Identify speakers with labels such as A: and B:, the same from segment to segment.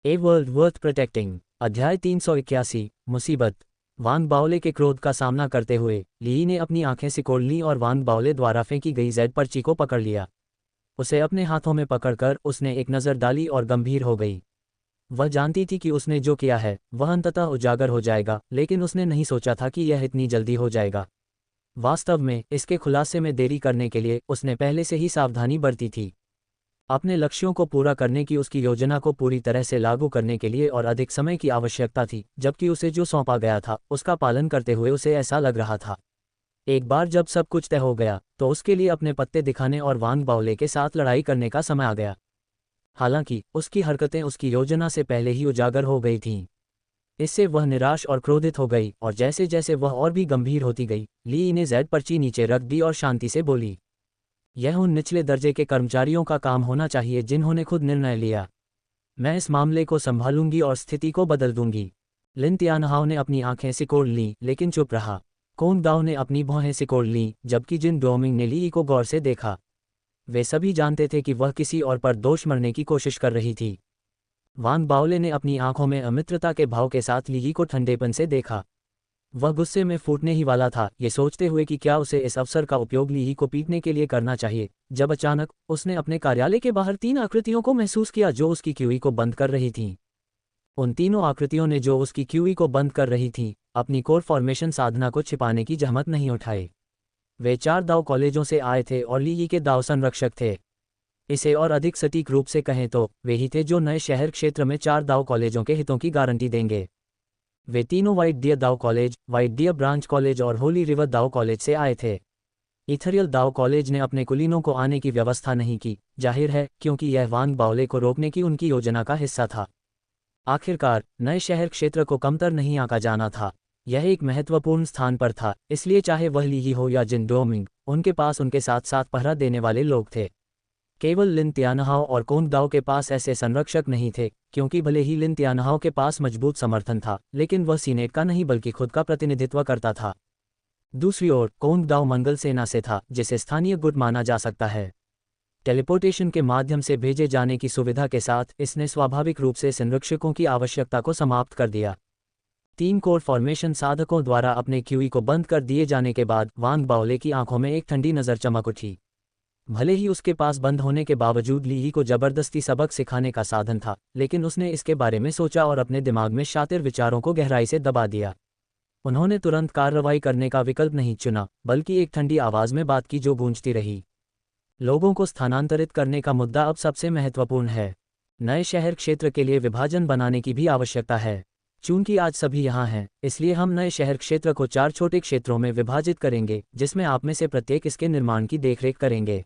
A: A world worth protecting. अध्याय 381 मुसीबत। वांग बाओले के क्रोध का सामना करते हुए ली ने अपनी आंखें सिकोड़ लीं और वांग बाओले द्वारा फेंकी गई जेड पर्ची को पकड़ लिया। उसे अपने हाथों में पकड़कर उसने एक नज़र डाली और गंभीर हो गई। वह जानती थी कि उसने जो किया है वह अंततः उजागर हो जाएगा, लेकिन उसने नहीं सोचा था कि यह इतनी जल्दी हो जाएगा। वास्तव में इसके खुलासे में देरी करने के लिए उसने पहले से ही सावधानी बरती थी। अपने लक्ष्यों को पूरा करने की उसकी योजना को पूरी तरह से लागू करने के लिए और अधिक समय की आवश्यकता थी, जबकि उसे जो सौंपा गया था उसका पालन करते हुए उसे ऐसा लग रहा था। एक बार जब सब कुछ तय हो गया तो उसके लिए अपने पत्ते दिखाने और वांग बाओले के साथ लड़ाई करने का समय आ गया। हालांकि उसकी हरकतें उसकी योजना से पहले ही उजागर हो गई थीं। इससे वह निराश और क्रोधित हो गई और जैसे जैसे वह और भी गंभीर होती गई, ली ने जेड पर्ची नीचे रख दी और शांति से बोली, यह उन निचले दर्जे के कर्मचारियों का काम होना चाहिए जिन्होंने खुद निर्णय लिया। मैं इस मामले को संभालूंगी और स्थिति को बदल दूंगी। लिन तियानहाओ ने अपनी आंखें सिकोड़ लीं लेकिन चुप रहा। कोंग दाओ ने अपनी भौहें सिकोड़ लीं, जबकि जिन डोमिंग ने ली को गौर से देखा। वे सभी जानते थे कि वह किसी और पर दोष मरने की कोशिश कर रही थी। वांग बाओले ने अपनी आंखों में अमित्रता के भाव के साथ ली को ठंडेपन से देखा। वह गुस्से में फूटने ही वाला था, ये सोचते हुए कि क्या उसे इस अवसर का उपयोग ली को पीटने के लिए करना चाहिए, जब अचानक उसने अपने कार्यालय के बाहर 3 आकृतियों को महसूस किया जो उसकी क्यूई को बंद कर रही थीं। उन तीनों आकृतियों ने जो उसकी क्यूई को बंद कर रही थीं, अपनी कोर फॉर्मेशन साधना को छिपाने की जहमत नहीं उठाई। वे 4 दाव कॉलेजों से आए थे और ली के दाव संरक्षक थे। इसे और अधिक सटीक रूप से कहें तो वे ही थे जो नए शहर क्षेत्र में 4 दाव कॉलेजों के हितों की गारंटी देंगे। वे तीनों व्हाइट डियर दाव college, white deer branch college और होली रिवर दाव कॉलेज से आए थे। इथरियल दाव कॉलेज ने अपने कुलीनों को आने की व्यवस्था नहीं की, जाहिर है क्योंकि यह वांग बाओले को रोकने की उनकी योजना का हिस्सा था। आखिरकार नए शहर क्षेत्र को कमतर नहीं आंका जाना था। यह एक महत्वपूर्ण स्थान पर था, इसलिए चाहे वह ली हो या जिन डोमिंग, उनके पास उनके साथ साथ पहरा देने वाले लोग थे। केवल लिन तियानहाओ और कोंग दाओ के पास ऐसे संरक्षक नहीं थे, क्योंकि भले ही लिन तियानहाओ के पास मजबूत समर्थन था, लेकिन वह सीनेट का नहीं बल्कि खुद का प्रतिनिधित्व करता था। दूसरी ओर कोंग दाओ मंगल सेना से था, जिसे स्थानीय गुट माना जा सकता है। टेलीपोर्टेशन के माध्यम से भेजे जाने की सुविधा के साथ इसने स्वाभाविक रूप से संरक्षकों की आवश्यकता को समाप्त कर दिया। 3 कोर फॉर्मेशन साधकों द्वारा अपने क्यूई को बंद कर दिए जाने के बाद वांग बाओले की आंखों में एक ठंडी नज़र चमक उठी। भले ही उसके पास बंद होने के बावजूद ली को जबरदस्ती सबक सिखाने का साधन था, लेकिन उसने इसके बारे में सोचा और अपने दिमाग में शातिर विचारों को गहराई से दबा दिया। उन्होंने तुरंत कार्रवाई करने का विकल्प नहीं चुना, बल्कि एक ठंडी आवाज में बात की जो गूंजती रही। लोगों को स्थानांतरित करने का मुद्दा अब सबसे महत्वपूर्ण है। नए शहर क्षेत्र के लिए विभाजन बनाने की भी आवश्यकता है। चूंकि आज सभी यहाँ हैं, इसलिए हम नए शहर क्षेत्र को 4 छोटे क्षेत्रों में विभाजित करेंगे, जिसमें आप में से प्रत्येक इसके निर्माण की देखरेख करेंगे।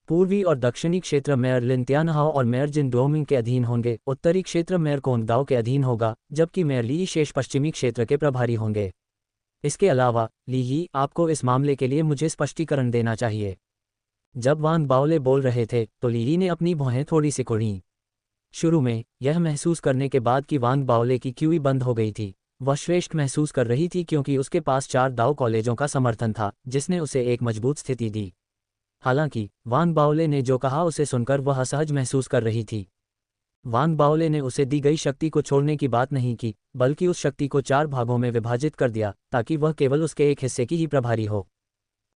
A: पूर्वी और दक्षिणी क्षेत्र मेयर लिन तियानहाओ और मेयर जिन डोमिंग के अधीन होंगे। उत्तरी क्षेत्र मेयर कोंग दाओ के अधीन होगा, जबकि मेयर ली शेष पश्चिमी क्षेत्र के प्रभारी होंगे। इसके अलावा ली, आपको इस मामले के लिए मुझे स्पष्टीकरण देना चाहिए। जब वांग बाओले बोल रहे थे तो ली ने अपनी भौहें थोड़ी सिकुड़ीं। शुरू में यह महसूस करने के बाद कि वांग बाओले की क्यूई बंद हो गई थी, वह श्रेष्ठ महसूस कर रही थी, क्योंकि उसके पास 4 दाव कॉलेजों का समर्थन था, जिसने उसे एक मजबूत स्थिति दी। हालांकि वांग बाओले ने जो कहा उसे सुनकर वह असहज महसूस कर रही थी। वांग बाओले ने उसे दी गई शक्ति को छोड़ने की बात नहीं की, बल्कि उस शक्ति को 4 भागों में विभाजित कर दिया ताकि वह केवल उसके एक हिस्से की ही प्रभारी हो।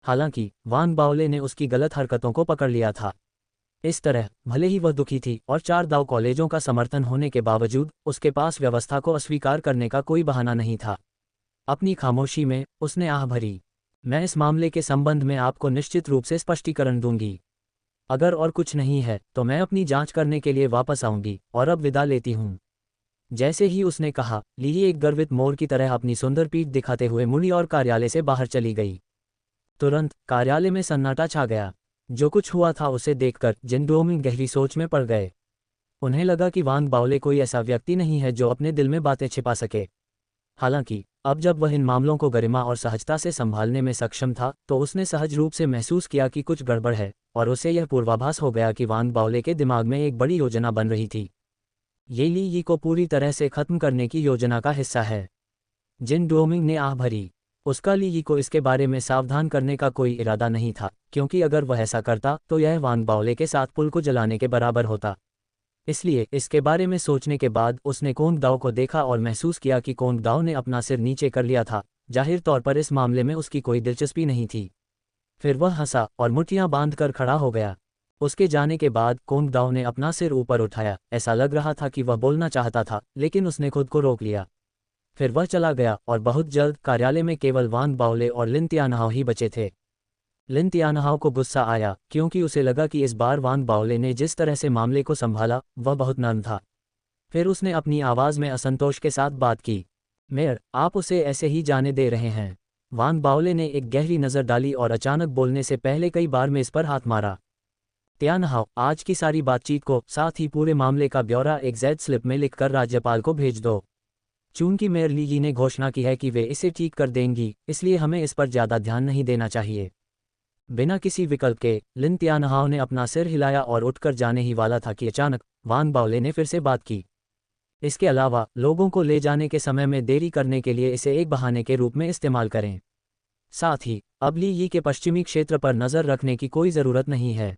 A: हालांकि वांग बाओले ने उसकी गलत हरकतों को पकड़ लिया था। इस तरह भले ही वह दुखी थी और 4 दाव कॉलेजों का समर्थन होने के बावजूद उसके पास व्यवस्था को अस्वीकार करने का कोई बहाना नहीं था। अपनी खामोशी में उसने आह भरी, मैं इस मामले के संबंध में आपको निश्चित रूप से स्पष्टीकरण दूंगी। अगर और कुछ नहीं है तो मैं अपनी जांच करने के लिए वापस आऊंगी और अब विदा लेती हूं। जैसे ही उसने कहा, ली एक गर्वित मोर की तरह अपनी सुंदर पीठ दिखाते हुए मुड़ी और कार्यालय से बाहर चली गई। तुरंत कार्यालय में सन्नाटा छा गया। जो कुछ हुआ था उसे देखकर जिन डोमिंग गहरी सोच में पड़ गए। उन्हें लगा कि वांग बाओले कोई ऐसा व्यक्ति नहीं है जो अपने दिल में बातें छिपा सके। हालांकि अब जब वह इन मामलों को गरिमा और सहजता से संभालने में सक्षम था, तो उसने सहज रूप से महसूस किया कि कुछ गड़बड़ है, और उसे यह पूर्वाभास हो गया कि वांग बाओले के दिमाग में एक बड़ी योजना बन रही थी। ये ली को पूरी तरह से खत्म करने की योजना का हिस्सा है। जिन डोमिंग ने आह भरी। उसका ली को इसके बारे में सावधान करने का कोई इरादा नहीं था, क्योंकि अगर वह ऐसा करता तो यह वांग बाओले के साथ पुल को जलाने के बराबर होता। इसलिए इसके बारे में सोचने के बाद उसने कोंगडाओ को देखा और महसूस किया कि कोंगडाओ ने अपना सिर नीचे कर लिया था। जाहिर तौर पर इस मामले में उसकी कोई दिलचस्पी नहीं थी। फिर वह हंसा और मुट्ठियां बांधकर खड़ा हो गया। उसके जाने के बाद कोंगडाओ ने अपना सिर ऊपर उठाया। ऐसा लग रहा था कि वह बोलना चाहता था, लेकिन उसने खुद को रोक लिया। फिर वह चला गया और बहुत जल्द कार्यालय में केवल वान बाओले और लिन तियानहाओ ही बचे थे। लिन तियानहाओ को गुस्सा आया, क्योंकि उसे लगा कि इस बार वान बाओले ने जिस तरह से मामले को संभाला वह बहुत नर्म था। फिर उसने अपनी आवाज़ में असंतोष के साथ बात की। मेयर, आप उसे ऐसे ही जाने दे रहे हैं। वान बाओले ने एक गहरी नज़र डाली और अचानक बोलने से पहले कई बार मेज़ पर हाथ मारा। तियानहाओ, आज की सारी बातचीत को, साथ ही पूरे मामले का ब्यौरा एक जेड स्लिप में लिखकर राज्यपाल को भेज दो। चूंकि मेयर ली यी ने घोषणा की है कि वे इसे ठीक कर देंगी, इसलिए हमें इस पर ज़्यादा ध्यान नहीं देना चाहिए। बिना किसी विकल्प के लिन तियानहाओ ने अपना सिर हिलाया और उठकर जाने ही वाला था कि अचानक वान बाओले ने फिर से बात की। इसके अलावा लोगों को ले जाने के समय में देरी करने के लिए इसे एक बहाने के रूप में इस्तेमाल करें। साथ ही अब ली यी के पश्चिमी क्षेत्र पर नज़र रखने की कोई ज़रूरत नहीं है।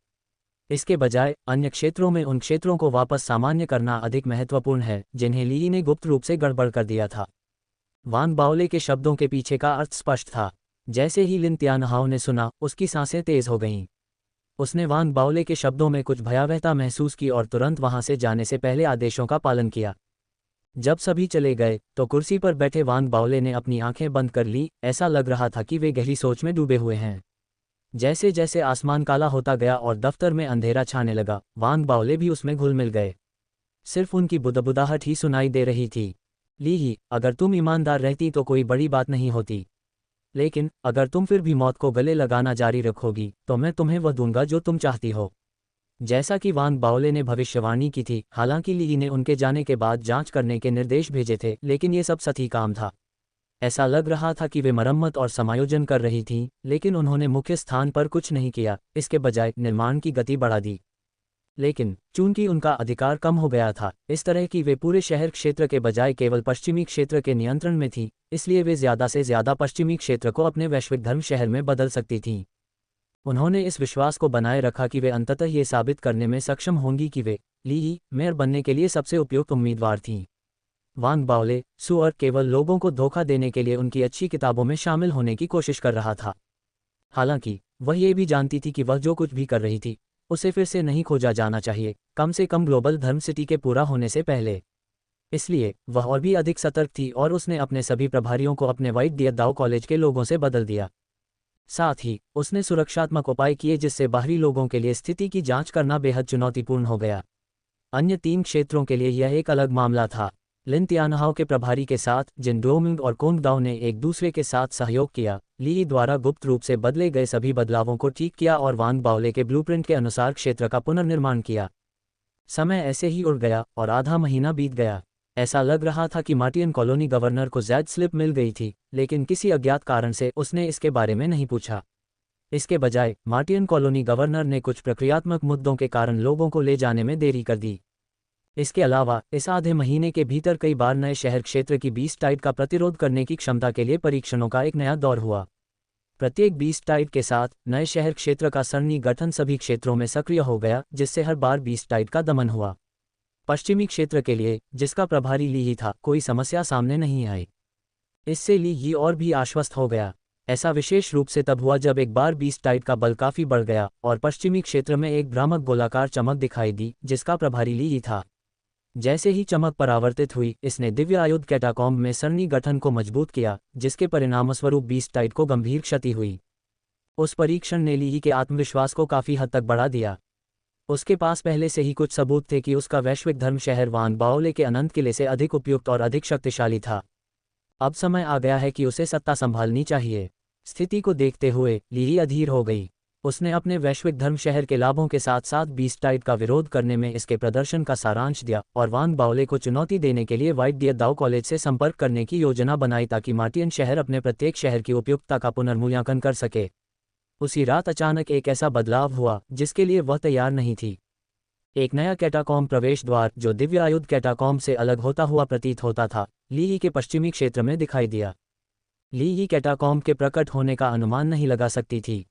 A: इसके बजाय अन्य क्षेत्रों में उन क्षेत्रों को वापस सामान्य करना अधिक महत्वपूर्ण है जिन्हें ली यी ने गुप्त रूप से गड़बड़ कर दिया था। वान बाओले के शब्दों के पीछे का अर्थ स्पष्ट था। जैसे ही लिन तियानहाओ ने सुना, उसकी सांसें तेज हो गईं। उसने वान बाओले के शब्दों में कुछ भयावहता महसूस की और तुरंत वहां से जाने से पहले आदेशों का पालन किया। जब सभी चले गए तो कुर्सी पर बैठे वान बाओले ने अपनी आंखें बंद कर ली। ऐसा लग रहा था कि वे गहरी सोच में डूबे हुए हैं। जैसे जैसे आसमान काला होता गया और दफ्तर में अंधेरा छाने लगा, वान बाओले भी उसमें घुल मिल गए। सिर्फ उनकी बुदबुदाहट ही सुनाई दे रही थी। ली ही, अगर तुम ईमानदार रहती तो कोई बड़ी बात नहीं होती, लेकिन अगर तुम फिर भी मौत को गले लगाना जारी रखोगी तो मैं तुम्हें वह दूंगा जो तुम चाहती हो। जैसा कि वान बाओले ने भविष्यवाणी की थी, हालांकि ली ने उनके जाने के बाद जांच करने के निर्देश भेजे थे, लेकिन ये सब सही काम था। ऐसा लग रहा था कि वे मरम्मत और समायोजन कर रही थीं, लेकिन उन्होंने मुख्य स्थान पर कुछ नहीं किया, इसके बजाय निर्माण की गति बढ़ा दी। लेकिन चूंकि उनका अधिकार कम हो गया था, इस तरह कि वे पूरे शहर क्षेत्र के बजाय केवल पश्चिमी क्षेत्र के नियंत्रण में थीं, इसलिए वे ज़्यादा से ज़्यादा पश्चिमी क्षेत्र को अपने वैश्विक धर्म शहर में बदल सकती थीं। उन्होंने इस विश्वास को बनाए रखा कि वे अंततः ये साबित करने में सक्षम होंगी कि वे ली यी मेयर बनने के लिए सबसे उपयुक्त उम्मीदवार थीं। वान बाओले सुअर केवल लोगों को धोखा देने के लिए उनकी अच्छी किताबों में शामिल होने की कोशिश कर रहा था। हालांकि वह ये भी जानती थी कि वह जो कुछ भी कर रही थी उसे फिर से नहीं खोजा जाना चाहिए, कम से कम ग्लोबल धर्म सिटी के पूरा होने से पहले। इसलिए वह और भी अधिक सतर्क थी और उसने अपने सभी प्रभारियों को अपने वाइट दियदाओ कॉलेज के लोगों से बदल दिया। साथ ही उसने सुरक्षात्मक उपाय किए जिससे बाहरी लोगों के लिए स्थिति की जांच करना बेहद चुनौतीपूर्ण हो गया। अन्य 3 क्षेत्रों के लिए यह एक अलग मामला था। लिन तियानहाओ के प्रभारी के साथ, जिन डोमिंग और कोंगडाओ ने एक दूसरे के साथ सहयोग किया, ली द्वारा गुप्त रूप से बदले गए सभी बदलावों को ठीक किया और वान बाओले के ब्लूप्रिंट के अनुसार क्षेत्र का पुनर्निर्माण किया। समय ऐसे ही उड़ गया और आधा महीना बीत गया। ऐसा लग रहा था कि मार्टियन कॉलोनी गवर्नर को जेड स्लिप मिल गई थी, लेकिन किसी अज्ञात कारण से उसने इसके बारे में नहीं पूछा। इसके बजाय मार्टियन कॉलोनी गवर्नर ने कुछ प्रक्रियात्मक मुद्दों के कारण लोगों को ले जाने में देरी कर दी। इसके अलावा इस आधे महीने के भीतर कई बार नए शहर क्षेत्र की बीस्ट टाइड का प्रतिरोध करने की क्षमता के लिए परीक्षणों का एक नया दौर हुआ। प्रत्येक बीस्ट टाइड के साथ नए शहर क्षेत्र का सरणी गठन सभी क्षेत्रों में सक्रिय हो गया, जिससे हर बार बीस्ट टाइड का दमन हुआ। पश्चिमी क्षेत्र के लिए, जिसका प्रभारी ली ही था, कोई समस्या सामने नहीं आई। इससे ली ही और भी आश्वस्त हो गया। ऐसा विशेष रूप से तब हुआ जब एक बार बीस्ट टाइड का बल काफी बढ़ गया और पश्चिमी क्षेत्र में एक भ्रामक गोलाकार चमक दिखाई दी जिसका प्रभारी ली ही था। जैसे ही चमक परावर्तित हुई, इसने दिव्य आयुध कैटाकॉम्ब में सरणी गठन को मजबूत किया, जिसके परिणामस्वरूप बीस्ट टाइड को गंभीर क्षति हुई। उस परीक्षण ने ली के आत्मविश्वास को काफी हद तक बढ़ा दिया। उसके पास पहले से ही कुछ सबूत थे कि उसका वैश्विक धर्म शहर वान बाओले के अनंत किले से अधिक उपयुक्त और अधिक शक्तिशाली था। अब समय आ गया है कि उसे सत्ता संभालनी चाहिए। स्थिति को देखते हुए ली अधीर हो गई। उसने अपने वैश्विक धर्म शहर के लाभों के साथ साथ बीस्ट टाइड का विरोध करने में इसके प्रदर्शन का सारांश दिया और वान बाओले को चुनौती देने के लिए वाइट दियदाओ कॉलेज से संपर्क करने की योजना बनाई ताकि मार्टियन शहर अपने प्रत्येक शहर की उपयुक्तता का पुनर्मूल्यांकन कर सके। उसी रात अचानक एक ऐसा बदलाव हुआ जिसके लिए वह तैयार नहीं थी। एक नया कैटाकॉम्ब प्रवेश द्वार, जो दिव्य आयुध कैटाकॉम्ब से अलग होता हुआ प्रतीत होता था, ली के पश्चिमी क्षेत्र में दिखाई दिया। ली कैटाकॉम्ब के प्रकट होने का अनुमान नहीं लगा सकती थी।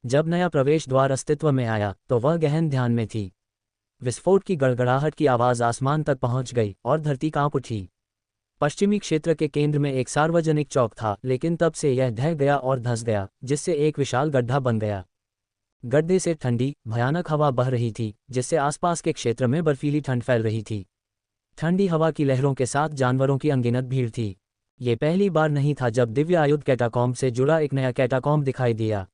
A: जब नया प्रवेश द्वार अस्तित्व में आया तो वह गहन ध्यान में थी। विस्फोट की गड़गड़ाहट की आवाज़ आसमान तक पहुंच गई और धरती कांप उठी। पश्चिमी क्षेत्र के केंद्र में एक सार्वजनिक चौक था, लेकिन तब से यह ढह गया और धंस गया, जिससे एक विशाल गड्ढा बन गया। गड्ढे से ठंडी, भयानक हवा बह रही थी, जिससे आसपास के क्षेत्र में बर्फीली ठंड फैल रही थी। ठंडी हवा की लहरों के साथ जानवरों की अनगिनत भीड़ थी। ये पहली बार नहीं था जब दिव्य आयुध कैटाकॉम्ब से जुड़ा एक नया कैटाकॉम्ब दिखाई दिया।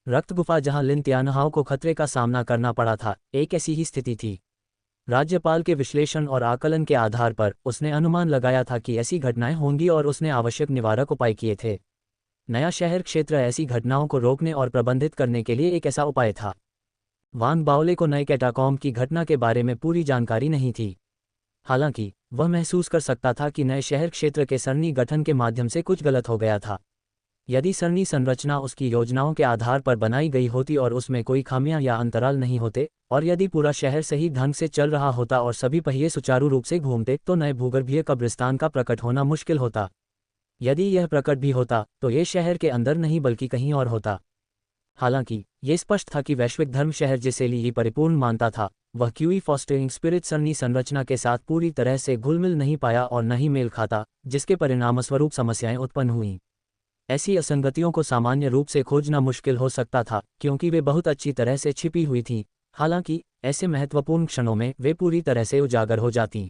A: रक्त गुफा जहां लिन तियानहाओ को खतरे का सामना करना पड़ा था, एक ऐसी ही स्थिति थी। राज्यपाल के विश्लेषण और आकलन के आधार पर उसने अनुमान लगाया था कि ऐसी घटनाएं होंगी और उसने आवश्यक निवारक उपाय किए थे। नया शहर क्षेत्र ऐसी घटनाओं को रोकने और प्रबंधित करने के लिए एक ऐसा उपाय था। वान बाओले को नए कैटाकॉम्ब की घटना के बारे में पूरी जानकारी नहीं थी। हालांकि वह महसूस कर सकता था कि नए शहर क्षेत्र के सरणी गठन के माध्यम से कुछ गलत हो गया था। यदि सरणी संरचना उसकी योजनाओं के आधार पर बनाई गई होती और उसमें कोई खामियां या अंतराल नहीं होते, और यदि पूरा शहर सही ढंग से चल रहा होता और सभी पहिए सुचारू रूप से घूमते, तो नए भूगर्भीय कब्रिस्तान का प्रकट होना मुश्किल होता। यदि यह प्रकट भी होता तो ये शहर के अंदर नहीं बल्कि कहीं और होता। हालांकि ये स्पष्ट था कि वैश्विक धर्म शहर जिसे ली परिपूर्ण मानता था, वह क्यूई फॉस्टरिंग स्पिरिट सरणी संरचना के साथ पूरी तरह से घुल मिल नहीं पाया और न ही मेल खाता, जिसके परिणामस्वरूप समस्याएं उत्पन्न हुईं। ऐसी असंगतियों को सामान्य रूप से खोजना मुश्किल हो सकता था, क्योंकि वे बहुत अच्छी तरह से छिपी हुई थीं। हालांकि ऐसे महत्वपूर्ण क्षणों में वे पूरी तरह से उजागर हो जातीं।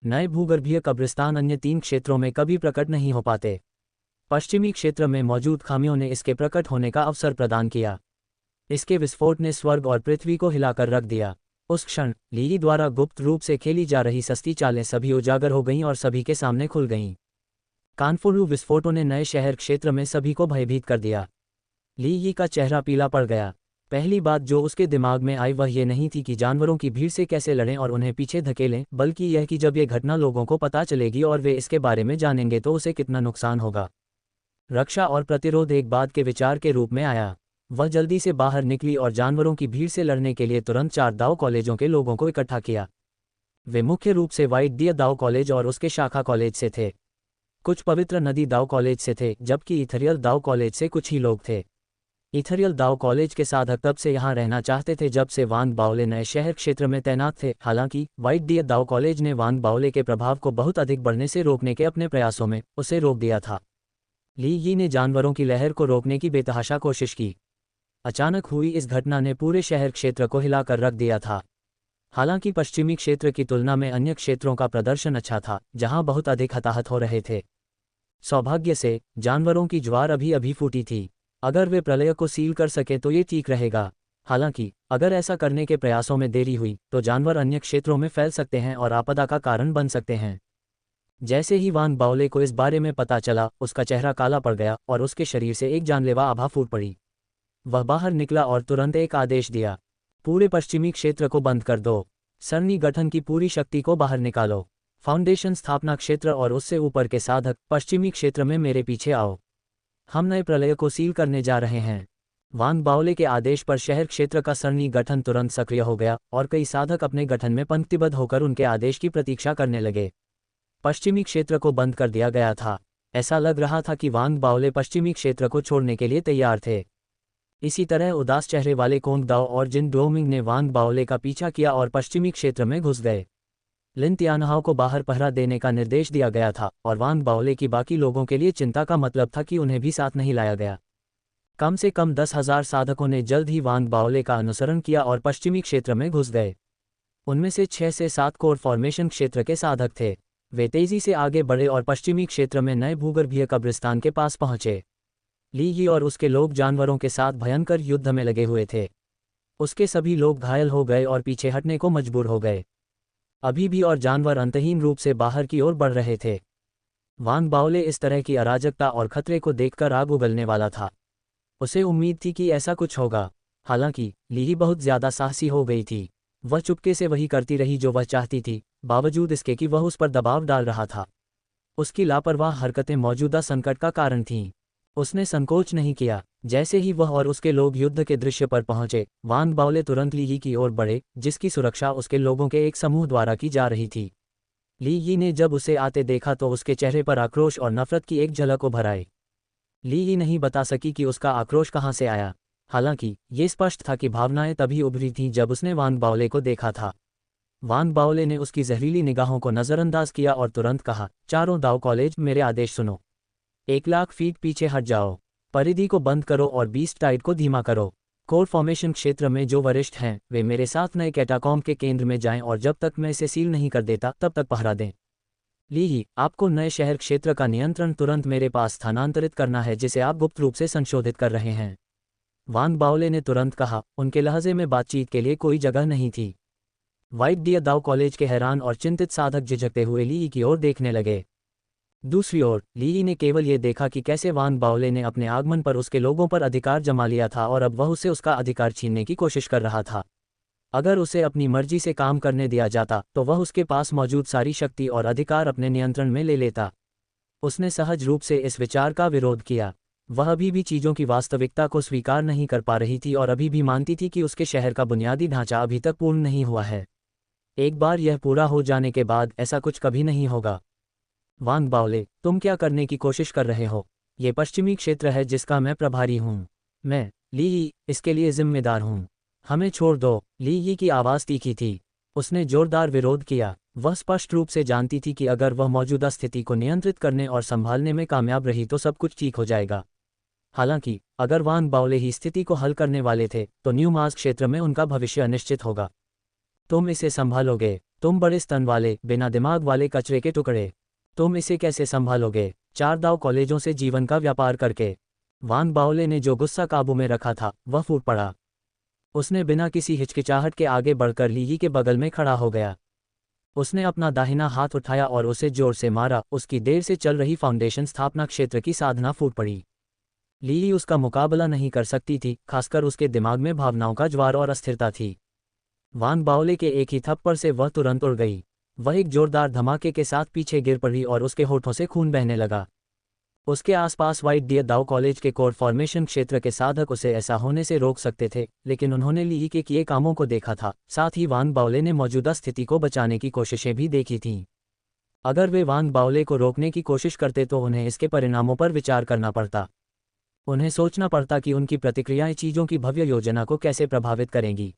A: नए भूगर्भीय कब्रिस्तान अन्य 3 क्षेत्रों में कभी प्रकट नहीं हो पाते। पश्चिमी क्षेत्र में मौजूद खामियों ने इसके प्रकट होने का अवसर प्रदान किया। इसके विस्फोट ने स्वर्ग और पृथ्वी को हिलाकर रख दिया। उस क्षण ली द्वारा गुप्त रूप से खेली जा रही सस्ती चालें सभी उजागर हो गईं और सभी के सामने खुल गईं। कानफुरु विस्फोटों ने नए शहर क्षेत्र में सभी को भयभीत कर दिया। ली का चेहरा पीला पड़ गया। पहली बात जो उसके दिमाग में आई वह ये नहीं थी कि जानवरों की भीड़ से कैसे लड़ें और उन्हें पीछे धकेलें, बल्कि यह कि जब ये घटना लोगों को पता चलेगी और वे इसके बारे में जानेंगे तो उसे कितना नुकसान होगा। रक्षा और प्रतिरोध एक बात के विचार के रूप में आया। वह जल्दी से बाहर निकली और जानवरों की भीड़ से लड़ने के लिए तुरंत 4 दाओ कॉलेजों के लोगों को इकट्ठा किया। वे मुख्य रूप से व्हाइट डियर दाओ कॉलेज और उसके शाखा कॉलेज से थे। कुछ पवित्र नदी दाओ कॉलेज से थे, जबकि इथरियल दाओ कॉलेज से कुछ ही लोग थे। इथरियल दाओ कॉलेज के साधक तब से यहाँ रहना चाहते थे जब से वान बाओले नए शहर क्षेत्र में तैनात थे। हालांकि व्हाइट डियर दाओ कॉलेज ने वान बाओले के प्रभाव को बहुत अधिक बढ़ने से रोकने के अपने प्रयासों में उसे रोक दिया था। ली ने जानवरों की लहर को रोकने की बेतहाशा कोशिश की। अचानक हुई इस घटना ने पूरे शहर क्षेत्र को हिलाकर रख दिया था। हालांकि पश्चिमी क्षेत्र की तुलना में अन्य क्षेत्रों का प्रदर्शन अच्छा था, जहां बहुत अधिक हताहत हो रहे थे। सौभाग्य से जानवरों की ज्वार अभी फूटी थी। अगर वे प्रलय को सील कर सके तो ये ठीक रहेगा। हालांकि अगर ऐसा करने के प्रयासों में देरी हुई तो जानवर अन्य क्षेत्रों में फैल सकते हैं और आपदा का कारण बन सकते हैं। जैसे ही वान बाओले को इस बारे में पता चला, उसका चेहरा काला पड़ गया और उसके शरीर से एक जानलेवा आभा फूट पड़ी। वह बाहर निकला और तुरंत एक आदेश दिया, पूरे पश्चिमी क्षेत्र को बंद कर दो। सरणी गठन की पूरी शक्ति को बाहर निकालो। फाउंडेशन स्थापना क्षेत्र और उससे ऊपर के साधक पश्चिमी क्षेत्र में मेरे पीछे आओ। हम नए प्रलय को सील करने जा रहे हैं। वान बाओले के आदेश पर शहर क्षेत्र का सरणी गठन तुरंत सक्रिय हो गया और कई साधक अपने गठन में पंक्तिबद्ध होकर उनके आदेश की प्रतीक्षा करने लगे। पश्चिमी क्षेत्र को बंद कर दिया गया था। ऐसा लग रहा था कि वान बाओले पश्चिमी क्षेत्र को छोड़ने के लिए तैयार थे। इसी तरह उदास चेहरे वाले कोंग दाओ और जिन डोमिंग ने वान बाओले का पीछा किया और पश्चिमी क्षेत्र में घुस गए। लिन तियानहाओ को बाहर पहरा देने का निर्देश दिया गया था और वान बाओले की बाकी लोगों के लिए चिंता का मतलब था कि उन्हें भी साथ नहीं लाया गया। कम से कम 10,000 साधकों ने जल्द ही वान बाओले का अनुसरण किया और पश्चिमी क्षेत्र में घुस गए। उनमें से 6 से 7 कोर फॉर्मेशन क्षेत्र के साधक थे। वे तेजी से आगे बढ़े और पश्चिमी क्षेत्र में नए भूगर्भीय कब्रिस्तान के पास पहुंचे। ली और उसके लोग जानवरों के साथ भयंकर युद्ध में लगे हुए थे। उसके सभी लोग घायल हो गए और पीछे हटने को मजबूर हो गए। अभी भी और जानवर अंतहीन रूप से बाहर की ओर बढ़ रहे थे। वान बाओले इस तरह की अराजकता और खतरे को देखकर आग उगलने वाला था। उसे उम्मीद थी कि ऐसा कुछ होगा। हालांकि ली बहुत ज्यादा साहसी हो गई थी। वह चुपके से वही करती रही जो वह चाहती थी, बावजूद इसके कि वह उस पर दबाव डाल रहा था। उसकी लापरवाह हरकतें मौजूदा संकट का कारण थीं। उसने संकोच नहीं किया। जैसे ही वह और उसके लोग युद्ध के दृश्य पर पहुंचे, वान बाओले तुरंत ली की ओर बढ़े, जिसकी सुरक्षा उसके लोगों के एक समूह द्वारा की जा रही थी। ली ने जब उसे आते देखा तो उसके चेहरे पर आक्रोश और नफरत की एक झलक उभर आई। ली नहीं बता सकी कि उसका आक्रोश कहां से आया। हालांकि ये स्पष्ट था कि भावनाएं तभी उभरी थीं जब उसने वान बाओले को देखा था। वान बाओले ने उसकी जहरीली निगाहों को नज़रअंदाज किया और तुरंत कहा, चारों दाव कॉलेज, मेरे आदेश सुनो। 1 लाख फीट पीछे हट जाओ। परिधि को बंद करो और बीस्ट टाइड को धीमा करो। कोर फॉर्मेशन क्षेत्र में जो वरिष्ठ हैं वे मेरे साथ नए कैटाकॉम्ब के केंद्र में जाएं और जब तक मैं इसे सील नहीं कर देता तब तक पहरा दें। ली, आपको नए शहर क्षेत्र का नियंत्रण तुरंत मेरे पास स्थानांतरित करना है जिसे आप गुप्त रूप से संशोधित कर रहे हैं। वान बाओले ने तुरंत कहा। उनके लहजे में बातचीत के लिए कोई जगह नहीं थी। व्हाइट डियर दाव कॉलेज के हैरान और चिंतित साधक झिझकते हुए ली की ओर देखने लगे। दूसरी ओर ली ने केवल ये देखा कि कैसे वान बाओले ने अपने आगमन पर उसके लोगों पर अधिकार जमा लिया था और अब वह उसे उसका अधिकार छीनने की कोशिश कर रहा था। अगर उसे अपनी मर्जी से काम करने दिया जाता तो वह उसके पास मौजूद सारी शक्ति और अधिकार अपने नियंत्रण में ले लेता। उसने सहज रूप से इस विचार का विरोध किया। वह अभी भी चीज़ों की वास्तविकता को स्वीकार नहीं कर पा रही थी और अभी भी मानती थी कि उसके शहर का बुनियादी ढांचा अभी तक पूर्ण नहीं हुआ है। एक बार यह पूरा हो जाने के बाद ऐसा कुछ कभी नहीं होगा। वान बाओले, तुम क्या करने की कोशिश कर रहे हो? ये पश्चिमी क्षेत्र है जिसका मैं प्रभारी हूँ। मैं, ली, इसके लिए जिम्मेदार हूँ। हमें छोड़ दो। ली की आवाज़ तीखी थी। उसने जोरदार विरोध किया। वह स्पष्ट रूप से जानती थी कि अगर वह मौजूदा स्थिति को नियंत्रित करने और संभालने में कामयाब रही तो सब कुछ ठीक हो जाएगा। हालांकि अगर वान बाओले ही स्थिति को हल करने वाले थे तो न्यू मार्स क्षेत्र में उनका भविष्य अनिश्चित होगा। तुम इसे संभालोगे? तुम बड़े स्तन वाले, बिना दिमाग वाले कचरे के टुकड़े, तुम इसे कैसे संभालोगे? 4 दाव कॉलेजों से जीवन का व्यापार करके। वान बाओले ने जो गुस्सा काबू में रखा था वह फूट पड़ा। उसने बिना किसी हिचकिचाहट के आगे बढ़कर ली के बगल में खड़ा हो गया। उसने अपना दाहिना हाथ उठाया और उसे जोर से मारा। उसकी देर से चल रही फाउंडेशन स्थापना क्षेत्र की साधना फूट पड़ी। ली उसका मुकाबला नहीं कर सकती थी, खासकर उसके दिमाग में भावनाओं का ज्वार और अस्थिरता थी। वान बाओले के एक ही थप्पड़ से वह तुरंत उड़ गई। वह एक जोरदार धमाके के साथ पीछे गिर पड़ी और उसके होठों से खून बहने लगा। उसके आसपास व्हाइट डियर दाव कॉलेज के कोर फॉर्मेशन क्षेत्र के साधक उसे ऐसा होने से रोक सकते थे, लेकिन उन्होंने ली के किए कामों को देखा था। साथ ही वान बाओले ने मौजूदा स्थिति को बचाने की कोशिशें भी देखी थीं। अगर वे वान बाओले को रोकने की कोशिश करते तो उन्हें इसके परिणामों पर विचार करना पड़ता। उन्हें सोचना पड़ता कि उनकी प्रतिक्रियाएं चीज़ों की भव्य योजना को कैसे प्रभावित करेंगी।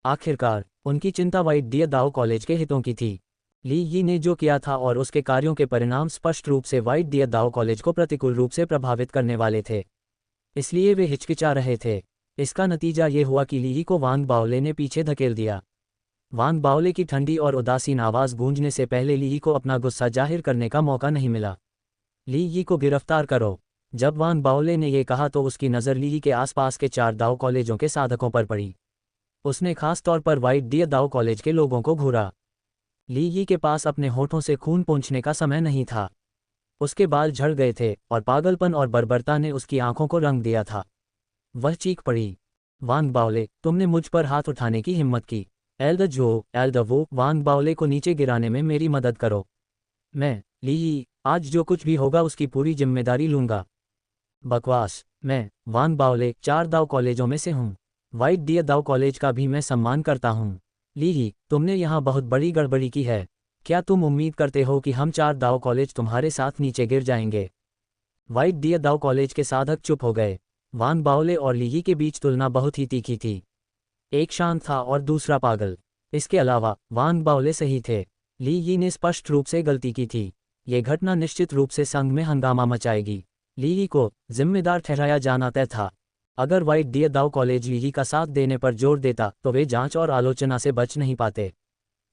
A: आखिरकार उनकी चिंता व्हाइट डियर दाव कॉलेज के हितों की थी। ली ने जो किया था और उसके कार्यों के परिणाम स्पष्ट रूप से व्हाइट डियर दाव कॉलेज को प्रतिकूल रूप से प्रभावित करने वाले थे, इसलिए वे हिचकिचा रहे थे। इसका नतीजा ये हुआ कि ली को वान बाओले ने पीछे धकेल दिया। वान बाओले की ठंडी और उदासीन आवाज़ गूंजने से पहले ली को अपना गुस्सा जाहिर करने का मौका नहीं मिला। ली को गिरफ्तार करो। जब वान बाओले ने यह कहा तो उसकी नज़र ली के आसपास के 4 दाव कॉलेजों के साधकों पर पड़ी। उसने खास तौर पर व्हाइट डियर दाव कॉलेज के लोगों को घूरा। ली के पास अपने होठों से खून पोंछने का समय नहीं था। उसके बाल झड़ गए थे और पागलपन और बर्बरता ने उसकी आंखों को रंग दिया था। वह चीख पड़ी, वान बाओले, तुमने मुझ पर हाथ उठाने की हिम्मत की। एल्डवो, वान बाओले को नीचे गिराने में मेरी मदद करो। मैं, ली, आज जो कुछ भी होगा उसकी पूरी जिम्मेदारी लूंगा। बकवास। मैं, वान बाओले, 4 दाव कॉलेजों में से हूँ। व्हाइट डियर दाव कॉलेज का भी मैं सम्मान करता हूँ। ली, तुमने यहाँ बहुत बड़ी गड़बड़ी की है। क्या तुम उम्मीद करते हो कि हम 4 दाव कॉलेज तुम्हारे साथ नीचे गिर जाएंगे? व्हाइट डियर दाव कॉलेज के साधक चुप हो गए। वान बाओले और ली के बीच तुलना बहुत ही तीखी थी। एक शांत था और दूसरा पागल। इसके अलावा वान बाओले सही थे। ली ने स्पष्ट रूप से गलती की थी। ये घटना निश्चित रूप से संघ में हंगामा मचाएगी। ली को जिम्मेदार ठहराया जाना तय था। अगर व्हाइट डियर दाव कॉलेज ली का साथ देने पर जोर देता तो वे जांच और आलोचना से बच नहीं पाते।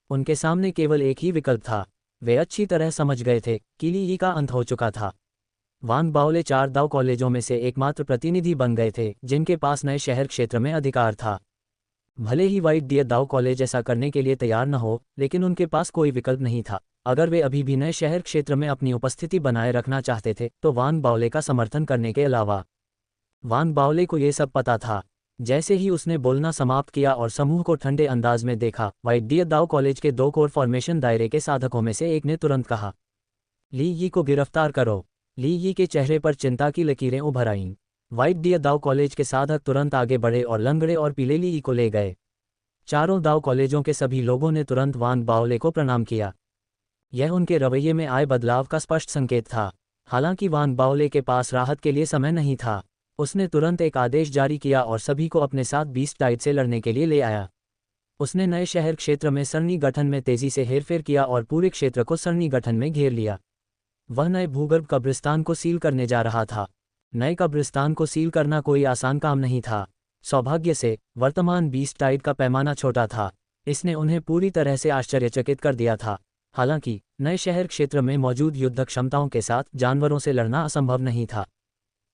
A: उनके सामने केवल एक ही विकल्प था। वे अच्छी तरह समझ गए थे कि ली का अंत हो चुका था। वान बाओले 4 दाव कॉलेजों में से एकमात्र प्रतिनिधि बन गए थे जिनके पास नए शहर क्षेत्र में अधिकार था। भले ही व्हाइट डियर दाव कॉलेज ऐसा करने के लिए तैयार न हो, लेकिन उनके पास कोई विकल्प नहीं था। अगर वे अभी भी नए शहर क्षेत्र में अपनी उपस्थिति बनाए रखना चाहते थे तो वान बाओले का समर्थन करने के अलावा। वान बाओले को यह सब पता था। जैसे ही उसने बोलना समाप्त किया और समूह को ठंडे अंदाज में देखा, व्हाइट डियर दाव कॉलेज के 2 कोर फॉर्मेशन दायरे के साधकों में से एक ने तुरंत कहा, ली को गिरफ्तार करो। ली के चेहरे पर चिंता की लकीरें उभर आईं। व्हाइट डियर दाव कॉलेज के साधक तुरंत आगे बढ़े और लंगड़े और पीले ली को ले गए। चारों दाव कॉलेजों के सभी लोगों ने तुरंत वान बाओले को प्रणाम किया। यह उनके रवैये में आए बदलाव का स्पष्ट संकेत था। हालांकि वान बाओले के पास राहत के लिए समय नहीं था। उसने तुरंत एक आदेश जारी किया और सभी को अपने साथ बीस्ट टाइड से लड़ने के लिए ले आया। उसने नए शहर क्षेत्र में सरणी गठन में तेजी से हेरफेर किया और पूरे क्षेत्र को सरणी गठन में घेर लिया। वह नए भूगर्भ कब्रिस्तान को सील करने जा रहा था। नए कब्रिस्तान को सील करना कोई आसान काम नहीं था। सौभाग्य से वर्तमान बीस्ट टाइड का पैमाना छोटा था। इसने उन्हें पूरी तरह से आश्चर्यचकित कर दिया था। हालांकि नए शहर क्षेत्र में मौजूद युद्ध क्षमताओं के साथ जानवरों से लड़ना असंभव नहीं था।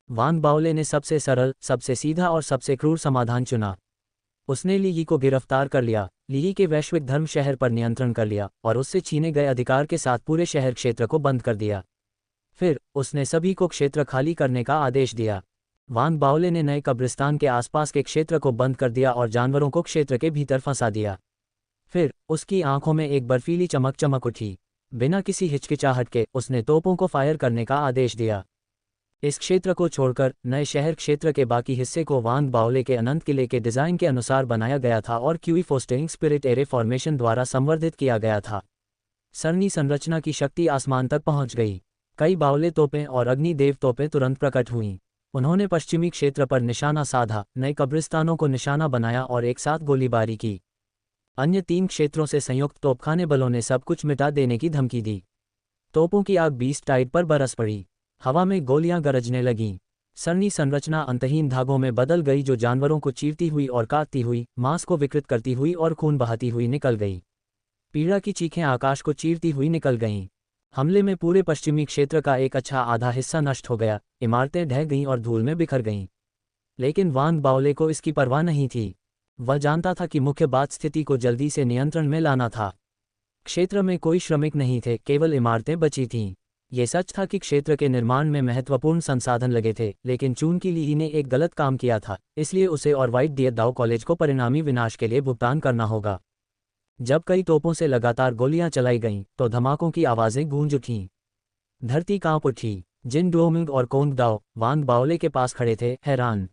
A: वान बाओले ने सबसे सरल, सबसे सीधा और सबसे क्रूर समाधान चुना। उसने लीगी को गिरफ्तार कर लिया, लीगी के वैश्विक धर्म शहर पर नियंत्रण कर लिया और उससे छीने गए अधिकार के साथ पूरे शहर क्षेत्र को बंद कर दिया। फिर उसने सभी को क्षेत्र खाली करने का आदेश दिया। वान बाओले ने नए कब्रिस्तान के आसपास के क्षेत्र को बंद कर दिया और जानवरों को क्षेत्र के भीतर फंसा दिया। फिर उसकी आंखों में एक बर्फीली चमक चमक उठी। बिना किसी हिचकिचाहट के उसने तोपों को फायर करने का आदेश दिया। इस क्षेत्र को छोड़कर नए शहर क्षेत्र के बाकी हिस्से को वान बाओले के अनंत किले के डिज़ाइन के अनुसार बनाया गया था और QE fostering spirit array formation द्वारा संवर्धित किया गया था। सरणी संरचना की शक्ति आसमान तक पहुंच गई। कई बाओले तोपें और अग्निदेव तोपें तुरंत प्रकट हुईं। उन्होंने पश्चिमी क्षेत्र पर निशाना साधा, नए कब्रिस्तानों को निशाना बनाया और एक साथ गोलीबारी की। अन्य 3 क्षेत्रों से संयुक्त तोपखाने बलों ने सब कुछ मिटा देने की धमकी दी। तोपों की आग बीस्ट टाइड पर बरस पड़ी। हवा में गोलियां गरजने लगीं। सरणी संरचना अंतहीन धागों में बदल गई जो जानवरों को चीरती हुई और काटती हुई, मांस को विकृत करती हुई और खून बहाती हुई निकल गई। पीड़ा की चीखें आकाश को चीरती हुई निकल गईं। हमले में पूरे पश्चिमी क्षेत्र का एक अच्छा आधा हिस्सा नष्ट हो गया, इमारतें ढह गईं और धूल में बिखर गईं। लेकिन वान बाओले को इसकी परवाह नहीं थी। वह जानता था कि मुख्य बात स्थिति को जल्दी से नियंत्रण में लाना था। क्षेत्र में कोई श्रमिक नहीं थे, केवल इमारतें बची थीं। ये सच था कि क्षेत्र के निर्माण में महत्वपूर्ण संसाधन लगे थे, लेकिन चूंकि ली ने एक गलत काम किया था, इसलिए उसे और व्हाइट डियर दाओ कॉलेज को परिणामी विनाश के लिए भुगतान करना होगा। जब कई तोपों से लगातार गोलियां चलाई गईं, तो धमाकों की आवाज़ें गूंज उठीं। धरती कांप उठी। जिन डोमिंग और कोंग दाओ वान बाओले के पास खड़े थे, हैरान।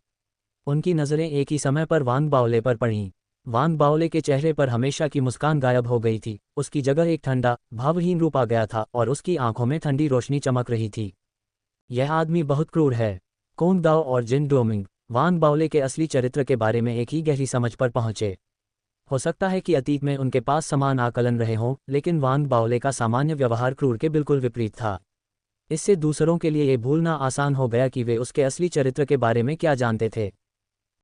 A: उनकी नज़रें एक ही समय पर वान बाओले पर पड़ीं। वान बाओले के चेहरे पर हमेशा की मुस्कान गायब हो गई थी। उसकी जगह एक ठंडा, भावहीन रूप आ गया था और उसकी आंखों में ठंडी रोशनी चमक रही थी। यह आदमी बहुत क्रूर है। कोंग दाओ और जिन डोमिंग वान बाओले के असली चरित्र के बारे में एक ही गहरी समझ पर पहुंचे। हो सकता है कि अतीत में उनके पास समान आकलन रहे हों, लेकिन वान बाओले का सामान्य व्यवहार क्रूर के बिल्कुल विपरीत था। इससे दूसरों के लिए ये भूलना आसान हो गया कि वे उसके असली चरित्र के बारे में क्या जानते थे।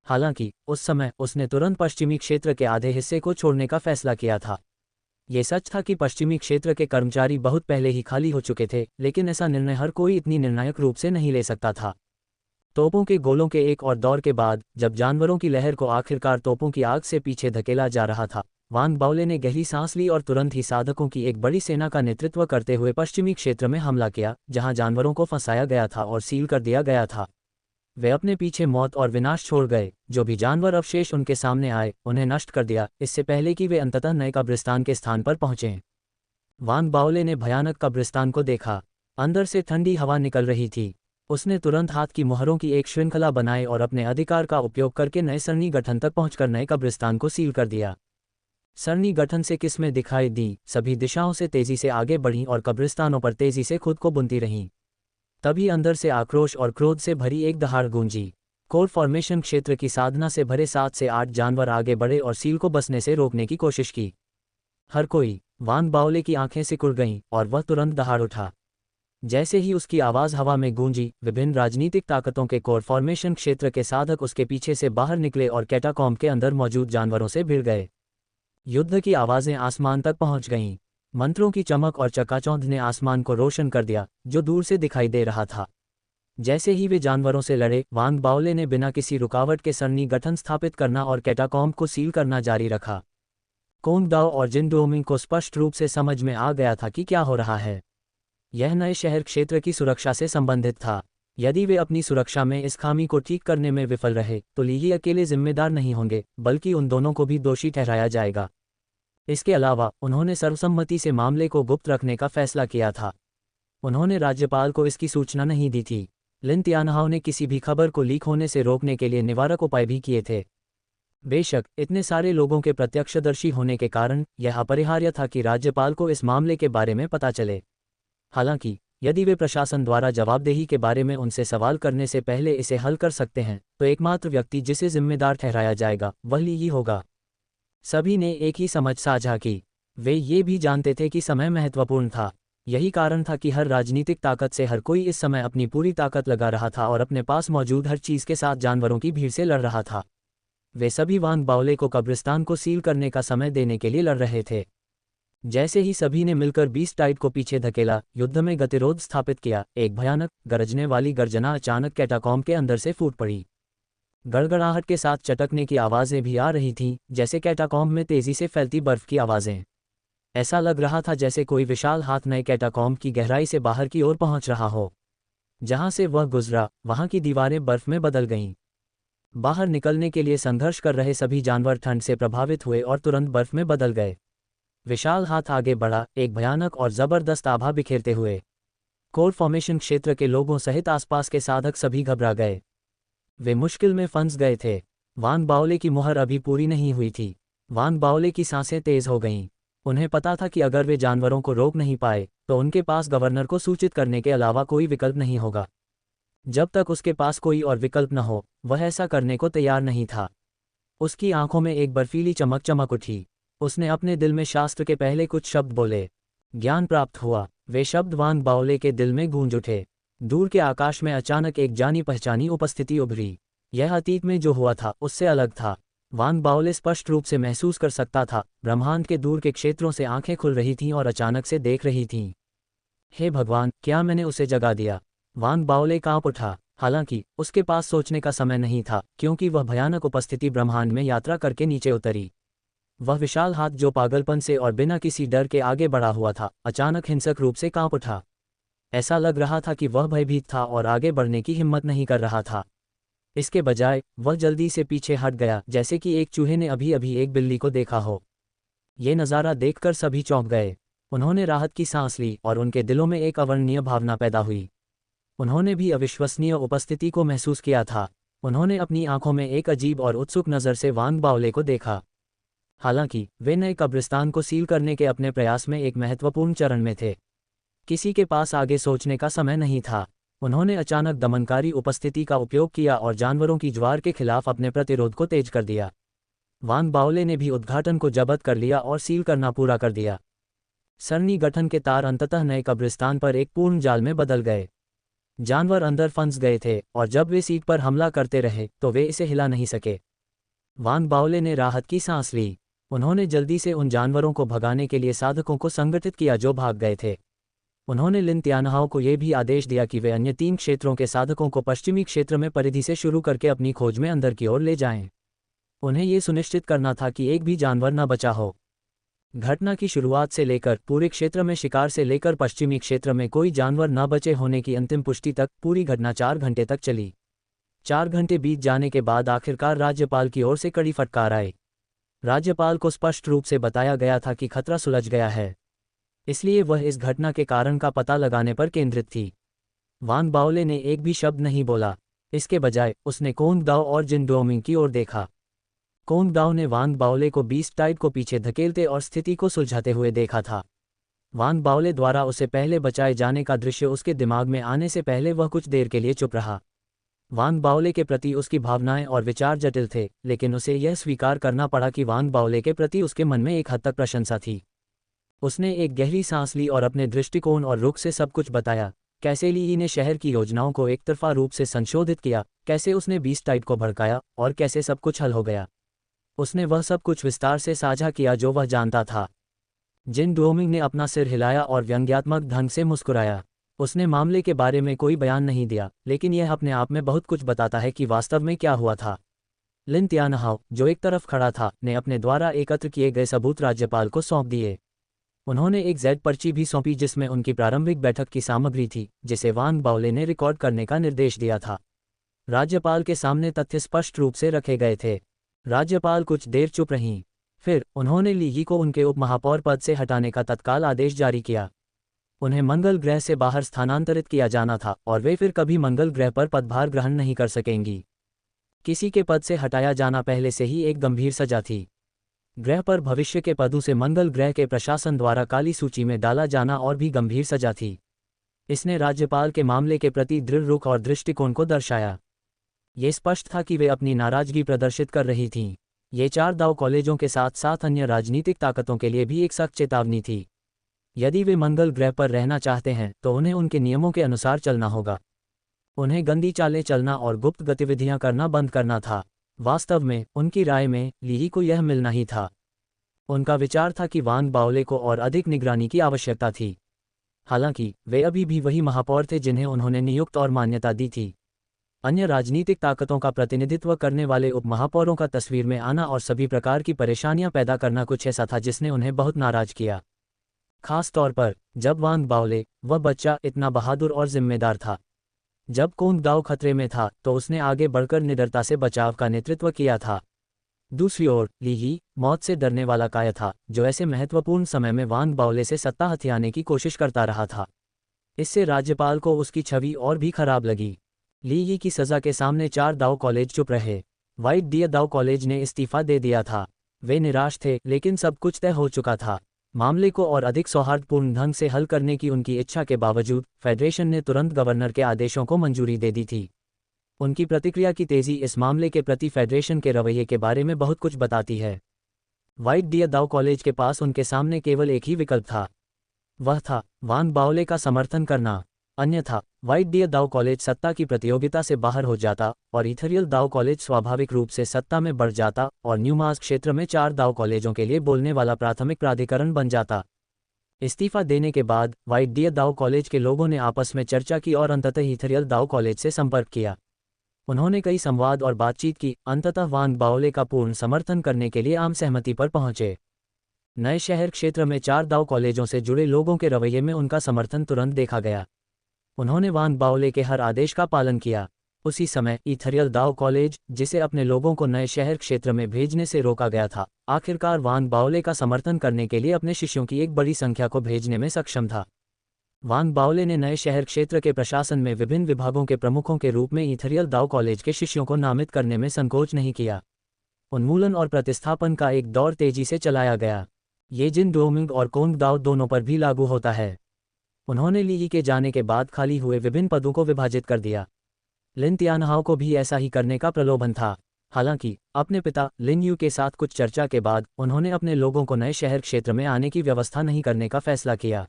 A: हालांकि उस समय उसने तुरंत पश्चिमी क्षेत्र के आधे हिस्से को छोड़ने का फैसला किया था। ये सच था कि पश्चिमी क्षेत्र के कर्मचारी बहुत पहले ही खाली हो चुके थे, लेकिन ऐसा निर्णय हर कोई इतनी निर्णायक रूप से नहीं ले सकता था। तोपों के गोलों के एक और दौर के बाद, जब जानवरों की लहर को आखिरकार तोपों की आग से पीछे धकेला जा रहा था, वान बाओले ने गहरी सांस ली और तुरंत ही साधकों की एक बड़ी सेना का नेतृत्व करते हुए पश्चिमी क्षेत्र में हमला किया, जहां जानवरों को फंसाया गया था और सील कर दिया गया था। वे अपने पीछे मौत और विनाश छोड़ गए। जो भी जानवर अवशेष उनके सामने आए, उन्हें नष्ट कर दिया, इससे पहले कि वे अंततः नए कब्रिस्तान के स्थान पर पहुंचें। वान बाओले ने भयानक कब्रिस्तान को देखा। अंदर से ठंडी हवा निकल रही थी। उसने तुरंत हाथ की मुहरों की एक श्रृंखला बनाई और अपने अधिकार का उपयोग करके नए सरणी गठन तक पहुंचकर नए कब्रिस्तान को सील कर दिया। सरणी गठन से किस्में दिखाई दी, सभी दिशाओं से तेजी से आगे बढ़ीं और कब्रिस्तानों पर तेजी से खुद को बुनती रहीं। तभी अंदर से आक्रोश और क्रोध से भरी एक दहाड़ गूंजी। कोर फॉर्मेशन क्षेत्र की साधना से भरे 7 से 8 जानवर आगे बढ़े और सील को बसने से रोकने की कोशिश की। हर कोई, वान बाओले की आंखें सिकुड़ गईं और वह तुरंत दहाड़ उठा। जैसे ही उसकी आवाज़ हवा में गूंजी, विभिन्न राजनीतिक ताकतों के कोर फॉर्मेशन क्षेत्र के साधक उसके पीछे से बाहर निकले और कैटाकॉम्ब के अंदर मौजूद जानवरों से भिड़ गए। युद्ध की आवाज़ें आसमान तक पहुंच गईं। मंत्रों की चमक और चकाचौंध ने आसमान को रोशन कर दिया, जो दूर से दिखाई दे रहा था। जैसे ही वे जानवरों से लड़े, वान बाओले ने बिना किसी रुकावट के सरणी गठन स्थापित करना और कैटाकॉम्ब को सील करना जारी रखा। कोंग दाओ और जिन डोमिंग को स्पष्ट रूप से समझ में आ गया था कि क्या हो रहा है। यह नए शहर क्षेत्र की सुरक्षा से संबंधित था। यदि वे अपनी सुरक्षा में इस खामी को ठीक करने में विफल रहे, तो लीगी अकेले जिम्मेदार नहीं होंगे, बल्कि उन दोनों को भी दोषी ठहराया जाएगा। इसके अलावा उन्होंने सर्वसम्मति से मामले को गुप्त रखने का फैसला किया था। उन्होंने राज्यपाल को इसकी सूचना नहीं दी थी। लिन तियानहाओ ने किसी भी खबर को लीक होने से रोकने के लिए निवारक उपाय भी किए थे। बेशक इतने सारे लोगों के प्रत्यक्षदर्शी होने के कारण यह अपरिहार्य था कि राज्यपाल को इस मामले के बारे में पता चले। हालांकि यदि वे प्रशासन द्वारा जवाबदेही के बारे में उनसे सवाल करने से पहले इसे हल कर सकते हैं तो एकमात्र व्यक्ति जिसे जिम्मेदार ठहराया जाएगा वह ली ही होगा। सभी ने एक ही समझ साझा की। वे ये भी जानते थे कि समय महत्वपूर्ण था। यही कारण था कि हर राजनीतिक ताकत से हर कोई इस समय अपनी पूरी ताकत लगा रहा था और अपने पास मौजूद हर चीज़ के साथ जानवरों की भीड़ से लड़ रहा था। वे सभी वान बाओले को कब्रिस्तान को सील करने का समय देने के लिए लड़ रहे थे। जैसे ही सभी ने मिलकर बीस्ट टाइड को पीछे धकेला, युद्ध में गतिरोध स्थापित किया, एक भयानक गरजने वाली गर्जना अचानक कैटाकॉम्ब के अंदर से फूट पड़ी। गड़गड़ाहट के साथ चटकने की आवाज़ें भी आ रही थीं, जैसे कैटाकॉम्ब में तेज़ी से फैलती बर्फ की आवाज़ें। ऐसा लग रहा था जैसे कोई विशाल हाथ नए कैटाकॉम्ब की गहराई से बाहर की ओर पहुंच रहा हो। जहां से वह गुजरा वहां की दीवारें बर्फ में बदल गईं। बाहर निकलने के लिए संघर्ष कर रहे सभी जानवर ठंड से प्रभावित हुए और तुरंत बर्फ में बदल गए। विशाल हाथ आगे बढ़ा, एक भयानक और जबरदस्त आभा बिखेरते हुए। कोर फॉर्मेशन क्षेत्र के लोगों सहित आसपास के साधक सभी घबरा गए। वे मुश्किल में फंस गए थे। वान बाओले की मुहर अभी पूरी नहीं हुई थी। वान बाओले की सांसें तेज हो गईं। उन्हें पता था कि अगर वे जानवरों को रोक नहीं पाए तो उनके पास गवर्नर को सूचित करने के अलावा कोई विकल्प नहीं होगा। जब तक उसके पास कोई और विकल्प न हो वह ऐसा करने को तैयार नहीं था। उसकी आंखों में एक बर्फीली चमक चमक उठी। उसने अपने दिल में शास्त्र के पहले कुछ शब्द बोले। ज्ञान प्राप्त हुआ। वे शब्द वान बाओले के दिल में गूंज उठे। दूर के आकाश में अचानक एक जानी पहचानी उपस्थिति उभरी। यह अतीत में जो हुआ था उससे अलग था। वान बाओले स्पष्ट रूप से महसूस कर सकता था, ब्रह्मांड के दूर के क्षेत्रों से आंखें खुल रही थीं और अचानक से देख रही थीं। हे भगवान, क्या मैंने उसे जगा दिया? वान बाओले कांप उठा। हालांकि उसके पास सोचने का समय नहीं था, क्योंकि वह भयानक उपस्थिति ब्रह्मांड में यात्रा करके नीचे उतरी। वह विशाल हाथ जो पागलपन से और बिना किसी डर के आगे बढ़ा हुआ था, अचानक हिंसक रूप से कांप उठा। ऐसा लग रहा था कि वह भयभीत था और आगे बढ़ने की हिम्मत नहीं कर रहा था। इसके बजाय वह जल्दी से पीछे हट गया, जैसे कि एक चूहे ने अभी अभी एक बिल्ली को देखा हो। ये नज़ारा देखकर सभी चौंक गए। उन्होंने राहत की सांस ली और उनके दिलों में एक अवर्णनीय भावना पैदा हुई। उन्होंने भी अविश्वसनीय उपस्थिति को महसूस किया था। उन्होंने अपनी आंखों में एक अजीब और उत्सुक नज़र से वान बाओले को देखा। हालांकि वे नए कब्रिस्तान को सील करने के अपने प्रयास में एक महत्वपूर्ण चरण में थे। किसी के पास आगे सोचने का समय नहीं था। उन्होंने अचानक दमनकारी उपस्थिति का उपयोग किया और जानवरों की ज्वार के खिलाफ अपने प्रतिरोध को तेज कर दिया। वान बाओले ने भी उद्घाटन को जब्त कर लिया और सील करना पूरा कर दिया। सरनी गठन के तार अंततः नए कब्रिस्तान पर एक पूर्ण जाल में बदल गए। जानवर अंदर फंस गए थे और जब वे सीट पर हमला करते रहे तो वे इसे हिला नहीं सके। वान बाओले ने राहत की सांस ली। उन्होंने जल्दी से उन जानवरों को भगाने के लिए साधकों को संगठित किया जो भाग गए थे। उन्होंने लिन त्यानहाओ को यह भी आदेश दिया कि वे अन्य 3 क्षेत्रों के साधकों को पश्चिमी क्षेत्र में परिधि से शुरू करके अपनी खोज में अंदर की ओर ले जाएं। उन्हें यह सुनिश्चित करना था कि एक भी जानवर न बचा हो। घटना की शुरुआत से लेकर पूरे क्षेत्र में शिकार से लेकर पश्चिमी क्षेत्र में कोई जानवर न बचे होने की अंतिम पुष्टि तक पूरी घटना 4 घंटे तक चली। 4 घंटे बीत जाने के बाद आखिरकार राज्यपाल की ओर से कड़ी फटकार आई। राज्यपाल को स्पष्ट रूप से बताया गया था कि खतरा सुलझ गया है, इसलिए वह इस घटना के कारण का पता लगाने पर केंद्रित थी। वान बाओले ने एक भी शब्द नहीं बोला। इसके बजाय उसने कोंगडाओ और जिन डोमिंग की ओर देखा। कोंगडाओ ने वान बाओले को बीस्ट टाइड को पीछे धकेलते और स्थिति को सुलझाते हुए देखा था। वान बाओले द्वारा उसे पहले बचाए जाने का दृश्य उसके दिमाग में आने से पहले वह कुछ देर के लिए चुप रहा। वान बाओले के प्रति उसकी भावनाएं और विचार जटिल थे, लेकिन उसे यह स्वीकार करना पड़ा कि वान बाओले के प्रति उसके मन में एक हद तक प्रशंसा थी। उसने एक गहरी सांस ली और अपने दृष्टिकोण और रुख से सब कुछ बताया। कैसे ली ने शहर की योजनाओं को एकतरफा रूप से संशोधित किया, कैसे उसने बीस्ट टाइड को भड़काया और कैसे सब कुछ हल हो गया। उसने वह सब कुछ विस्तार से साझा किया जो वह जानता था। जिन डोमिंग ने अपना सिर हिलाया और व्यंग्यात्मक ढंग से मुस्कुराया। उसने मामले के बारे में कोई बयान नहीं दिया, लेकिन यह अपने आप में बहुत कुछ बताता है कि वास्तव में क्या हुआ था। लिन त्यानहाओ, जो एक तरफ खड़ा था, ने अपने द्वारा एकत्र किए गए सबूत राज्यपाल को सौंप दिए। उन्होंने एक जेड पर्ची भी सौंपी जिसमें उनकी प्रारंभिक बैठक की सामग्री थी, जिसे वान बाओले ने रिकॉर्ड करने का निर्देश दिया था। राज्यपाल के सामने तथ्य स्पष्ट रूप से रखे गए थे। राज्यपाल कुछ देर चुप रहीं। फिर उन्होंने ली को उनके उप महापौर पद से हटाने का तत्काल आदेश जारी किया। उन्हें मंगल ग्रह से बाहर स्थानांतरित किया जाना था और वे फिर कभी मंगल ग्रह पर पदभार ग्रहण नहीं कर सकेंगी। किसी के पद से हटाया जाना पहले से ही एक गंभीर सजा थी। ग्रह पर भविष्य के पदों से मंगल ग्रह के प्रशासन द्वारा काली सूची में डाला जाना और भी गंभीर सजा थी। इसने राज्यपाल के मामले के प्रति दृढ़ रुख और दृष्टिकोण को दर्शाया। ये स्पष्ट था कि वे अपनी नाराजगी प्रदर्शित कर रही थीं। ये 4 दाव कॉलेजों के साथ साथ अन्य राजनीतिक ताकतों के लिए भी एक सख्त चेतावनी थी। यदि वे मंगल ग्रह पर रहना चाहते हैं तो उन्हें उनके नियमों के अनुसार चलना होगा। उन्हें गंदी चालें चलना और गुप्त गतिविधियां करना बंद करना था। वास्तव में, उनकी राय में, ली को यह मिलना ही था। उनका विचार था कि वान बाओले को और अधिक निगरानी की आवश्यकता थी। हालांकि, वे अभी भी वही महापौर थे जिन्हें उन्होंने नियुक्त और मान्यता दी थी। अन्य राजनीतिक ताकतों का प्रतिनिधित्व करने वाले उपमहापौरों का तस्वीर में आना और सभी प्रकार की परेशानियां पैदा करना कुछ ऐसा था जिसने उन्हें बहुत नाराज किया। खास तौर पर, जब वान बाओले, वह बच्चा, इतना बहादुर और जिम्मेदार था। जब कोंगडाओ खतरे में था तो उसने आगे बढ़कर निडरता से बचाव का नेतृत्व किया था। दूसरी ओर, ली मौत से डरने वाला काया था, जो ऐसे महत्वपूर्ण समय में वान बाओले से सत्ता हथियाने की कोशिश करता रहा था। इससे राज्यपाल को उसकी छवि और भी खराब लगी। ली की सजा के सामने 4 दाव कॉलेज चुप रहे। व्हाइट डियर दाव कॉलेज ने इस्तीफा दे दिया था। वे निराश थे, लेकिन सब कुछ तय हो चुका था। मामले को और अधिक सौहार्दपूर्ण ढंग से हल करने की उनकी इच्छा के बावजूद, फेडरेशन ने तुरंत गवर्नर के आदेशों को मंजूरी दे दी थी। उनकी प्रतिक्रिया की तेजी इस मामले के प्रति फेडरेशन के रवैये के बारे में बहुत कुछ बताती है। व्हाइट डियर दाव कॉलेज के पास उनके सामने केवल एक ही विकल्प था। वह था वान बाओले का समर्थन करना। अन्यथा, व्हाइट डियर दाव कॉलेज सत्ता की प्रतियोगिता से बाहर हो जाता और इथरियल दाव कॉलेज स्वाभाविक रूप से सत्ता में बढ़ जाता और न्यूमास्क क्षेत्र में 4 दाव कॉलेजों के लिए बोलने वाला प्राथमिक प्राधिकरण बन जाता। इस्तीफा देने के बाद व्हाइट डियर दाव कॉलेज के लोगों ने आपस में चर्चा की और अंततः इथरियल दाव कॉलेज से संपर्क किया। उन्होंने कई संवाद और बातचीत की, अंततः वान बाओले का पूर्ण समर्थन करने के लिए आम सहमति पर पहुंचे। नए शहर क्षेत्र में 4 दाव कॉलेजों से जुड़े लोगों के रवैये में उनका समर्थन तुरंत देखा गया। उन्होंने वान बाओले के हर आदेश का पालन किया। उसी समय, इथरियल दाव कॉलेज, जिसे अपने लोगों को नए शहर क्षेत्र में भेजने से रोका गया था, आखिरकार वान बाओले का समर्थन करने के लिए अपने शिष्यों की एक बड़ी संख्या को भेजने में सक्षम था। वान बाओले ने नए शहर क्षेत्र के प्रशासन में विभिन्न विभागों के प्रमुखों के रूप में इथरियल दाव कॉलेज के शिष्यों को नामित करने में संकोच नहीं किया। उन्मूलन और प्रतिस्थापन का एक दौर तेजी से चलाया गया। ये जिन डोमिंग और कोंगडाओ दोनों पर भी लागू होता है। उन्होंने ली के जाने के बाद खाली हुए विभिन्न पदों को विभाजित कर दिया। लिन तियानहाओ को भी ऐसा ही करने का प्रलोभन था। हालांकि, अपने पिता लिन यू के साथ कुछ चर्चा के बाद उन्होंने अपने लोगों को नए शहर क्षेत्र में आने की व्यवस्था नहीं करने का फैसला किया।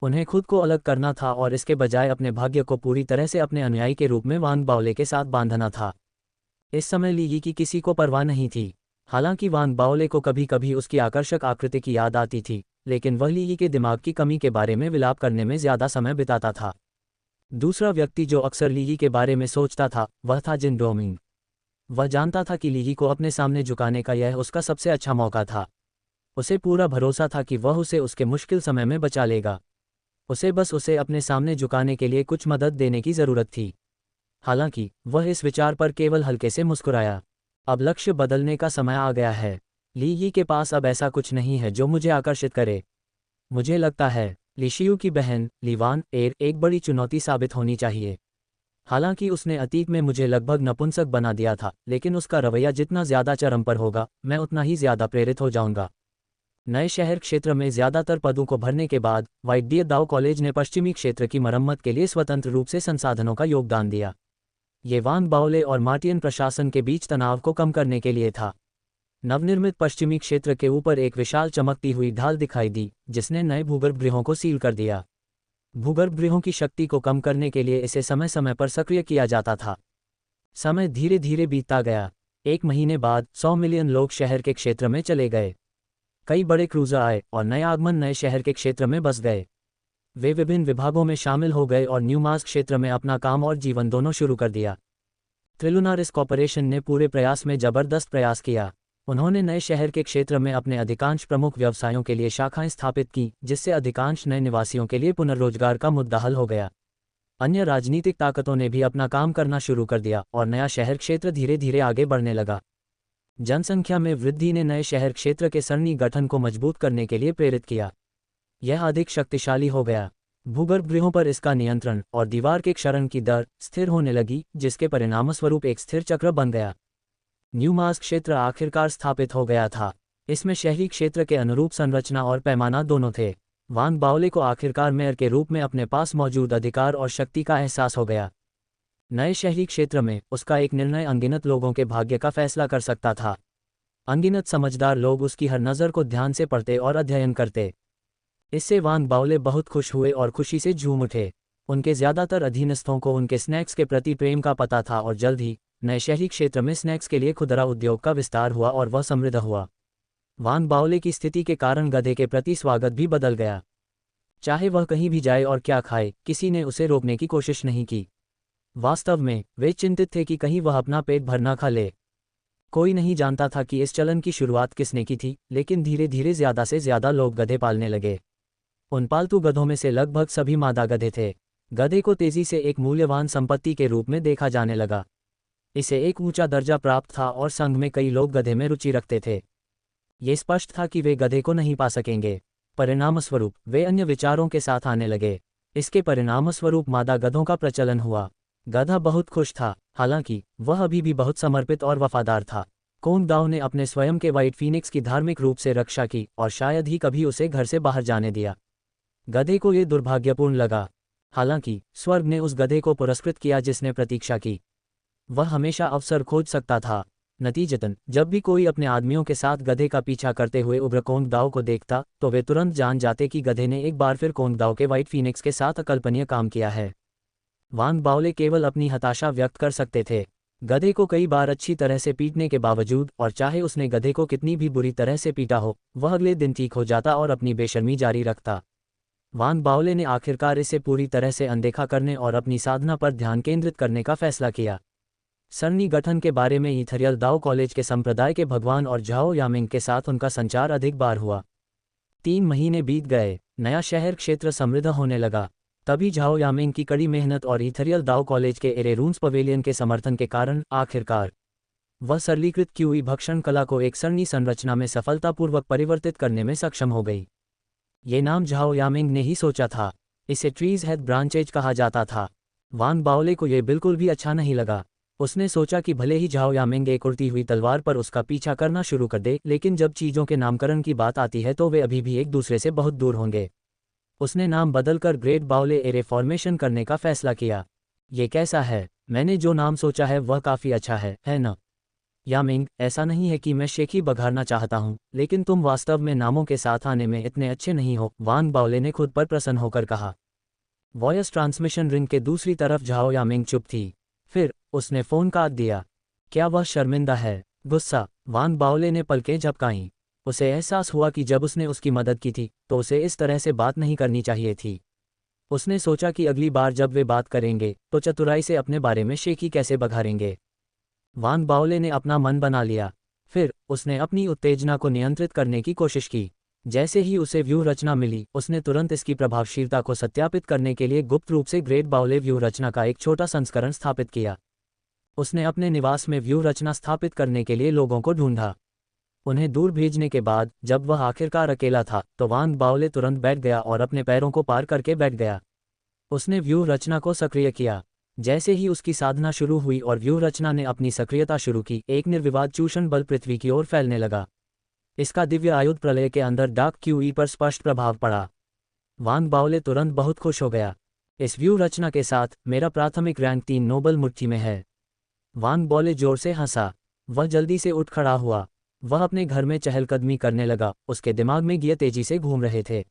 A: उन्हें खुद को अलग करना था और इसके बजाय अपने भाग्य को पूरी तरह से अपने अनुयायी के रूप में वान बाओले के साथ बांधना था। इस समय ली की किसी को परवाह नहीं थी। हालांकि वान बाओले को कभी कभी उसकी आकर्षक आकृति की याद आती थी, लेकिन वह ली के दिमाग की कमी के बारे में विलाप करने में ज्यादा समय बिताता था। दूसरा व्यक्ति जो अक्सर ली के बारे में सोचता था, वह था जिन डोमिंग। वह जानता था कि ली को अपने सामने झुकाने का यह उसका सबसे अच्छा मौका था। उसे पूरा भरोसा था कि वह उसे उसके मुश्किल समय में बचा लेगा। उसे बस उसे अपने सामने झुकाने के लिए कुछ मदद देने की जरूरत थी। हालांकि, वह इस विचार पर केवल हल्के से मुस्कुराया। अब लक्ष्य बदलने का समय आ गया है। ली के पास अब ऐसा कुछ नहीं है जो मुझे आकर्षित करे। मुझे लगता है, लिशियू की बहन, लीवान एर, एक बड़ी चुनौती साबित होनी चाहिए। हालांकि उसने अतीत में मुझे लगभग नपुंसक बना दिया था, लेकिन उसका रवैया जितना ज्यादा चरम पर होगा, मैं उतना ही ज्यादा प्रेरित हो जाऊंगा। नए शहर क्षेत्र में ज्यादातर पदों को भरने के बाद, व्हाइट डियर दाव कॉलेज ने पश्चिमी क्षेत्र की मरम्मत के लिए स्वतंत्र रूप से संसाधनों का योगदान दिया। ये वान बाओले और मार्टियन प्रशासन के बीच तनाव को कम करने के लिए था। नवनिर्मित पश्चिमी क्षेत्र के ऊपर एक विशाल चमकती हुई ढाल दिखाई दी, जिसने नए भूगर्भगृहों को सील कर दिया। भूगर्भगृहों की शक्ति को कम करने के लिए इसे समय समय पर सक्रिय किया जाता था। समय धीरे धीरे बीतता गया। 1 महीने बाद 100 मिलियन लोग शहर के क्षेत्र में चले गए। कई बड़े क्रूजर आए और नए आगमन नए शहर के क्षेत्र में बस गए। वे विभिन्न विभागों में शामिल हो गए और न्यूमास्क क्षेत्र में अपना काम और जीवन दोनों शुरू कर दिया। त्रिलुनारिस कॉर्पोरेशन ने पूरे प्रयास में जबरदस्त प्रयास किया। उन्होंने नए शहर के क्षेत्र में अपने अधिकांश प्रमुख व्यवसायों के लिए शाखाएं स्थापित की, जिससे अधिकांश नए निवासियों के लिए पुनर्रोजगार का मुद्दा हल हो गया। अन्य राजनीतिक ताकतों ने भी अपना काम करना शुरू कर दिया और नया शहर क्षेत्र धीरे धीरे आगे बढ़ने लगा। जनसंख्या में वृद्धि ने नए शहर क्षेत्र के सरणी गठन को मजबूत करने के लिए प्रेरित किया। यह अधिक शक्तिशाली हो गया। भूगर्भगृहों पर इसका नियंत्रण और दीवार के क्षरण की दर स्थिर होने लगी, जिसके परिणामस्वरूप एक स्थिर चक्र बन गया। न्यूमास्क क्षेत्र आखिरकार स्थापित हो गया था। इसमें शहरी क्षेत्र के अनुरूप संरचना और पैमाना दोनों थे। वान बाओले को आखिरकार मेयर के रूप में अपने पास मौजूद अधिकार और शक्ति का एहसास हो गया। नए शहरी क्षेत्र में उसका एक निर्णय अनगिनत लोगों के भाग्य का फैसला कर सकता था। अनगिनत समझदार लोग उसकी हर नज़र को ध्यान से पढ़ते और अध्ययन करते। इससे वान बाओले बहुत खुश हुए और खुशी से झूम उठे। उनके ज़्यादातर अधीनस्थों को उनके स्नैक्स के प्रति प्रेम का पता था और जल्द ही नए शहरी क्षेत्र में स्नैक्स के लिए खुदरा उद्योग का विस्तार हुआ और वह समृद्ध हुआ। वान बाओले की स्थिति के कारण गधे के प्रति स्वागत भी बदल गया। चाहे वह कहीं भी जाए और क्या खाए, किसी ने उसे रोकने की कोशिश नहीं की। वास्तव में वे चिंतित थे कि कहीं वह अपना पेट भर ना खा ले। कोई नहीं जानता था कि इस चलन की शुरुआत किसने की थी, लेकिन धीरे धीरे ज़्यादा से ज़्यादा लोग गधे पालने लगे। उन पालतू गधों में से लगभग सभी मादा गधे थे। गधे को तेजी से एक मूल्यवान संपत्ति के रूप में देखा जाने लगा। इसे एक ऊंचा दर्जा प्राप्त था और संघ में कई लोग गधे में रुचि रखते थे। ये स्पष्ट था कि वे गधे को नहीं पा सकेंगे। परिणामस्वरूप वे अन्य विचारों के साथ आने लगे। इसके परिणामस्वरूप मादा गधों का प्रचलन हुआ। गधा बहुत खुश था, हालांकि वह अभी भी बहुत समर्पित और वफादार था। कोन दाव ने अपने स्वयं के व्हाइट फीनिक्स की धार्मिक रूप से रक्षा की और शायद ही कभी उसे घर से बाहर जाने दिया। गधे को ये दुर्भाग्यपूर्ण लगा। हालांकि स्वर्ग ने उस गधे को पुरस्कृत किया जिसने प्रतीक्षा की। वह हमेशा अवसर खोज सकता था। नतीजतन जब भी कोई अपने आदमियों के साथ गधे का पीछा करते हुए उभर कोंग दाव को देखता तो वे तुरंत जान जाते कि गधे ने एक बार फिर कोंग दाव के व्हाइट फीनिक्स के साथ अकल्पनीय काम किया है। वान बाओले केवल अपनी हताशा व्यक्त कर सकते थे। गधे को कई बार अच्छी तरह से पीटने के बावजूद, और चाहे उसने गधे को कितनी भी बुरी तरह से पीटा हो, वह अगले दिन ठीक हो जाता और अपनी बेशर्मी जारी रखता। वान बाओले ने आखिरकार इसे पूरी तरह से अनदेखा करने और अपनी साधना पर ध्यान केंद्रित करने का फैसला किया। सरनी गठन के बारे में ईथरियल दाओ कॉलेज के संप्रदाय के भगवान और झाओ यामिंग के साथ उनका संचार अधिक बार हुआ। 3 महीने बीत गए, नया शहर क्षेत्र समृद्ध होने लगा। तभी झाओ यामिंग की कड़ी मेहनत और ईथरियल दाओ कॉलेज के एरेरून्स पवेलियन के समर्थन के कारण आखिरकार वह सरलीकृत क्यूई भक्षण कला को एक सरनी संरचना में सफलतापूर्वक परिवर्तित करने में सक्षम हो गई। ये नाम झाओ यामिंग ने ही सोचा था। इसे ट्रीज हेड ब्रांचेज कहा जाता था। वान बाओले को यह बिल्कुल भी अच्छा नहीं लगा। उसने सोचा कि भले ही झाओ यामिंग एक उड़ती हुई तलवार पर उसका पीछा करना शुरू कर दे, लेकिन जब चीज़ों के नामकरण की बात आती है तो वे अभी भी एक दूसरे से बहुत दूर होंगे। उसने नाम बदलकर ग्रेट बाओले एरे फॉर्मेशन करने का फैसला किया। ये कैसा है? मैंने जो नाम सोचा है वह काफ़ी अच्छा है ना? यामिंग, ऐसा नहीं है कि मैं शेखी बघारना चाहता हूँ, लेकिन तुम वास्तव में नामों के साथ आने में इतने अच्छे नहीं हो, वान बाओले ने खुद पर प्रसन्न होकर कहा। वॉयस ट्रांसमिशन रिंग के दूसरी तरफ झाओ यामिंग चुप थी। फिर उसने फ़ोन काट दिया। क्या वह शर्मिंदा है? गुस्सा? वान बाओले ने पलकें झपकाईं। उसे एहसास हुआ कि जब उसने उसकी मदद की थी तो उसे इस तरह से बात नहीं करनी चाहिए थी। उसने सोचा कि अगली बार जब वे बात करेंगे तो चतुराई से अपने बारे में शेखी कैसे बघारेंगे। वान बाओले ने अपना मन बना लिया। फिर उसने अपनी उत्तेजना को नियंत्रित करने की कोशिश की। जैसे ही उसे व्यूह रचना मिली, उसने तुरंत इसकी प्रभावशीलता को सत्यापित करने के लिए गुप्त रूप से ग्रेट बाओले व्यूह रचना का एक छोटा संस्करण स्थापित किया। उसने अपने निवास में व्यूह रचना स्थापित करने के लिए लोगों को ढूंढा। उन्हें दूर भेजने के बाद जब वह आखिरकार अकेला था तो वान बाओले तुरंत बैठ गया और अपने पैरों को पार करके बैठ गया। उसने व्यूह रचना को सक्रिय किया। जैसे ही उसकी साधना शुरू हुई और व्यूह रचना ने अपनी सक्रियता शुरू की, एक निर्विवाद चूषण बल पृथ्वी की ओर फैलने लगा। इसका दिव्य आयुध प्रलय के अंदर डार्क क्यूई पर स्पष्ट प्रभाव पड़ा। वान बाओले तुरंत बहुत खुश हो गया। इस व्यूह रचना के साथ मेरा प्राथमिक रैंक 3 नोबल मुट्ठी में है। वान बाओले जोर से हंसा। वह जल्दी से उठ खड़ा हुआ। वह अपने घर में चहलकदमी करने लगा। उसके दिमाग में गियर तेजी से घूम रहे थे।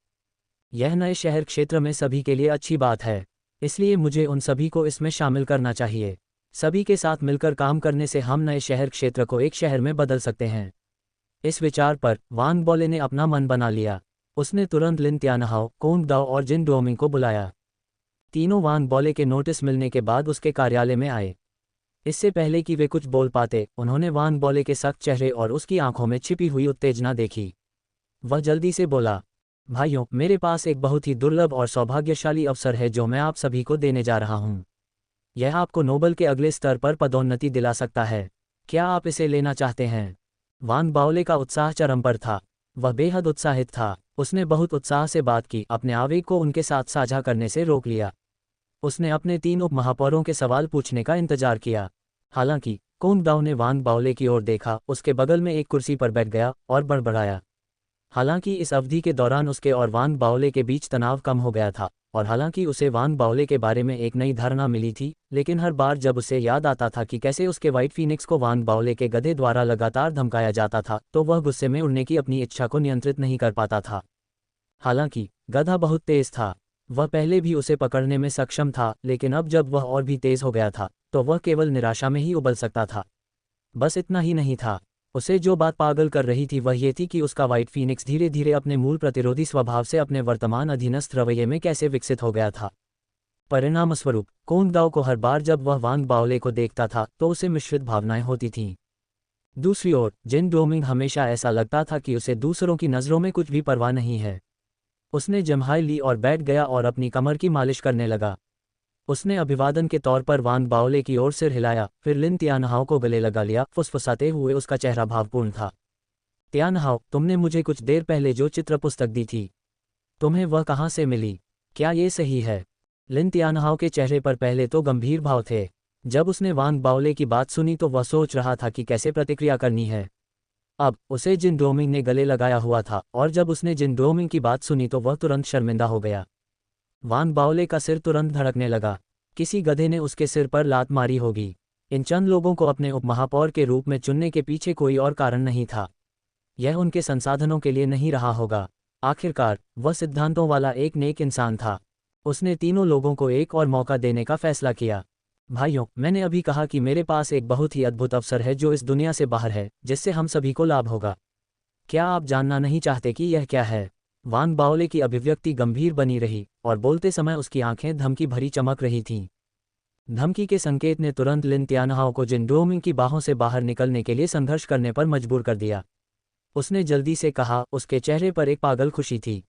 A: यह नए शहर क्षेत्र में सभी के लिए अच्छी बात है, इसलिए मुझे उन सभी को इसमें शामिल करना चाहिए। सभी के साथ मिलकर काम करने से हम नए शहर क्षेत्र को एक शहर में बदल सकते हैं। इस विचार पर वान बाओले ने अपना मन बना लिया। उसने तुरंत लिन त्यानहाओ, कोंग दाओ और जिन डोमिंग को बुलाया। तीनों वान बाओले के नोटिस मिलने के बाद उसके कार्यालय में आए। इससे पहले कि वे कुछ बोल पाते, उन्होंने वान बाओले के सख्त चेहरे और उसकी आंखों में छिपी हुई उत्तेजना देखी। वह जल्दी से बोला, भाइयों, मेरे पास एक बहुत ही दुर्लभ और सौभाग्यशाली अवसर है जो मैं आप सभी को देने जा रहा हूं। यह आपको नोबल के अगले स्तर पर पदोन्नति दिला सकता है। क्या आप इसे लेना चाहते हैं? वान बाओले का उत्साह चरम पर था। वह बेहद उत्साहित था। उसने बहुत उत्साह से बात की, अपने आवेग को उनके साथ साझा करने से रोक लिया। उसने अपने 3 उप महापौरों के सवाल पूछने का इंतजार किया। हालांकि कोंग दाओ ने वान बाओले की ओर देखा, उसके बगल में एक कुर्सी पर बैठ गया और बड़बड़ाया, हालांकि इस अवधि के दौरान उसके और वान बाओले के बीच तनाव कम हो गया था, और हालांकि उसे वान बाओले के बारे में एक नई धारणा मिली थी, लेकिन हर बार जब उसे याद आता था कि कैसे उसके व्हाइट फीनिक्स को वान बाओले के गधे द्वारा लगातार धमकाया जाता था, तो वह गुस्से में उड़ने की अपनी इच्छा को नियंत्रित नहीं कर पाता था। हालांकि गधा बहुत तेज था। वह पहले भी उसे पकड़ने में सक्षम था, लेकिन अब जब वह और भी तेज हो गया था, तो वह केवल निराशा में ही उबल सकता था। बस इतना ही नहीं था, उसे जो बात पागल कर रही थी वह ये थी कि उसका व्हाइट फीनिक्स धीरे धीरे अपने मूल प्रतिरोधी स्वभाव से अपने वर्तमान अधीनस्थ रवैये में कैसे विकसित हो गया था। परिणामस्वरूप कोंगदाओ को हर बार जब वह वांग बाओले को देखता था तो उसे मिश्रित भावनाएं होती थीं। दूसरी ओर जिन डोमिंग हमेशा ऐसा लगता था कि उसे दूसरों की नज़रों में कुछ भी परवाह नहीं है। उसने जम्हाई ली और बैठ गया और अपनी कमर की मालिश करने लगा। उसने अभिवादन के तौर पर वान बाओले की ओर सिर हिलाया, फिर लिन तियानहाओ को गले लगा लिया। फुसफुसाते हुए उसका चेहरा भावपूर्ण था। तियानहाओ, तुमने मुझे कुछ देर पहले जो चित्र पुस्तक दी थी, तुम्हें वह कहाँ से मिली? क्या ये सही है? लिन तियानहाओ के चेहरे पर पहले तो गंभीर भाव थे। जब उसने वान बाओले की बात सुनी तो वह सोच रहा था कि कैसे प्रतिक्रिया करनी है। अब उसे जिन डोमिंग ने गले लगाया हुआ था, और जब उसने जिन डोमिंग की बात सुनी तो वह तुरंत शर्मिंदा हो गया। वान बाओले का सिर तुरंत धड़कने लगा। किसी गधे ने उसके सिर पर लात मारी होगी। इन चंद लोगों को अपने उपमहापौर के रूप में चुनने के पीछे कोई और कारण नहीं था। यह उनके संसाधनों के लिए नहीं रहा होगा। आखिरकार वह सिद्धांतों वाला एक नेक इंसान था। उसने तीनों लोगों को एक और मौका देने का फैसला किया। भाइयों, मैंने अभी कहा कि मेरे पास एक बहुत ही अद्भुत अवसर है जो इस दुनिया से बाहर है, जिससे हम सभी को लाभ होगा। क्या आप जानना नहीं चाहते कि यह क्या है? वान बाओले की अभिव्यक्ति गंभीर बनी रही, और बोलते समय उसकी आंखें धमकी भरी चमक रही थीं। धमकी के संकेत ने तुरंत लिन तियानहाओ को जिन डोमिंग की बाहों से बाहर निकलने के लिए संघर्ष करने पर मजबूर कर दिया। उसने जल्दी से कहा, उसके चेहरे पर एक पागल खुशी थी।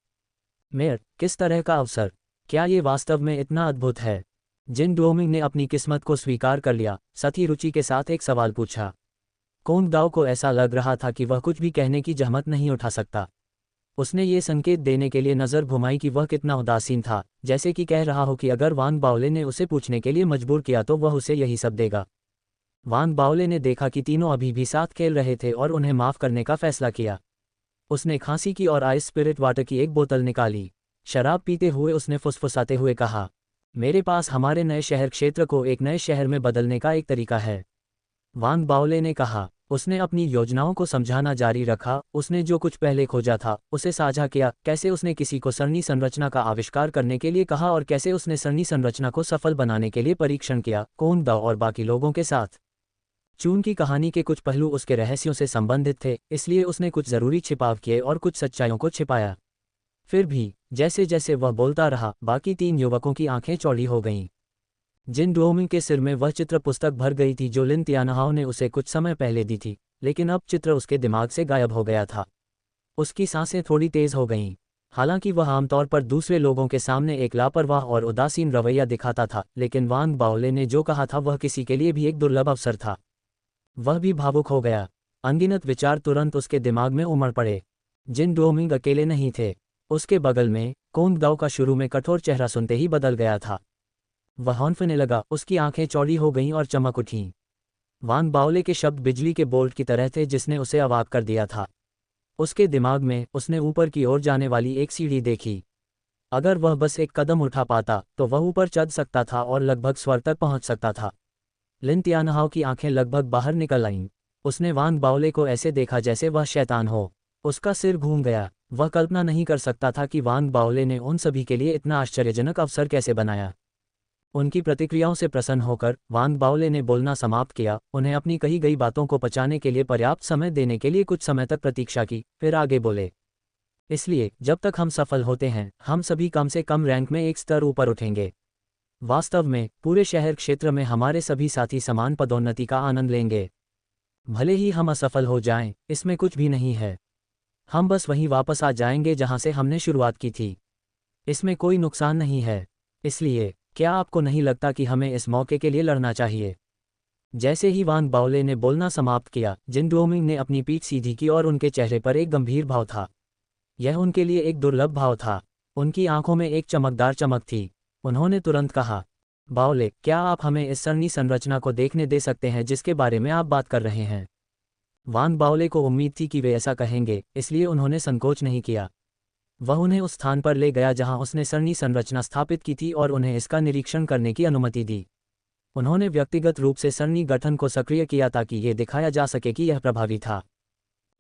A: मेयर, किस तरह का अवसर? क्या ये वास्तव में इतना अद्भुत है? जिन डोमिंग ने अपनी किस्मत को स्वीकार कर लिया, सती रुचि के साथ एक सवाल पूछा। कोंगदाओ को ऐसा लग रहा था कि वह कुछ भी कहने की जहमत नहीं उठा सकता। उसने ये संकेत देने के लिए नज़र घुमाई कि वह कितना उदासीन था, जैसे कि कह रहा हो कि अगर वान बाओले ने उसे पूछने के लिए मजबूर किया तो वह उसे यही सब देगा। वान बाओले ने देखा कि तीनों अभी भी साथ खेल रहे थे और उन्हें माफ़ करने का फैसला किया। उसने खांसी की और आइस स्पिरिट वाटर की एक बोतल निकाली। शराब पीते हुए उसने फुसफुसाते हुए कहा, मेरे पास हमारे नए शहर क्षेत्र को एक नए शहर में बदलने का एक तरीका है। वान बाओले ने कहा। उसने अपनी योजनाओं को समझाना जारी रखा। उसने जो कुछ पहले खोजा था उसे साझा किया। कैसे उसने किसी को सरणी संरचना का आविष्कार करने के लिए कहा और कैसे उसने सरणी संरचना को सफल बनाने के लिए परीक्षण किया, कोंगदाओ और बाकी लोगों के साथ। चून की कहानी के कुछ पहलू उसके रहस्यों से संबंधित थे, इसलिए उसने कुछ जरूरी छिपाव किए और कुछ सच्चाइयों को छिपाया। फिर भी जैसे जैसे वह बोलता रहा, बाकी तीन युवकों की आंखें चौड़ी हो गईं। जिन डोमिंग के सिर में वह चित्र पुस्तक भर गई थी जो लिन तियानहाओ ने उसे कुछ समय पहले दी थी, लेकिन अब चित्र उसके दिमाग से गायब हो गया था। उसकी सांसें थोड़ी तेज हो गईं। हालांकि वह आमतौर पर दूसरे लोगों के सामने एक लापरवाह और उदासीन रवैया दिखाता था, लेकिन वान बाओले ने जो कहा था वह किसी के लिए भी एक दुर्लभ अवसर था। वह भी भावुक हो गया। अनगिनत विचार तुरंत उसके दिमाग में उमड़ पड़े। जिन डोमिंग अकेले नहीं थे। उसके बगल में कोंगदाओ का शुरू में कठोर चेहरा सुनते ही बदल गया था। वह हौंफने लगा, उसकी आंखें चौड़ी हो गईं और चमक उठीं। वान बाओले के शब्द बिजली के बोल्ट की तरह थे जिसने उसे अवाक कर दिया था। उसके दिमाग में उसने ऊपर की ओर जाने वाली एक सीढ़ी देखी। अगर वह बस एक कदम उठा पाता तो वह ऊपर चढ़ सकता था और लगभग स्वर तक पहुंच सकता था। लिन तियानहाओ की आंखें लगभग बाहर निकल आईं। उसने वान बाओले को ऐसे देखा जैसे वह शैतान हो। उसका सिर घूम गया। वह कल्पना नहीं कर सकता था कि वान बाओले ने उन सभी के लिए इतना आश्चर्यजनक अवसर कैसे बनाया। उनकी प्रतिक्रियाओं से प्रसन्न होकर वान बाओले ने बोलना समाप्त किया। उन्हें अपनी कही गई बातों को पचाने के लिए पर्याप्त समय देने के लिए कुछ समय तक प्रतीक्षा की, फिर आगे बोले। इसलिए जब तक हम सफल होते हैं, हम सभी कम से कम रैंक में एक स्तर ऊपर उठेंगे। वास्तव में पूरे शहर क्षेत्र में हमारे सभी साथी समान पदोन्नति का आनंद लेंगे। भले ही हम असफल हो जाएं, इसमें कुछ भी नहीं है। हम बस वहीं वापस आ जाएंगे जहां से हमने शुरुआत की थी। इसमें कोई नुकसान नहीं है। इसलिए क्या आपको नहीं लगता कि हमें इस मौके के लिए लड़ना चाहिए? जैसे ही वान बाओले ने बोलना समाप्त किया, जिन डोमिंग ने अपनी पीठ सीधी की और उनके चेहरे पर एक गंभीर भाव था। यह उनके लिए एक दुर्लभ भाव था। उनकी आंखों में एक चमकदार चमक थी। उन्होंने तुरंत कहा, बाओले, क्या आप हमें इस सरणी संरचना को देखने दे सकते हैं जिसके बारे में आप बात कर रहे हैं? वान बाओले को उम्मीद थी कि वे ऐसा कहेंगे, इसलिए उन्होंने संकोच नहीं किया। वह उन्हें उस स्थान पर ले गया जहां उसने सरणी संरचना स्थापित की थी और उन्हें इसका निरीक्षण करने की अनुमति दी। उन्होंने व्यक्तिगत रूप से सरणी गठन को सक्रिय किया ताकि ये दिखाया जा सके कि यह प्रभावी था।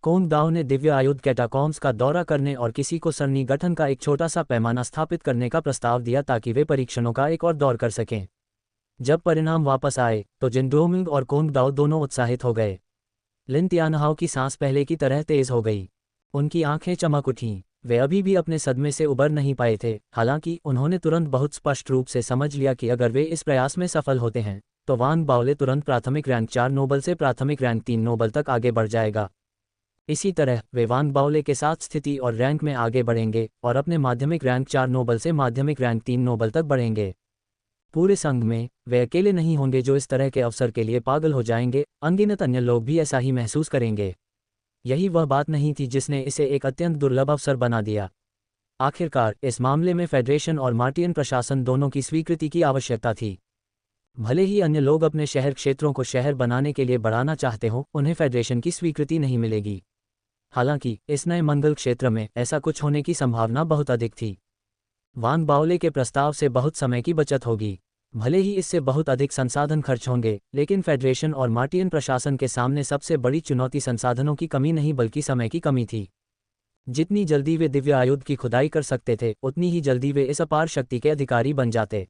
A: कोंग दाओ ने दिव्य आयुध कैटाकॉम्स का दौरा करने और किसी को सरणी गठन का एक छोटा सा पैमाना स्थापित करने का प्रस्ताव दिया ताकि वे परीक्षणों का एक और दौर कर सकें। जब परिणाम वापस आए तो जिन डोमिंग और कोंग दाओ दोनों उत्साहित हो गए। लिन तियानहाओ की सांस पहले की तरह तेज हो गई। उनकी आंखें चमक उठीं। वे अभी भी अपने सदमे से उबर नहीं पाए थे, हालांकि उन्होंने तुरंत बहुत स्पष्ट रूप से समझ लिया कि अगर वे इस प्रयास में सफल होते हैं तो वान बाओले तुरंत प्राथमिक रैंक 4 नोबल से प्राथमिक रैंक 3 नोबल तक आगे बढ़ जाएगा। इसी तरह वे वान बाओले के साथ स्थिति और रैंक में आगे बढ़ेंगे और अपने माध्यमिक रैंक 4 नोबल से माध्यमिक रैंक 3 नोबल तक बढ़ेंगे। पूरे संघ में वे अकेले नहीं होंगे जो इस तरह के अवसर के लिए पागल हो जाएंगे, अनगिनत अन्य लोग भी ऐसा ही महसूस करेंगे। यही वह बात नहीं थी जिसने इसे एक अत्यंत दुर्लभ अवसर बना दिया। आखिरकार इस मामले में फेडरेशन और मार्टियन प्रशासन दोनों की स्वीकृति की आवश्यकता थी। भले ही अन्य लोग अपने शहर क्षेत्रों को शहर बनाने के लिए बढ़ाना चाहते हों, उन्हें फेडरेशन की स्वीकृति नहीं मिलेगी। हालांकि इस नए मंगल क्षेत्र में ऐसा कुछ होने की संभावना बहुत अधिक थी। वान बाओले के प्रस्ताव से बहुत समय की बचत होगी। भले ही इससे बहुत अधिक संसाधन खर्च होंगे, लेकिन फेडरेशन और मार्टियन प्रशासन के सामने सबसे बड़ी चुनौती संसाधनों की कमी नहीं बल्कि समय की कमी थी। जितनी जल्दी वे दिव्य आयुध की खुदाई कर सकते थे, उतनी ही जल्दी वे इस अपार शक्ति के अधिकारी बन जाते।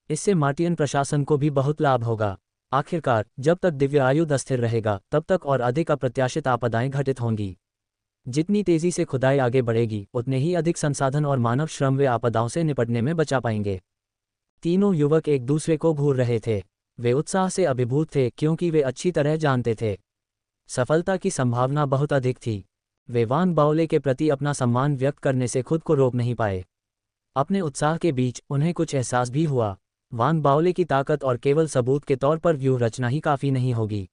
A: इससे मार्टियन प्रशासन को भी बहुत लाभ होगा। आखिरकार जब तक दिव्य आयुध अस्थिर रहेगा, तब तक और अधिक अप्रत्याशित आपदाएं घटित होंगी। जितनी तेजी से खुदाई आगे बढ़ेगी, उतने ही अधिक संसाधन और मानव श्रम वे आपदाओं से निपटने में बचा पाएंगे। तीनों युवक एक दूसरे को घूर रहे थे। वे उत्साह से अभिभूत थे क्योंकि वे अच्छी तरह जानते थे सफलता की संभावना बहुत अधिक थी। वे वान बाओले के प्रति अपना सम्मान व्यक्त करने से खुद को रोक नहीं पाए। अपने उत्साह के बीच उन्हें कुछ एहसास भी हुआ। वान बाओले की ताकत और केवल सबूत के तौर पर व्यूह रचना ही काफ़ी नहीं होगी।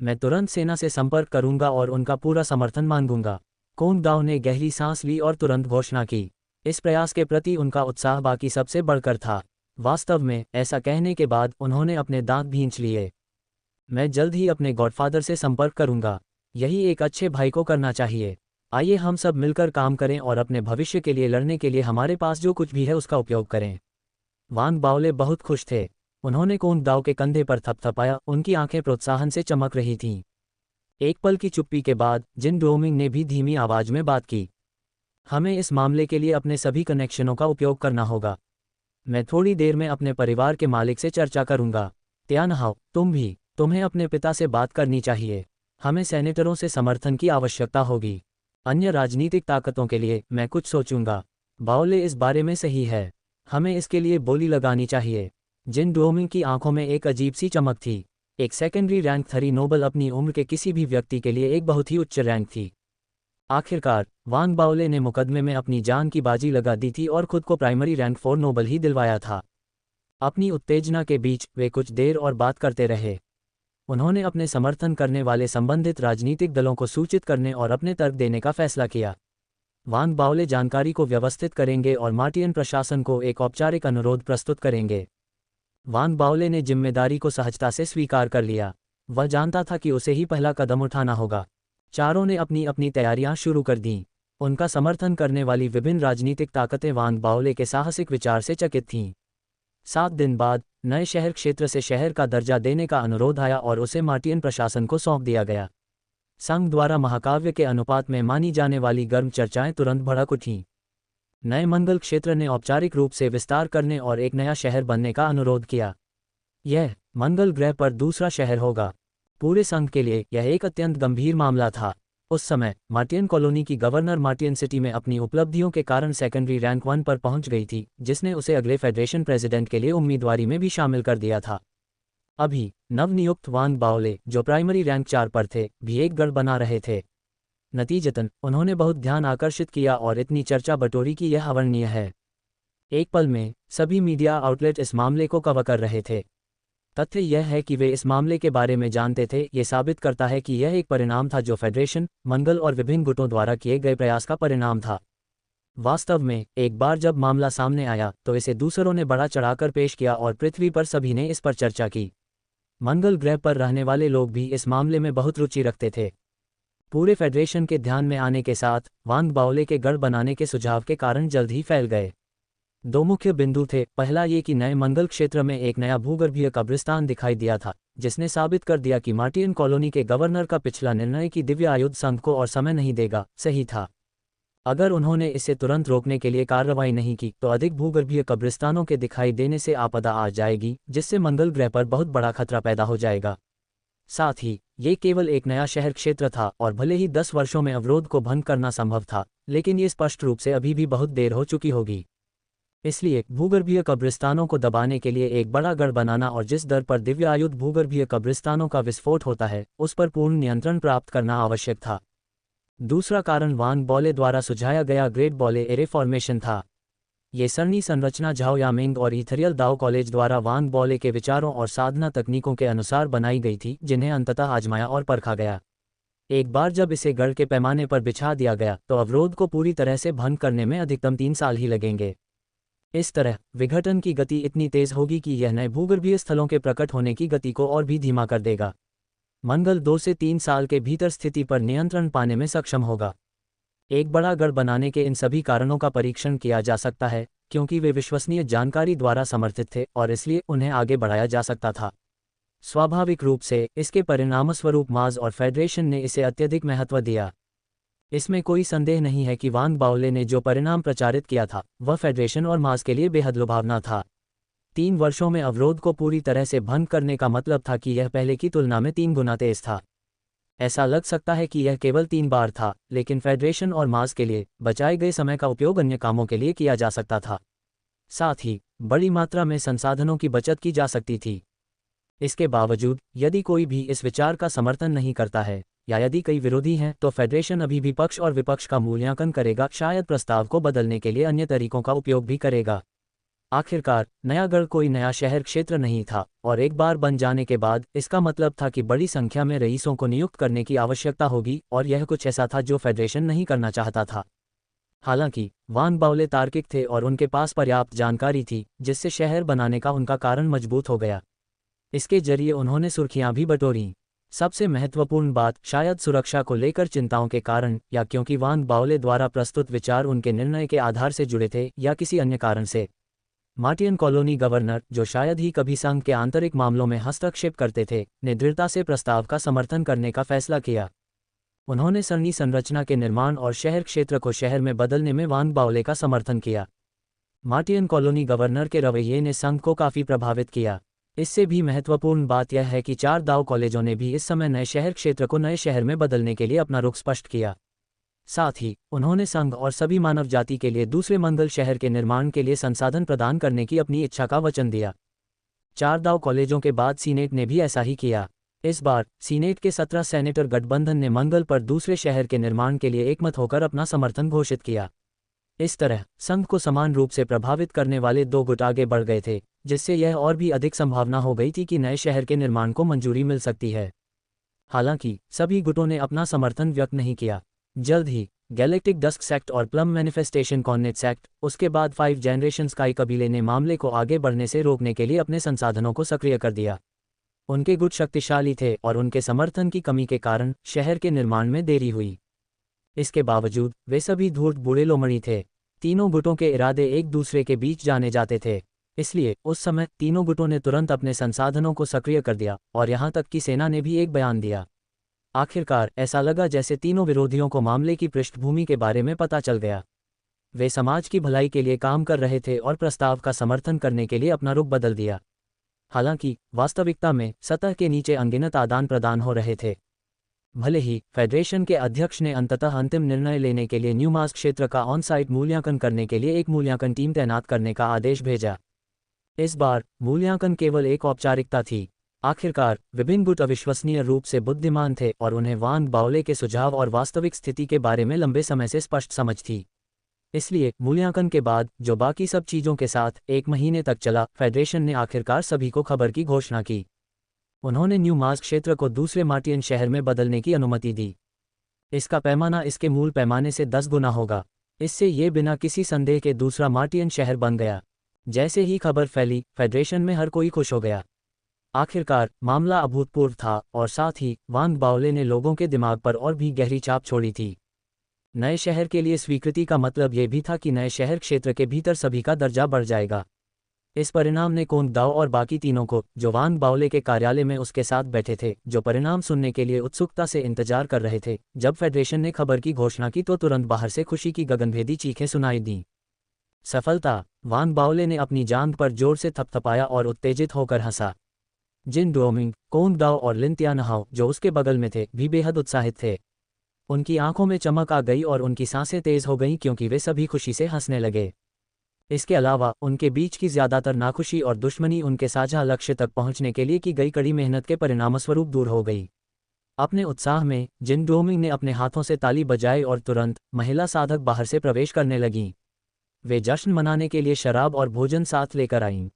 A: मैं तुरंत सेना से संपर्क करूंगा और उनका पूरा समर्थन मांगूंगा। कोंग दाओ ने गहरी सांस ली और तुरंत घोषणा की। इस प्रयास के प्रति उनका उत्साह बाकी सबसे बढ़कर था। वास्तव में ऐसा कहने के बाद उन्होंने अपने दांत भींच लिए। मैं जल्द ही अपने गॉडफादर से संपर्क करूंगा। यही एक अच्छे भाई को करना चाहिए। आइए हम सब मिलकर काम करें और अपने भविष्य के लिए लड़ने के लिए हमारे पास जो कुछ भी है उसका उपयोग करें। वान बाओले बहुत खुश थे। उन्होंने कोंग दाओ के कंधे पर थपथपाया, उनकी आंखें प्रोत्साहन से चमक रही थीं। एक पल की चुप्पी के बाद जिन डोमिंग ने भी धीमी आवाज में बात की। हमें इस मामले के लिए अपने सभी कनेक्शनों का उपयोग करना होगा। मैं थोड़ी देर में अपने परिवार के मालिक से चर्चा करूंगा। तियानहाओ, तुम्हें अपने पिता से बात करनी चाहिए। हमें सेनेटरों से समर्थन की आवश्यकता होगी। अन्य राजनीतिक ताकतों के लिए मैं कुछ सोचूंगा। बाओले इस बारे में सही है। हमें इसके लिए बोली लगानी चाहिए। जिन डोमिंग की आंखों में एक अजीब सी चमक थी। एक सेकेंडरी रैंक 3 नोबल अपनी उम्र के किसी भी व्यक्ति के लिए एक बहुत ही उच्च रैंक थी। आखिरकार वान बाओले ने मुकदमे में अपनी जान की बाजी लगा दी थी और खुद को प्राइमरी रैंक 4 नोबल ही दिलवाया था। अपनी उत्तेजना के बीच वे कुछ देर और बात करते रहे। उन्होंने अपने समर्थन करने वाले संबंधित राजनीतिक दलों को सूचित करने और अपने तर्क देने का फैसला किया। वान बाओले जानकारी को व्यवस्थित करेंगे और मार्टियन प्रशासन को एक औपचारिक अनुरोध प्रस्तुत करेंगे। वान बाओले ने जिम्मेदारी को सहजता से स्वीकार कर लिया। वह जानता था कि उसे ही पहला कदम उठाना होगा। चारों ने अपनी अपनी तैयारियां शुरू कर दीं। उनका समर्थन करने वाली विभिन्न राजनीतिक ताकतें वान बाओले के साहसिक विचार से चकित थीं। 7 दिन बाद नए शहर क्षेत्र से शहर का दर्जा देने का अनुरोध आया और उसे मार्टियन प्रशासन को सौंप दिया गया। संघ द्वारा महाकाव्य के अनुपात में मानी जाने वाली गर्म चर्चाएं तुरंत भड़क उठीं। नए मंगल क्षेत्र ने औपचारिक रूप से विस्तार करने और एक नया शहर बनने का अनुरोध किया। यह मंगल ग्रह पर दूसरा शहर होगा। पूरे संघ के लिए यह एक अत्यंत गंभीर मामला था। उस समय मार्टियन कॉलोनी की गवर्नर मार्टियन सिटी में अपनी उपलब्धियों के कारण सेकेंडरी रैंक 1 पर पहुंच गई थी, जिसने उसे अगले फेडरेशन प्रेसिडेंट के लिए उम्मीदवारी में भी शामिल कर दिया था। अभी नवनियुक्त वान बाओले, जो प्राइमरी रैंक 4 पर थे, भी एक गढ़ बना रहे थे। नतीजतन उन्होंने बहुत ध्यान आकर्षित किया और इतनी चर्चा बटोरी कि यह अवर्णनीय है। एक पल में सभी मीडिया आउटलेट इस मामले को कवर कर रहे थे। तथ्य यह है कि वे इस मामले के बारे में जानते थे। ये साबित करता है कि यह एक परिणाम था जो फेडरेशन, मंगल और विभिन्न गुटों द्वारा किए गए प्रयास का परिणाम था। वास्तव में एक बार जब मामला सामने आया तो इसे दूसरों ने बड़ा चढ़ाकर पेश किया और पृथ्वी पर सभी ने इस पर चर्चा की। मंगल ग्रह पर रहने वाले लोग भी इस मामले में बहुत रुचि रखते थे। पूरे फेडरेशन के ध्यान में आने के साथ वान बाओले के गढ़ बनाने के सुझाव के कारण जल्द ही फैल गए। दो मुख्य बिंदु थे। पहला ये कि नए मंगल क्षेत्र में एक नया भूगर्भीय कब्रिस्तान दिखाई दिया था, जिसने साबित कर दिया कि मार्टियन कॉलोनी के गवर्नर का पिछला निर्णय कि दिव्य आयुध संघ को और समय नहीं देगा सही था। अगर उन्होंने इसे तुरंत रोकने के लिए कार्रवाई नहीं की तो अधिक भूगर्भीय कब्रिस्तानों के दिखाई देने से आपदा आ जाएगी, जिससे मंगल ग्रह पर बहुत बड़ा खतरा पैदा हो जाएगा। साथ ही ये केवल एक नया शहर क्षेत्र था और भले ही 10 वर्षों में अवरोध को भंग करना संभव था, लेकिन ये स्पष्ट रूप से अभी भी बहुत देर हो चुकी होगी। इसलिए भूगर्भीय कब्रिस्तानों को दबाने के लिए एक बड़ा गढ़ बनाना और जिस दर पर दिव्य आयुध भूगर्भीय कब्रिस्तानों का विस्फोट होता है उस पर पूर्ण नियंत्रण प्राप्त करना आवश्यक था। दूसरा कारण वान बॉले द्वारा सुझाया गया ग्रेट बॉले एरे फॉर्मेशन था। ये सरणी संरचना झाओ यामिंग और इथरियल दाओ कॉलेज द्वारा वान बॉले के विचारों और साधना तकनीकों के अनुसार बनाई गई थी, जिन्हें अंततः आजमाया और परखा गया। एक बार जब इसे गढ़ के पैमाने पर बिछा दिया गया तो अवरोध को पूरी तरह से भंग करने में अधिकतम 3 साल ही लगेंगे। इस तरह विघटन की गति इतनी तेज होगी कि यह नए भूगर्भीय स्थलों के प्रकट होने की गति को और भी धीमा कर देगा। मंगल 2 से 3 साल के भीतर स्थिति पर नियंत्रण पाने में सक्षम होगा। एक बड़ा गढ़ बनाने के इन सभी कारणों का परीक्षण किया जा सकता है क्योंकि वे विश्वसनीय जानकारी द्वारा समर्थित थे और इसलिए उन्हें आगे बढ़ाया जा सकता था। स्वाभाविक रूप से इसके परिणामस्वरूप माज और फेडरेशन ने इसे अत्यधिक महत्व दिया। इसमें कोई संदेह नहीं है कि वान बाओले ने जो परिणाम प्रचारित किया था वह फेडरेशन और माज के लिए बेहद लुभावना था। 3 वर्षों में अवरोध को पूरी तरह से भंग करने का मतलब था कि यह पहले की तुलना में 3 गुना तेज था। ऐसा लग सकता है कि यह केवल 3 बार था, लेकिन फेडरेशन और माज के लिए बचाए गए समय का उपयोग अन्य कामों के लिए किया जा सकता था। साथ ही बड़ी मात्रा में संसाधनों की बचत की जा सकती थी। इसके बावजूद यदि कोई भी इस विचार का समर्थन नहीं करता है या यदि कई विरोधी हैं तो फेडरेशन अभी भी पक्ष और विपक्ष का मूल्यांकन करेगा, शायद प्रस्ताव को बदलने के लिए अन्य तरीकों का उपयोग भी करेगा। आखिरकार नया गढ़ कोई नया शहर क्षेत्र नहीं था और एक बार बन जाने के बाद इसका मतलब था कि बड़ी संख्या में रईसों को नियुक्त करने की आवश्यकता होगी और यह कुछ ऐसा था जो फेडरेशन नहीं करना चाहता था। हालांकि वान बाओले तार्किक थे और उनके पास पर्याप्त जानकारी थी जिससे शहर बनाने का उनका कारण मजबूत हो गया। इसके जरिए उन्होंने सुर्खियां भी बटोरीं। सबसे महत्वपूर्ण बात शायद सुरक्षा को लेकर चिंताओं के कारण या क्योंकि वान बाओले द्वारा प्रस्तुत विचार उनके निर्णय के आधार से जुड़े थे या किसी अन्य कारण से। मार्टियन कॉलोनी गवर्नर, जो शायद ही कभी संघ के आंतरिक मामलों में हस्तक्षेप करते थे, ने दृढ़ता से प्रस्ताव का समर्थन करने का फैसला किया। उन्होंने सरणी संरचना के निर्माण और शहर क्षेत्र को शहर में बदलने में वान बाओले का समर्थन किया। मार्टियन कॉलोनी गवर्नर के रवैये ने संघ को काफी प्रभावित किया। इससे भी महत्वपूर्ण बात यह है कि 4 दाओ कॉलेजों ने भी इस समय नए शहर क्षेत्र को नए शहर में बदलने के लिए अपना रुख स्पष्ट किया। साथ ही उन्होंने संघ और सभी मानव जाति के लिए दूसरे मंगल शहर के निर्माण के लिए संसाधन प्रदान करने की अपनी इच्छा का वचन दिया। 4 दाओ कॉलेजों के बाद सीनेट ने भी ऐसा ही किया। इस बार सीनेट के 17 सेनेटर गठबंधन ने मंगल पर दूसरे शहर के निर्माण के लिए एकमत होकर अपना समर्थन घोषित किया। इस तरह संघ को समान रूप से प्रभावित करने वाले 2 गुट आगे बढ़ गए थे, जिससे यह और भी अधिक संभावना हो गई थी कि नए शहर के निर्माण को मंजूरी मिल सकती है। हालांकि सभी गुटों ने अपना समर्थन व्यक्त नहीं किया। जल्द ही गैलेक्टिक डस्क सेक्ट और प्लम मैनिफेस्टेशन कॉर्नेट सेक्ट, उसके बाद 5 जनरेशन स्काई कबीले ने मामले को आगे बढ़ने से रोकने के लिए अपने संसाधनों को सक्रिय कर दिया। उनके गुट शक्तिशाली थे और उनके समर्थन की कमी के कारण शहर के निर्माण में देरी हुई। इसके बावजूद वे सभी धूर्त बूढ़े लोमड़ी थे। तीनों गुटों के इरादे एक दूसरे के बीच जाने जाते थे, इसलिए उस समय तीनों गुटों ने तुरंत अपने संसाधनों को सक्रिय कर दिया और यहाँ तक कि सेना ने भी एक बयान दिया। आखिरकार ऐसा लगा जैसे तीनों विरोधियों को मामले की पृष्ठभूमि के बारे में पता चल गया। वे समाज की भलाई के लिए काम कर रहे थे और प्रस्ताव का समर्थन करने के लिए अपना रुख बदल दिया। हालांकि वास्तविकता में सतह के नीचे अनगिनत आदान प्रदान हो रहे थे। भले ही फेडरेशन के अध्यक्ष ने अंततः अंतिम निर्णय लेने के लिए न्यू मास क्षेत्र का ऑन साइट मूल्यांकन करने के लिए एक मूल्यांकन टीम तैनात करने का आदेश भेजा। इस बार मूल्यांकन केवल एक औपचारिकता थी। आखिरकार विभिन्न गुट अविश्वसनीय रूप से बुद्धिमान थे और उन्हें वान बाओले के सुझाव और वास्तविक स्थिति के बारे में लंबे समय से स्पष्ट समझ थी। इसलिए मूल्यांकन के बाद, जो बाकी सब चीज़ों के साथ 1 महीने तक चला, फेडरेशन ने आखिरकार सभी को खबर की घोषणा की। उन्होंने न्यू मास क्षेत्र को दूसरे मार्टियन शहर में बदलने की अनुमति दी। इसका पैमाना इसके मूल पैमाने से 10 गुना होगा। इससे ये बिना किसी संदेह के दूसरा मार्टियन शहर बन गया। जैसे ही खबर फैली, फेडरेशन में हर कोई खुश हो गया। आखिरकार मामला अभूतपूर्व था और साथ ही वांग बाओले ने लोगों के दिमाग पर और भी गहरी छाप छोड़ी थी। नए शहर के लिए स्वीकृति का मतलब ये भी था कि नए शहर क्षेत्र के भीतर सभी का दर्जा बढ़ जाएगा। इस परिणाम ने कोंगडाओ और बाकी तीनों को, जो वांग बाओले के कार्यालय में उसके साथ बैठे थे, जो परिणाम सुनने के लिए उत्सुकता से इंतजार कर रहे थे, जब फेडरेशन ने खबर की घोषणा की तो तुरंत बाहर से खुशी की गगनभेदी चीखें सुनाई दी। सफलता! वांग बाओले ने अपनी जांघ पर जोर से थपथपाया और उत्तेजित होकर हंसा। जिन डोमिंग, कोंगडाओ और लिन त्यानहाओ, जो उसके बगल में थे, भी बेहद उत्साहित थे। उनकी आंखों में चमक आ गई और उनकी सांसें तेज हो गईं क्योंकि वे सभी खुशी से हंसने लगे। इसके अलावा उनके बीच की ज्यादातर नाखुशी और दुश्मनी उनके साझा लक्ष्य तक पहुंचने के लिए की गई कड़ी मेहनत के परिणामस्वरूप दूर हो गई। अपने उत्साह में जिन डोमिंग ने अपने हाथों से ताली बजाई और तुरंत महिला साधक बाहर से प्रवेश करने लगीं। वे जश्न मनाने के लिए शराब और भोजन साथ लेकर आईं।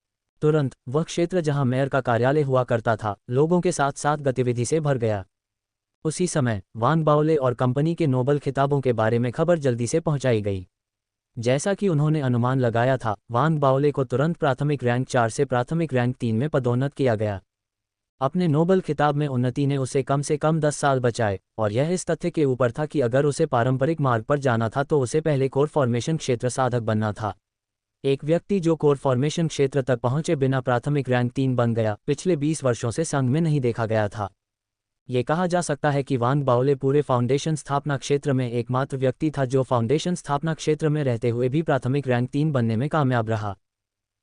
A: तुरंत वह क्षेत्र जहां मेयर का कार्यालय हुआ करता था, लोगों के साथ साथ गतिविधि से भर गया। उसी समय वांग बाओले और कंपनी के नोबल खिताबों के बारे में खबर जल्दी से पहुंचाई गई। जैसा कि उन्होंने अनुमान लगाया था, वांग बाओले को तुरंत प्राथमिक रैंक 4 से प्राथमिक रैंक 3 में पदोन्नत किया गया। अपने नोबल खिताब में उन्नति ने उसे कम से कम 10 साल बचाए, और यह इस तथ्य के ऊपर था कि अगर उसे पारंपरिक मार्ग पर जाना था तो उसे पहले कोर फॉर्मेशन क्षेत्र साधक बनना था। एक व्यक्ति जो कोर फॉर्मेशन क्षेत्र तक पहुंचे बिना प्राथमिक रैंक 3 बन गया, पिछले 20 वर्षों से संघ में नहीं देखा गया था। ये कहा जा सकता है कि वांग बाओले पूरे फाउंडेशन स्थापना क्षेत्र में एकमात्र व्यक्ति था जो फाउंडेशन स्थापना क्षेत्र में रहते हुए भी प्राथमिक रैंक 3 बनने में कामयाब रहा।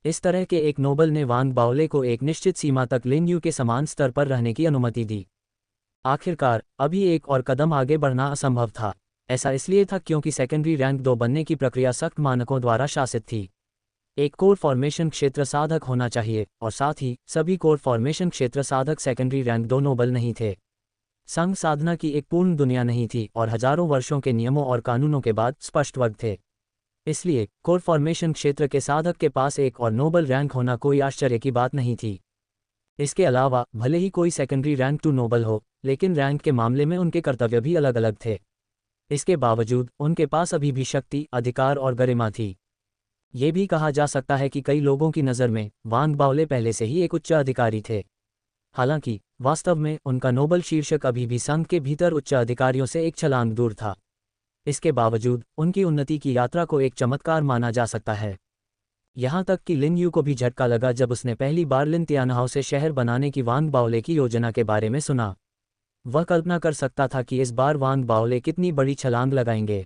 A: इस तरह के एक नोबल ने वांग बाओले को एक निश्चित सीमा तक लिन यू के समान स्तर पर रहने की अनुमति दी। आखिरकार अभी एक और कदम आगे बढ़ना असंभव था। ऐसा इसलिए था क्योंकि सेकेंडरी रैंक 2 बनने की प्रक्रिया सख्त मानकों द्वारा शासित थी। एक कोर फॉर्मेशन क्षेत्र साधक होना चाहिए, और साथ ही सभी कोर फॉर्मेशन क्षेत्र साधक सेकेंडरी रैंक 2 नोबल नहीं थे। संघ साधना की एक पूर्ण दुनिया नहीं थी और हजारों वर्षों के नियमों और कानूनों के बाद स्पष्ट वर्ग थे। इसलिए कोर फॉर्मेशन क्षेत्र के साधक के पास एक और नोबल रैंक होना कोई आश्चर्य की बात नहीं थी। इसके अलावा भले ही कोई सेकेंडरी रैंक 2 नोबल हो, लेकिन रैंक के मामले में उनके कर्तव्य भी अलग अलग थे। इसके बावजूद उनके पास अभी भी शक्ति, अधिकार और गरिमा थी। ये भी कहा जा सकता है कि कई लोगों की नज़र में वांग बाओले पहले से ही एक उच्च अधिकारी थे। हालांकि वास्तव में उनका नोबल शीर्षक अभी भी संघ के भीतर उच्च अधिकारियों से एक छलांग दूर था। इसके बावजूद उनकी उन्नति की यात्रा को एक चमत्कार माना जा सकता है। यहाँ तक कि लिन यू को भी झटका लगा जब उसने पहली बार लिन त्यानहाओ से शहर बनाने की वांग बाओले की योजना के बारे में सुना। वह कल्पना कर सकता था कि इस बार वांग बाओले कितनी बड़ी छलांग लगाएंगे।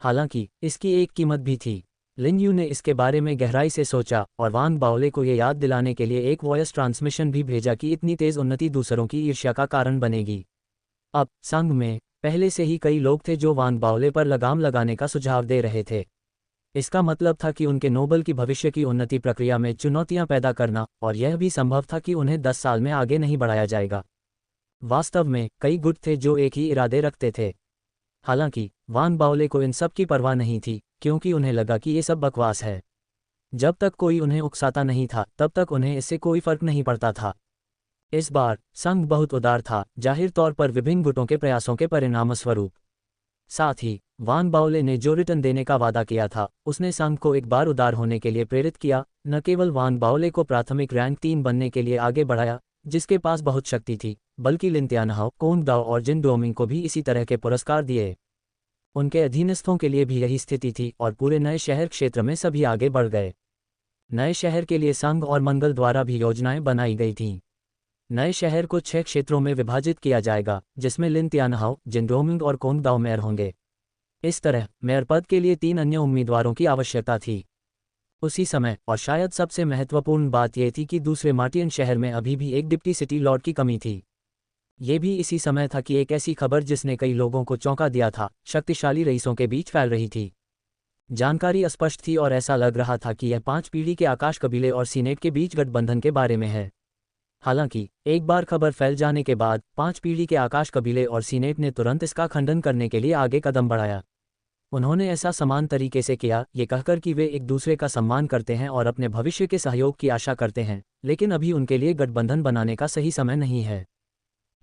A: हालांकि इसकी एक कीमत भी थी। लिन यू ने इसके बारे में गहराई से सोचा और वांग बाओले को ये याद दिलाने के लिए एक वॉयस ट्रांसमिशन भी भेजा कि इतनी तेज उन्नति दूसरों की ईर्ष्या का कारण बनेगी। अब संघ में पहले से ही कई लोग थे जो वांग बाओले पर लगाम लगाने का सुझाव दे रहे थे। इसका मतलब था कि उनके नोबल की भविष्य की उन्नति प्रक्रिया में चुनौतियां पैदा करना, और यह भी संभव था कि उन्हें 10 साल में आगे नहीं बढ़ाया जाएगा। वास्तव में कई गुट थे जो एक ही इरादे रखते थे। हालांकि वांग बाओले को इन सब की परवाह नहीं थी, क्योंकि उन्हें लगा कि ये सब बकवास है। जब तक कोई उन्हें उकसाता नहीं था तब तक उन्हें इससे कोई फर्क नहीं पड़ता था। इस बार संघ बहुत उदार था, जाहिर तौर पर विभिन्न गुटों के प्रयासों के परिणामस्वरूप। साथ ही वांग बाओले ने जो रिटर्न देने का वादा किया था, उसने संघ को एक बार उदार होने के लिए प्रेरित किया। न केवल वांग बाओले को प्राथमिक रैंक 3 बनने के लिए आगे बढ़ाया, जिसके पास बहुत शक्ति थी, बल्कि लिन त्यानहाओ, कोंगडाओ और जिन डोमिंग को भी इसी तरह के पुरस्कार दिए। उनके अधीनस्थों के लिए भी यही स्थिति थी और पूरे नए शहर क्षेत्र में सभी आगे बढ़ गए। नए शहर के लिए संघ और मंगल द्वारा भी योजनाएं बनाई गई थीं। नए शहर को 6 क्षेत्रों में विभाजित किया जाएगा, जिसमें लिन त्यानहाओ, जिन डोमिंग और कोंगडाओ मेयर होंगे। इस तरह मेयर पद के लिए 3 अन्य उम्मीदवारों की आवश्यकता थी। उसी समय, और शायद सबसे महत्वपूर्ण बात यह थी कि दूसरे मार्टियन शहर में अभी भी एक डिप्टी सिटी लॉर्ड की कमी थी। ये भी इसी समय था कि एक ऐसी खबर जिसने कई लोगों को चौंका दिया था, शक्तिशाली रईसों के बीच फैल रही थी। जानकारी अस्पष्ट थी और ऐसा लग रहा था कि यह 5 पीढ़ी के आकाश कबीले और सीनेट के बीच गठबंधन के बारे में है। हालांकि एक बार खबर फैल जाने के बाद 5 पीढ़ी के आकाश कबीले और सीनेट ने तुरंत इसका खंडन करने के लिए आगे कदम बढ़ाया। उन्होंने ऐसा समान तरीके से किया, ये कहकर कि वे एक दूसरे का सम्मान करते हैं और अपने भविष्य के सहयोग की आशा करते हैं, लेकिन अभी उनके लिए गठबंधन बनाने का सही समय नहीं है।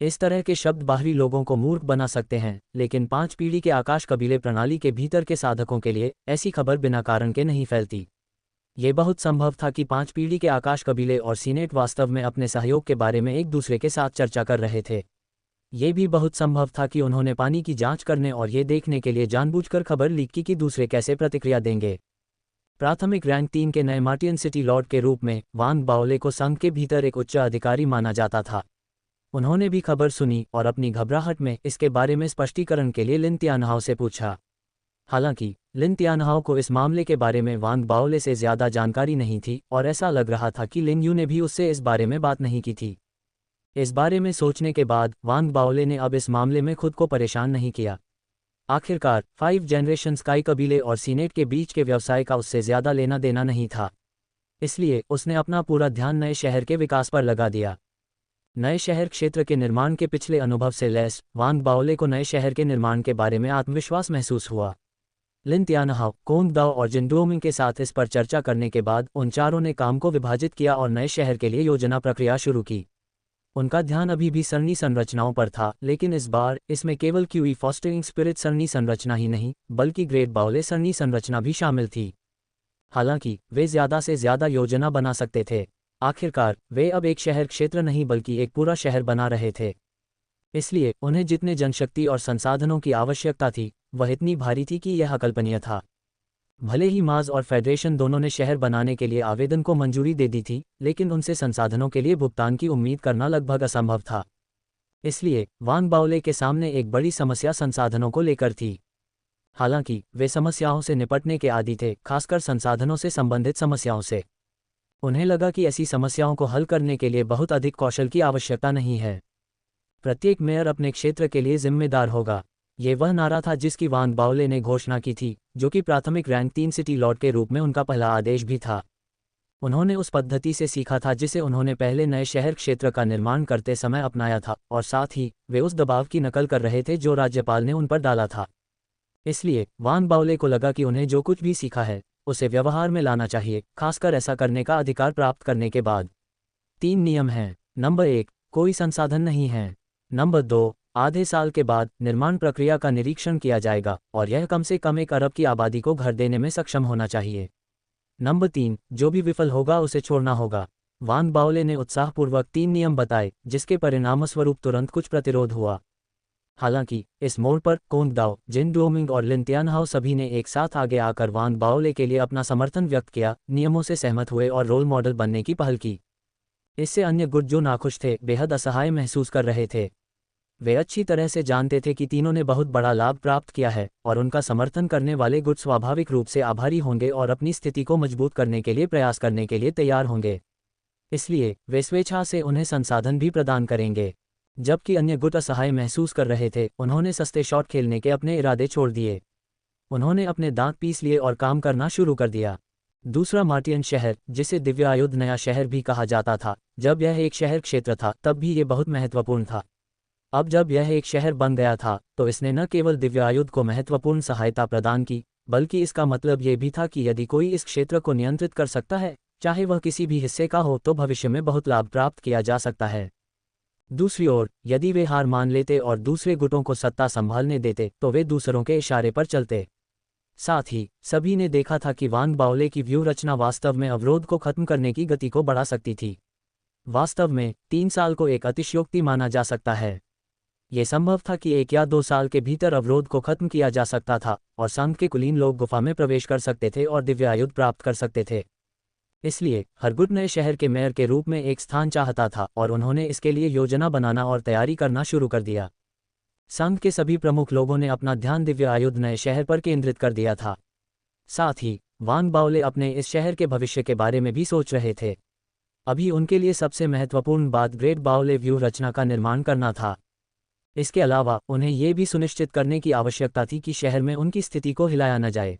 A: इस तरह के शब्द बाहरी लोगों को मूर्ख बना सकते हैं, लेकिन 5 पीढ़ी के आकाश कबीले प्रणाली के भीतर के साधकों के लिए ऐसी खबर बिना कारण के नहीं फैलती। ये बहुत संभव था कि 5 पीढ़ी के आकाश कबीले और सीनेट वास्तव में अपने सहयोग के बारे में एक दूसरे के साथ चर्चा कर रहे थे। ये भी बहुत संभव था कि उन्होंने पानी की जांच करने और ये देखने के लिए जानबूझकर खबर लीक की कि दूसरे कैसे प्रतिक्रिया देंगे। प्राथमिक रैंक 3 के नए मार्टियन सिटी लॉर्ड के रूप में वान बाओले को संघ के भीतर एक उच्च अधिकारी माना जाता था। उन्होंने भी खबर सुनी और अपनी घबराहट में इसके बारे में स्पष्टीकरण के लिए लिन तियानहाओ से पूछा। हालांकि लिन तियानहाओ को इस मामले के बारे में वान बाओले से ज़्यादा जानकारी नहीं थी और ऐसा लग रहा था कि लिन यू ने भी उससे इस बारे में बात नहीं की थी। इस बारे में सोचने के बाद वान बाओले ने अब इस मामले में खुद को परेशान नहीं किया। आखिरकार 5 जनरेशन स्काई कबीले और सीनेट के बीच के व्यवसाय का उससे ज़्यादा लेना देना नहीं था। इसलिए उसने अपना पूरा ध्यान नए शहर के विकास पर लगा दिया। नए शहर क्षेत्र के निर्माण के पिछले अनुभव से लैस वान बाओले को नए शहर के निर्माण के बारे में आत्मविश्वास महसूस हुआ। लिन तियानहाओ, कोंग दाओ और जिनडोमिंग के साथ इस पर चर्चा करने के बाद उन चारों ने काम को विभाजित किया और नए शहर के लिए योजना प्रक्रिया शुरू की। उनका ध्यान अभी भी सरणी संरचनाओं पर था, लेकिन इस बार इसमें केवल क्यूई फॉस्टरिंग स्पिरिट सरणी संरचना ही नहीं बल्कि ग्रेट बाओले सरणी संरचना भी शामिल थी। हालांकि वे ज़्यादा से ज़्यादा योजना बना सकते थे। आखिरकार वे अब एक शहर क्षेत्र नहीं बल्कि एक पूरा शहर बना रहे थे। इसलिए उन्हें जितने जनशक्ति और संसाधनों की आवश्यकता थी वह इतनी भारी थी कि यह अकल्पनीय था। भले ही माज और फेडरेशन दोनों ने शहर बनाने के लिए आवेदन को मंजूरी दे दी थी, लेकिन उनसे संसाधनों के लिए भुगतान की उम्मीद करना लगभग असंभव था। इसलिए वान बाओले के सामने एक बड़ी समस्या संसाधनों को लेकर थी। हालांकि वे समस्याओं से निपटने के आदी थे, खासकर संसाधनों से संबंधित समस्याओं से। उन्हें लगा कि ऐसी समस्याओं को हल करने के लिए बहुत अधिक कौशल की आवश्यकता नहीं है। प्रत्येक मेयर अपने क्षेत्र के लिए जिम्मेदार होगा। ये वह नारा था जिसकी वान बाओले ने घोषणा की थी, जो कि प्राथमिक रैंक 3 सिटी लॉर्ड के रूप में उनका पहला आदेश भी था। उन्होंने उस पद्धति से सीखा था जिसे उन्होंने पहले नए शहर क्षेत्र का निर्माण करते समय अपनाया था, और साथ ही वे उस दबाव की नकल कर रहे थे जो राज्यपाल ने उन पर डाला था। इसलिए वान बाओले को लगा कि उन्हें जो कुछ भी सीखा है उसे व्यवहार में लाना चाहिए, खासकर ऐसा करने का अधिकार प्राप्त करने के बाद। 3 नियम हैं। नंबर 1, कोई संसाधन नहीं है। नंबर 2, आधे साल के बाद निर्माण प्रक्रिया का निरीक्षण किया जाएगा और यह कम से कम 1 अरब की आबादी को घर देने में सक्षम होना चाहिए। नंबर 3, जो भी विफल होगा उसे छोड़ना होगा। वान बाओले ने उत्साहपूर्वक 3 नियम बताए, जिसके परिणामस्वरूप तुरंत कुछ प्रतिरोध हुआ। हालांकि इस मोड़ पर कोंग दाओ, जिनडोमिंग और लिन तियानहाओ सभी ने एक साथ आगे आकर वान बाओले के लिए अपना समर्थन व्यक्त किया, नियमों से सहमत हुए और रोल मॉडल बनने की पहल की। इससे अन्य गुट जो नाखुश थे बेहद असहाय महसूस कर रहे थे। वे अच्छी तरह से जानते थे कि तीनों ने बहुत बड़ा लाभ प्राप्त किया है और उनका समर्थन करने वाले गुट स्वाभाविक रूप से आभारी होंगे और अपनी स्थिति को मजबूत करने के लिए प्रयास करने के लिए तैयार होंगे। इसलिए वे स्वेच्छा से उन्हें संसाधन भी प्रदान करेंगे। जबकि अन्य गुट असहाय महसूस कर रहे थे, उन्होंने सस्ते शॉट खेलने के अपने इरादे छोड़ दिए। उन्होंने अपने दांत पीस लिए और काम करना शुरू कर दिया। दूसरा मार्टियन शहर, जिसे दिव्यायुध नया शहर भी कहा जाता था, जब यह एक शहर क्षेत्र था तब भी ये बहुत महत्वपूर्ण था। अब जब यह एक शहर बन गया था तो इसने न केवल दिव्यायुध को महत्वपूर्ण सहायता प्रदान की, बल्कि इसका मतलब ये भी था कि यदि कोई इस क्षेत्र को नियंत्रित कर सकता है, चाहे वह किसी भी हिस्से का हो, तो भविष्य में बहुत लाभ प्राप्त किया जा सकता है। दूसरी ओर, यदि वे हार मान लेते और दूसरे गुटों को सत्ता संभालने देते तो वे दूसरों के इशारे पर चलते। साथ ही सभी ने देखा था कि वान बाओले की व्यूह रचना वास्तव में अवरोध को खत्म करने की गति को बढ़ा सकती थी। वास्तव में 3 साल को एक अतिशयोक्ति माना जा सकता है। ये संभव था कि 1 या 2 साल के भीतर अवरोध को खत्म किया जा सकता था और संघ के कुलीन लोग गुफा में प्रवेश कर सकते थे और दिव्यायुध प्राप्त कर सकते थे। इसलिए हर गुट नए शहर के मेयर के रूप में एक स्थान चाहता था और उन्होंने इसके लिए योजना बनाना और तैयारी करना शुरू कर दिया। संघ के सभी प्रमुख लोगों ने अपना ध्यान दिव्यायुध नए शहर पर केंद्रित कर दिया था। साथ ही वान बाओले अपने इस शहर के भविष्य के बारे में भी सोच रहे थे। अभी उनके लिए सबसे महत्वपूर्ण बात ग्रेट बाओले व्यूह रचना का निर्माण करना था। इसके अलावा उन्हें यह भी सुनिश्चित करने की आवश्यकता थी कि शहर में उनकी स्थिति को हिलाया न जाए।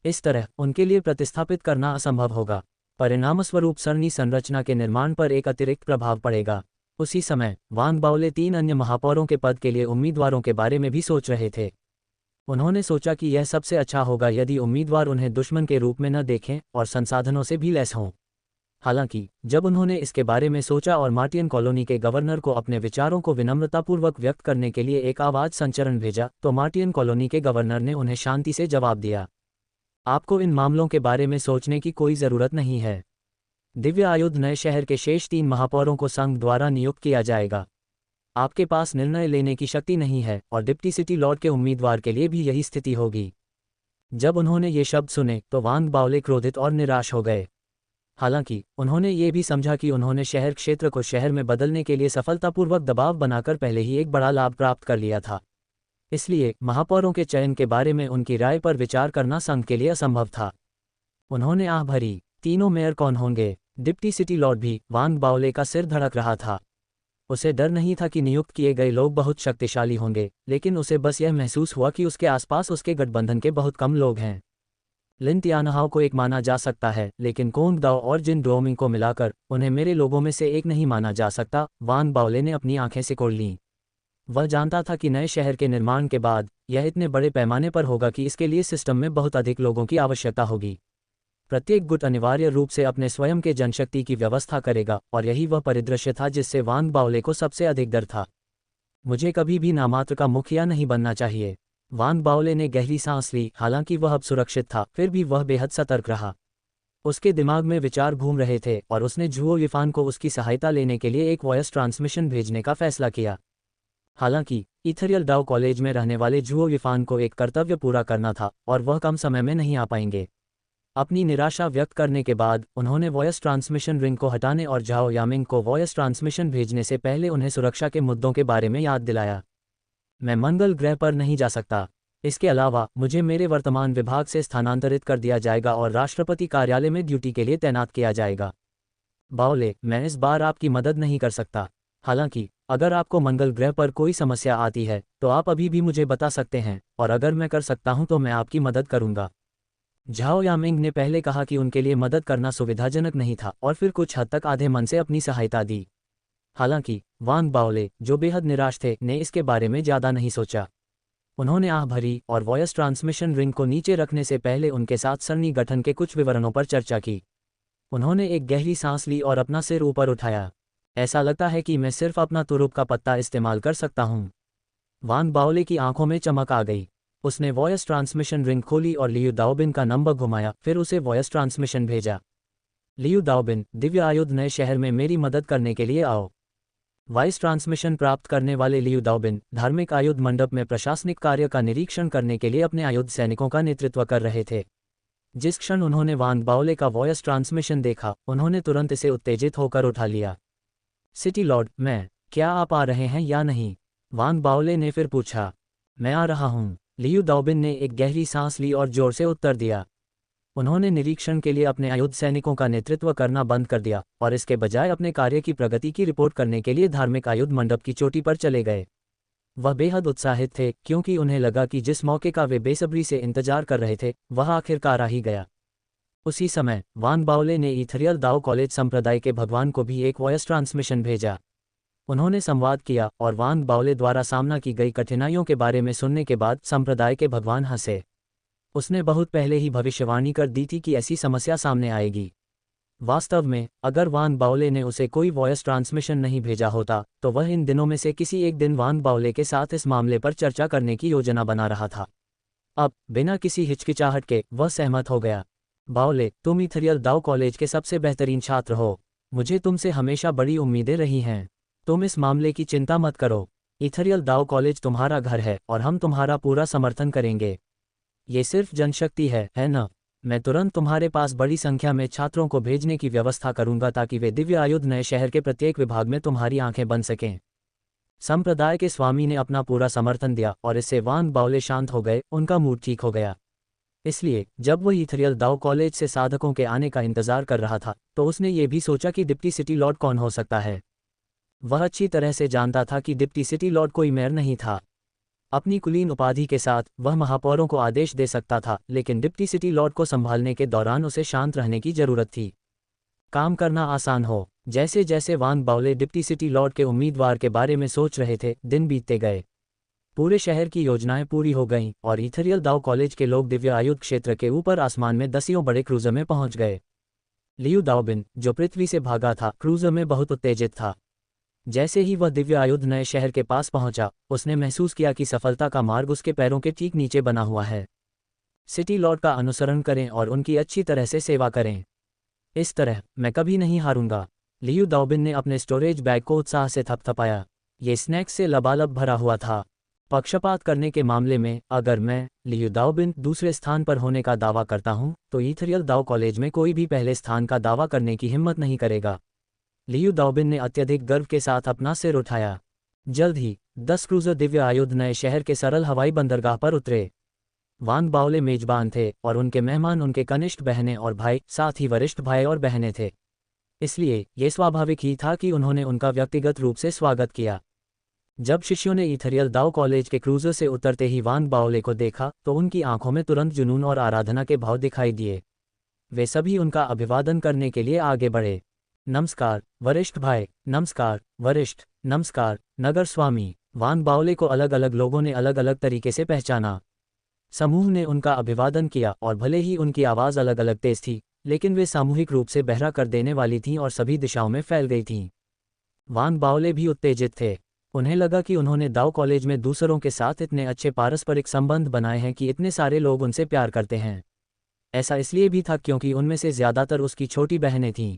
A: इस तरह उनके लिए प्रतिस्थापित करना असंभव होगा। परिणामस्वरूप सरणी संरचना के निर्माण पर एक अतिरिक्त प्रभाव पड़ेगा। उसी समय वान बाओले 3 अन्य महापौरों के पद के लिए उम्मीदवारों के बारे में भी सोच रहे थे। उन्होंने सोचा कि यह सबसे अच्छा होगा यदि उम्मीदवार उन्हें दुश्मन के रूप में न देखें और संसाधनों से भी लैस हों। हालांकि जब उन्होंने इसके बारे में सोचा और मार्टियन कॉलोनी के गवर्नर को अपने विचारों को विनम्रतापूर्वक व्यक्त करने के लिए एक आवाज संचरण भेजा, तो मार्टियन कॉलोनी के गवर्नर ने उन्हें शांति से जवाब दिया। आपको इन मामलों के बारे में सोचने की कोई ज़रूरत नहीं है। दिव्य आयुध नए शहर के शेष 3 महापौरों को संघ द्वारा नियुक्त किया जाएगा। आपके पास निर्णय लेने की शक्ति नहीं है और डिप्टी सिटी लॉर्ड के उम्मीदवार के लिए भी यही स्थिति होगी। जब उन्होंने ये शब्द सुने तो वान बावले क्रोधित और निराश हो गए। हालांकि उन्होंने ये भी समझा कि उन्होंने शहर क्षेत्र को शहर में बदलने के लिए सफलतापूर्वक दबाव बनाकर पहले ही एक बड़ा लाभ प्राप्त कर लिया था। इसलिए महापौरों के चयन के बारे में उनकी राय पर विचार करना संघ के लिए असंभव था। उन्होंने आह भरी, तीनों मेयर कौन होंगे? डिप्टी सिटी लॉर्ड भी वान बावले का सिर धड़क रहा था। उसे डर नहीं था कि नियुक्त किए गए लोग बहुत शक्तिशाली होंगे, लेकिन उसे बस यह महसूस हुआ कि उसके आसपास उसके गठबंधन के बहुत कम लोग हैं। लिन तियानहाओ को एक माना जा सकता है, लेकिन कोंग दाओ और जिन डोमिंग को मिलाकर उन्हें मेरे लोगों में से एक नहीं माना जा सकता। वान बावले ने अपनी आंखें सिकोड़ लीं। वह जानता था कि नए शहर के निर्माण के बाद यह इतने बड़े पैमाने पर होगा कि इसके लिए सिस्टम में बहुत अधिक लोगों की आवश्यकता होगी। प्रत्येक गुट अनिवार्य रूप से अपने स्वयं के जनशक्ति की व्यवस्था करेगा, और यही वह परिदृश्य था जिससे वान बावले को सबसे अधिक डर था। मुझे कभी भी नामात्र का मुखिया नहीं बनना चाहिए। वान बावले ने गहरी सांस ली। हालांकि वह अब सुरक्षित था, फिर भी वह बेहद सतर्क रहा। उसके दिमाग में विचार घूम रहे थे और उसने जुओ युफान को उसकी सहायता लेने के लिए एक वॉयस ट्रांसमिशन भेजने का फैसला किया। हालांकि इथरियल डाउ कॉलेज में रहने वाले जुओ युफान को एक कर्तव्य पूरा करना था और वह कम समय में नहीं आ पाएंगे। अपनी निराशा व्यक्त करने के बाद उन्होंने वॉयस ट्रांसमिशन रिंग को हटाने और झाओ यामिंग को वॉयस ट्रांसमिशन भेजने से पहले उन्हें सुरक्षा के मुद्दों के बारे में याद दिलाया। मैं मंगल ग्रह पर नहीं जा सकता। इसके अलावा मुझे मेरे वर्तमान विभाग से स्थानांतरित कर दिया जाएगा और राष्ट्रपति कार्यालय में ड्यूटी के लिए तैनात किया जाएगा। बावले, मैं इस बार आपकी मदद नहीं कर सकता। हालांकि अगर आपको मंगल ग्रह पर कोई समस्या आती है तो आप अभी भी मुझे बता सकते हैं, और अगर मैं कर सकता हूं तो मैं आपकी मदद करूंगा। झाओ यामिंग ने पहले कहा कि उनके लिए मदद करना सुविधाजनक नहीं था और फिर कुछ हद तक आधे मन से अपनी सहायता दी। हालांकि वान बावले, जो बेहद निराश थे, ने इसके बारे में ज़्यादा नहीं सोचा। उन्होंने आह भरी और वॉयस ट्रांसमिशन रिंग को नीचे रखने से पहले उनके साथ सरणी गठन के कुछ विवरणों पर चर्चा की। उन्होंने एक गहरी सांस ली और अपना सिर ऊपर उठाया। ऐसा लगता है कि मैं सिर्फ अपना तुरुप का पत्ता इस्तेमाल कर सकता हूँ। वान बावले की आंखों में चमक आ गई। उसने वॉयस ट्रांसमिशन रिंग खोली और लियू दाओबिन का नंबर घुमाया, फिर उसे वॉयस ट्रांसमिशन भेजा। लियू दाओबिन, दिव्य आयुध नए शहर में मेरी मदद करने के लिए आओ। वॉइस ट्रांसमिशन प्राप्त करने वाले लियू दाओबिन धार्मिक आयुध मंडप में प्रशासनिक कार्य का निरीक्षण करने के लिए अपने आयुध सैनिकों का नेतृत्व कर रहे थे। जिस क्षण उन्होंने वान बावले का वॉयस ट्रांसमिशन देखा, उन्होंने तुरंत इसे उत्तेजित होकर उठा लिया। सिटी लॉर्ड, क्या आप आ रहे हैं या नहीं? वान बावले ने फिर पूछा। मैं आ रहा हूँ। लियू दाओबिन ने एक गहरी सांस ली और जोर से उत्तर दिया। उन्होंने निरीक्षण के लिए अपने आयुध सैनिकों का नेतृत्व करना बंद कर दिया और इसके बजाय अपने कार्य की प्रगति की रिपोर्ट करने के लिए धार्मिक आयुध मंडप की चोटी पर चले गए। वह बेहद उत्साहित थे, क्योंकि उन्हें लगा कि जिस मौके का वे बेसब्री से इंतजार कर रहे थे वह आखिरकार आ ही गया। उसी समय वान बावले ने इथरियल दाओ कॉलेज संप्रदाय के भगवान को भी एक वॉयस ट्रांसमिशन भेजा। उन्होंने संवाद किया और वान बावले द्वारा सामना की गई कठिनाइयों के बारे में सुनने के बाद संप्रदाय के भगवान हंसे। उसने बहुत पहले ही भविष्यवाणी कर दी थी कि ऐसी समस्या सामने आएगी। वास्तव में अगर वान बावले ने उसे कोई वॉयस ट्रांसमिशन नहीं भेजा होता तो वह इन दिनों में से किसी एक दिन वान बावले के साथ इस मामले पर चर्चा करने की योजना बना रहा था। अब बिना किसी हिचकिचाहट के वह सहमत हो गया। बावले, तुम इथरियल दाओ कॉलेज के सबसे बेहतरीन छात्र हो। मुझे तुमसे हमेशा बड़ी उम्मीदें रही हैं। तुम इस मामले की चिंता मत करो। इथरियल दाओ कॉलेज तुम्हारा घर है और हम तुम्हारा पूरा समर्थन करेंगे। ये सिर्फ जनशक्ति है ना? मैं तुरंत तुम्हारे पास बड़ी संख्या में छात्रों को भेजने की व्यवस्था करूंगा ताकि वे दिव्य आयुध नए शहर के प्रत्येक विभाग में तुम्हारी आंखें बन सकें। संप्रदाय के स्वामी ने अपना पूरा समर्थन दिया और इससे वान बावले शांत हो गए, उनका मूड ठीक हो गया। इसलिए जब वह इथरियल दाओ कॉलेज से साधकों के आने का इंतजार कर रहा था तो उसने ये भी सोचा कि डिप्टी सिटी लॉर्ड कौन हो सकता है। वह अच्छी तरह से जानता था कि डिप्टी सिटी लॉर्ड कोई मेयर नहीं था। अपनी कुलीन उपाधि के साथ वह महापौरों को आदेश दे सकता था, लेकिन डिप्टी सिटी लॉर्ड को संभालने के दौरान उसे शांत रहने की जरूरत थी। काम करना आसान हो। जैसे जैसे वान बावले डिप्टी सिटी लॉर्ड के उम्मीदवार के बारे में सोच रहे थे, दिन बीतते गए। पूरे शहर की योजनाएं पूरी हो गईं और इथरियल दाओ कॉलेज के लोग दिव्य आयुध क्षेत्र के ऊपर आसमान में दसियों बड़े क्रूजर में पहुंच गए। लियू दाओबिन, जो पृथ्वी से भागा था, क्रूजर में बहुत उत्तेजित था। जैसे ही वह दिव्य आयुध नए शहर के पास पहुंचा, उसने महसूस किया कि सफलता का मार्ग उसके पैरों के ठीक नीचे बना हुआ है। सिटी लॉर्ड का अनुसरण करें और उनकी अच्छी तरह से सेवा करें। इस तरह मैं कभी नहीं हारूंगा। लियू दाओबिन ने अपने स्टोरेज बैग को उत्साह से थपथपाया। ये स्नैक्स से लबालब भरा हुआ था। पक्षपात करने के मामले में अगर मैं, लियू दाओबिन, दूसरे स्थान पर होने का दावा करता हूं, तो ईथरियल दाओ कॉलेज में कोई भी पहले स्थान का दावा करने की हिम्मत नहीं करेगा। लियू दाओबिन ने अत्यधिक गर्व के साथ अपना सिर उठाया। जल्द ही 10 क्रूजर दिव्य आयुध नए शहर के सरल हवाई बंदरगाह पर उतरे। वान बाओले मेजबान थे और उनके मेहमान उनके कनिष्ठ बहनें और भाई, साथ ही वरिष्ठ भाई और बहनें थे। इसलिए यह स्वाभाविक ही था कि उन्होंने उनका व्यक्तिगत रूप से स्वागत किया। जब शिष्यों ने ईथरियल दाओ कॉलेज के क्रूजर से उतरते ही वान बाओले को देखा तो उनकी आंखों में तुरंत जुनून और आराधना के भाव दिखाई दिए। वे सभी उनका अभिवादन करने के लिए आगे बढ़े। नमस्कार वरिष्ठ भाई, नमस्कार वरिष्ठ, नमस्कार नगर स्वामी। वान बाओले को अलग अलग लोगों ने अलग अलग तरीके से पहचाना। समूह ने उनका अभिवादन किया और भले ही उनकी आवाज़ अलग अलग तेज थी, लेकिन वे सामूहिक रूप से बहरा कर देने वाली थीं और सभी दिशाओं में फैल गई थीं। वान बाओले भी उत्तेजित थे। उन्हें लगा कि उन्होंने दाओ कॉलेज में दूसरों के साथ इतने अच्छे पारस्परिक संबंध बनाए हैं कि इतने सारे लोग उनसे प्यार करते हैं। ऐसा इसलिए भी था क्योंकि उनमें से ज़्यादातर उसकी छोटी बहनें थीं।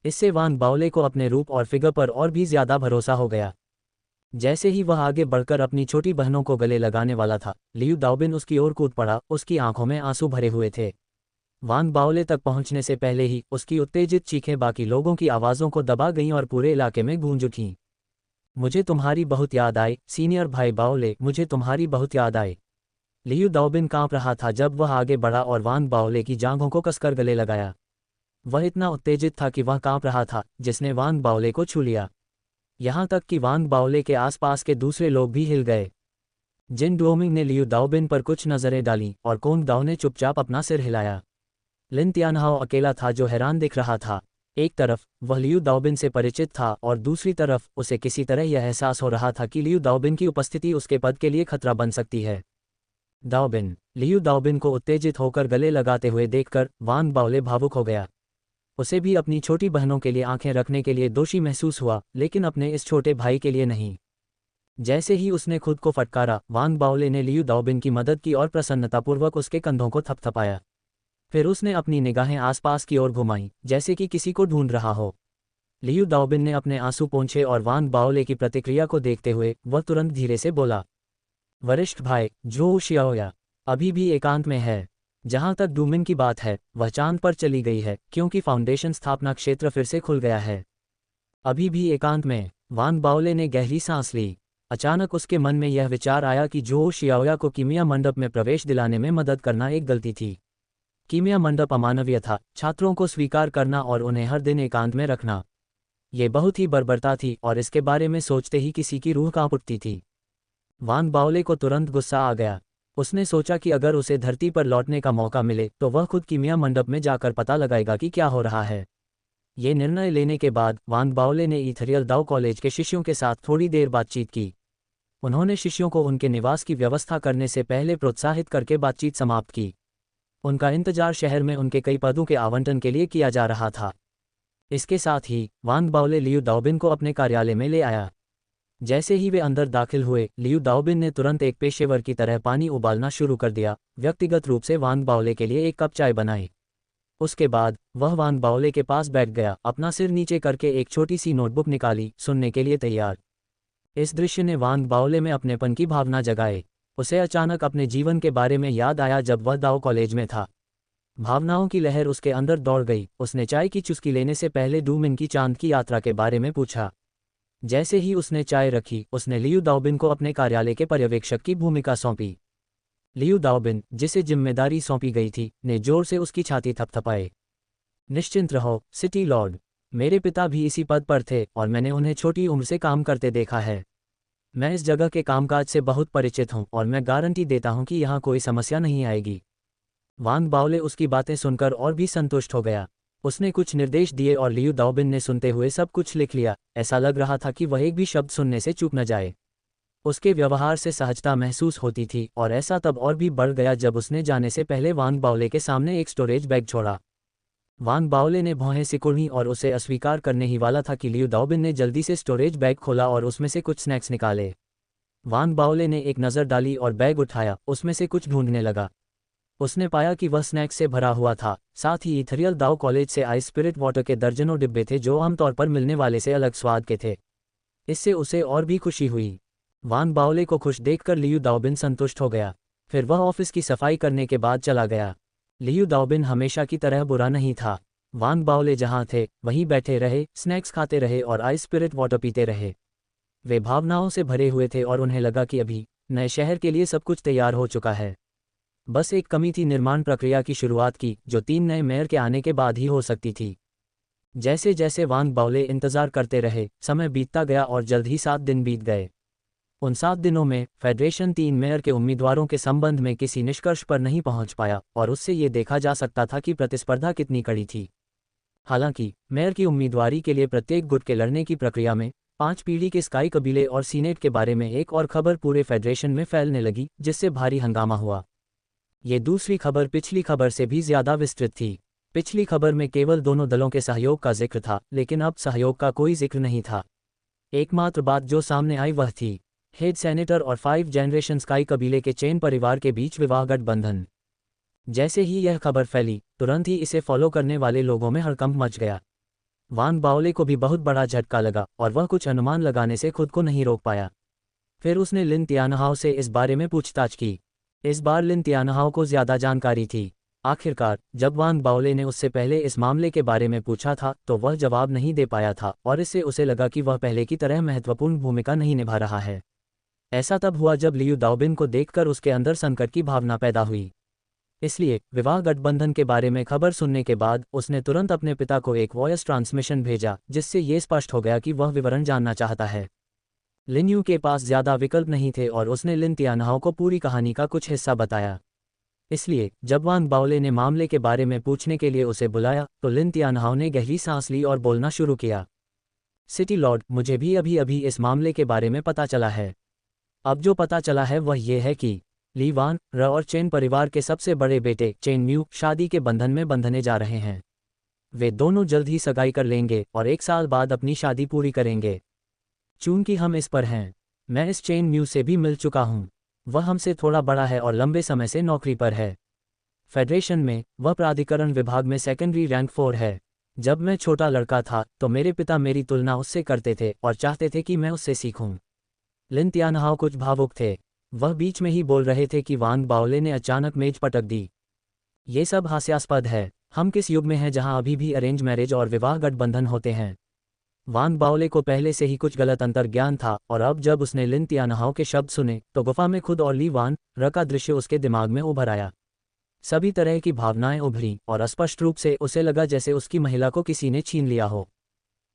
A: इससे वान बाओले को अपने रूप और फिगर पर और भी ज़्यादा भरोसा हो गया। जैसे ही वह आगे बढ़कर अपनी छोटी बहनों को गले लगाने वाला था, लियू दाओबिन उसकी ओर कूद पड़ा। उसकी आंखों में आंसू भरे हुए थे। वान बाओले तक पहुंचने से पहले ही उसकी उत्तेजित चीखें बाकी लोगों की आवाज़ों को दबा गईं और पूरे इलाके में गूंज उठीं। मुझे तुम्हारी बहुत याद आई, सीनियर भाई बाओले, मुझे तुम्हारी बहुत याद आई। लियू दाओबिन कांप रहा था जब वह आगे बढ़ा और वान बाओले की जांघों को कसकर गले लगाया। वह इतना उत्तेजित था कि वह कांप रहा था, जिसने वान बाओले को छू लिया। यहाँ तक कि वान बाओले के आसपास के दूसरे लोग भी हिल गए। जिन डुओमिंग ने लियू दाओबिन पर कुछ नज़रें डालीं और कोंग दाओ ने चुपचाप अपना सिर हिलाया। लिन तियानहाओ अकेला था जो हैरान दिख रहा था। एक तरफ वह लियू दाओबिन से परिचित था और दूसरी तरफ उसे किसी तरह यह एहसास हो रहा था कि लियू दाओबिन की उपस्थिति उसके पद के लिए खतरा बन सकती है। दाओबिन, लियू दाओबिन को उत्तेजित होकर गले लगाते हुए देखकर वान बाओले भावुक हो गया। उसे भी अपनी छोटी बहनों के लिए आंखें रखने के लिए दोषी महसूस हुआ, लेकिन अपने इस छोटे भाई के लिए नहीं। जैसे ही उसने खुद को फटकारा, वान बाओले ने लियू दाओबिन की मदद की और प्रसन्नतापूर्वक उसके कंधों को थपथपाया। फिर उसने अपनी निगाहें आसपास की ओर घुमाईं, जैसे कि किसी को ढूंढ रहा हो। लियू दाओबिन ने अपने आंसू पोंछे और वान बाओले की प्रतिक्रिया को देखते हुए वह तुरंत धीरे से बोला, वरिष्ठ भाई, जो शियाओया अभी भी एकांत में है। जहां तक डूमिन की बात है, वह चांद पर चली गई है क्योंकि फाउंडेशन स्थापना क्षेत्र फिर से खुल गया है। अभी भी एकांत में। वान बाओले ने गहरी सांस ली। अचानक उसके मन में यह विचार आया कि जो शियाओया को कीमिया मंडप में प्रवेश दिलाने में मदद करना एक गलती थी। कीमिया मंडप अमानवीय था, छात्रों को स्वीकार करना और उन्हें हर दिन एकांत में रखना। ये बहुत ही बर्बरता थी और इसके बारे में सोचते ही किसी की रूह कांप उठती थी। वान बाओले को तुरंत गुस्सा आ गया। उसने सोचा कि अगर उसे धरती पर लौटने का मौका मिले तो वह खुद कीमिया मंडप में जाकर पता लगाएगा कि क्या हो रहा है। ये निर्णय लेने के बाद वान बाओले ने ईथरियल दाओ कॉलेज के शिष्यों के साथ थोड़ी देर बातचीत की। उन्होंने शिष्यों को उनके निवास की व्यवस्था करने से पहले प्रोत्साहित करके बातचीत समाप्त की। उनका इंतजार शहर में उनके कई पदों के आवंटन के लिए किया जा रहा था। इसके साथ ही वान बाओले लियू दाओबिन को अपने कार्यालय में ले आया। जैसे ही वे अंदर दाखिल हुए, लियू दाओबिन ने तुरंत एक पेशेवर की तरह पानी उबालना शुरू कर दिया। व्यक्तिगत रूप से वान बाओले के लिए एक कप चाय बनाई। उसके बाद वह वान बाओले के पास बैठ गया, अपना सिर नीचे करके एक छोटी सी नोटबुक निकाली, सुनने के लिए तैयार। इस दृश्य ने वान बाओले में अपनेपन की भावना जगाए। उसे अचानक अपने जीवन के बारे में याद आया जब वह दाओ कॉलेज में था। भावनाओं की लहर उसके अंदर दौड़ गई। उसने चाय की चुस्की लेने से पहले डूमिन की चांद की यात्रा के बारे में पूछा। जैसे ही उसने चाय रखी, उसने लियू दाओबिन को अपने कार्यालय के पर्यवेक्षक की भूमिका सौंपी। लियू दाओबिन, जिसे जिम्मेदारी सौंपी गई थी, ने जोर से उसकी छाती थपथपाए। निश्चिंत रहो सिटी लॉर्ड, मेरे पिता भी इसी पद पर थे और मैंने उन्हें छोटी उम्र से काम करते देखा है। मैं इस जगह के कामकाज से बहुत परिचित हूं और मैं गारंटी देता हूं कि यहाँ कोई समस्या नहीं आएगी। वान बाओले उसकी बातें सुनकर और भी संतुष्ट हो गया। उसने कुछ निर्देश दिए और लियू दाओबिन ने सुनते हुए सब कुछ लिख लिया। ऐसा लग रहा था कि वह एक भी शब्द सुनने से चूक न जाए। उसके व्यवहार से सहजता महसूस होती थी और ऐसा तब और भी बढ़ गया जब उसने जाने से पहले वान बाओले के सामने एक स्टोरेज बैग छोड़ा। वान बाओले ने भौहें सिकुड़ी और उसे अस्वीकार करने ही वाला था कि लियू दाओबिन ने जल्दी से स्टोरेज बैग खोला और उसमें से कुछ स्नैक्स निकाले। वान बाओले ने एक नज़र डाली और बैग उठाया, उसमें से कुछ ढूंढने लगा। उसने पाया कि वह स्नैक्स से भरा हुआ था, साथ ही इथरियल दाओ कॉलेज से आए स्पिरिट वाटर के दर्जनों डिब्बे थे जो आमतौर पर मिलने वाले से अलग स्वाद के थे। इससे उसे और भी खुशी हुई। वान बाओले को खुश देखकर लियू दाओबिन संतुष्ट हो गया। फिर वह ऑफिस की सफाई करने के बाद चला गया। लियू दाओबिन हमेशा की तरह बुरा नहीं था। वान बाओले जहां थे वहीं बैठे रहे, स्नैक्स खाते रहे और आइस स्पिरिट वाटर पीते रहे। वे भावनाओं से भरे हुए थे और उन्हें लगा कि अभी नए शहर के लिए सब कुछ तैयार हो चुका है। बस एक कमी थी निर्माण प्रक्रिया की शुरुआत की, जो 3 नए मेयर के आने के बाद ही हो सकती थी। जैसे जैसे वान बाओले इंतजार करते रहे, समय बीतता गया और जल्द ही 7 दिन बीत गए। उन 7 दिनों में फेडरेशन 3 मेयर के उम्मीदवारों के संबंध में किसी निष्कर्ष पर नहीं पहुंच पाया और उससे ये देखा जा सकता था कि प्रतिस्पर्धा कितनी कड़ी थी। हालांकि मेयर की उम्मीदवारी के लिए प्रत्येक गुट के लड़ने की प्रक्रिया में 5 पीढ़ी के स्काई कबीले और सीनेट के बारे में एक और खबर पूरे फेडरेशन में फैलने लगी, जिससे भारी हंगामा हुआ। ये दूसरी खबर पिछली खबर से भी ज्यादा विस्तृत थी। पिछली खबर में केवल दोनों दलों के सहयोग का जिक्र था, लेकिन अब सहयोग का कोई जिक्र नहीं था। एकमात्र बात जो सामने आई वह थी हेड सेनेटर और 5 जनरेशन स्काई कबीले के चेन परिवार के बीच विवाह गठबंधन। जैसे ही यह खबर फैली, तुरंत ही इसे फॉलो करने वाले लोगों में हड़कंप मच गया। वान बाओले को भी बहुत बड़ा झटका लगा और वह कुछ अनुमान लगाने से खुद को नहीं रोक पाया। फिर उसने लिन तियानहाओ से इस बारे में पूछताछ की। इस बार लिन तियानहाओ को ज्यादा जानकारी थी। आखिरकार जब वान बाओले ने उससे पहले इस मामले के बारे में पूछा था तो वह जवाब नहीं दे पाया था और इससे उसे लगा कि वह पहले की तरह महत्वपूर्ण भूमिका नहीं निभा रहा है। ऐसा तब हुआ जब लियू दाओबिन को देखकर उसके अंदर संकट की भावना पैदा हुई। इसलिए विवाह गठबंधन के बारे में खबर सुनने के बाद उसने तुरंत अपने पिता को एक वॉयस ट्रांसमिशन भेजा, जिससे ये स्पष्ट हो गया कि वह विवरण जानना चाहता है। लिन यू के पास ज्यादा विकल्प नहीं थे और उसने लिन तियानहाओ को पूरी कहानी का कुछ हिस्सा बताया। इसलिए जब वान बाओले ने मामले के बारे में पूछने के लिए उसे बुलाया तो लिन तियानहाओ ने गहरी सांस ली और बोलना शुरू किया। सिटी लॉर्ड, मुझे भी अभी अभी इस मामले के बारे में पता चला है। अब जो पता चला है वह यह है कि ली वान र और चेन परिवार के सबसे बड़े बेटे चेन म्यू शादी के बंधन में बंधने जा रहे हैं। वे दोनों जल्द ही सगाई कर लेंगे और 1 साल बाद अपनी शादी पूरी करेंगे। चूंकि हम इस पर हैं, मैं इस चेन म्यू से भी मिल चुका हूं। वह हमसे थोड़ा बड़ा है और लंबे समय से नौकरी पर है। फेडरेशन में वह प्राधिकरण विभाग में सेकेंडरी रैंक 4 है। जब मैं छोटा लड़का था तो मेरे पिता मेरी तुलना उससे करते थे और चाहते थे कि मैं उससे सीखूं। लिन तियानहाओ कुछ भावुक थे। वह बीच में ही बोल रहे थे कि वान बाओले ने अचानक मेज पटक दी। ये सब हास्यास्पद है। हम किस युग में हैं जहां अभी भी अरेंज मैरिज और विवाह गठबंधन होते हैं। वान बाओले को पहले से ही कुछ गलत अंतर्ज्ञान था और अब जब उसने लिन तियानहाओ के शब्द सुने तो गुफा में खुद और ली वान र का दृश्य उसके दिमाग में उभर आया। सभी तरह की भावनाएं उभरी और स्पष्ट रूप से उसे लगा जैसे उसकी महिला को किसी ने छीन लिया हो।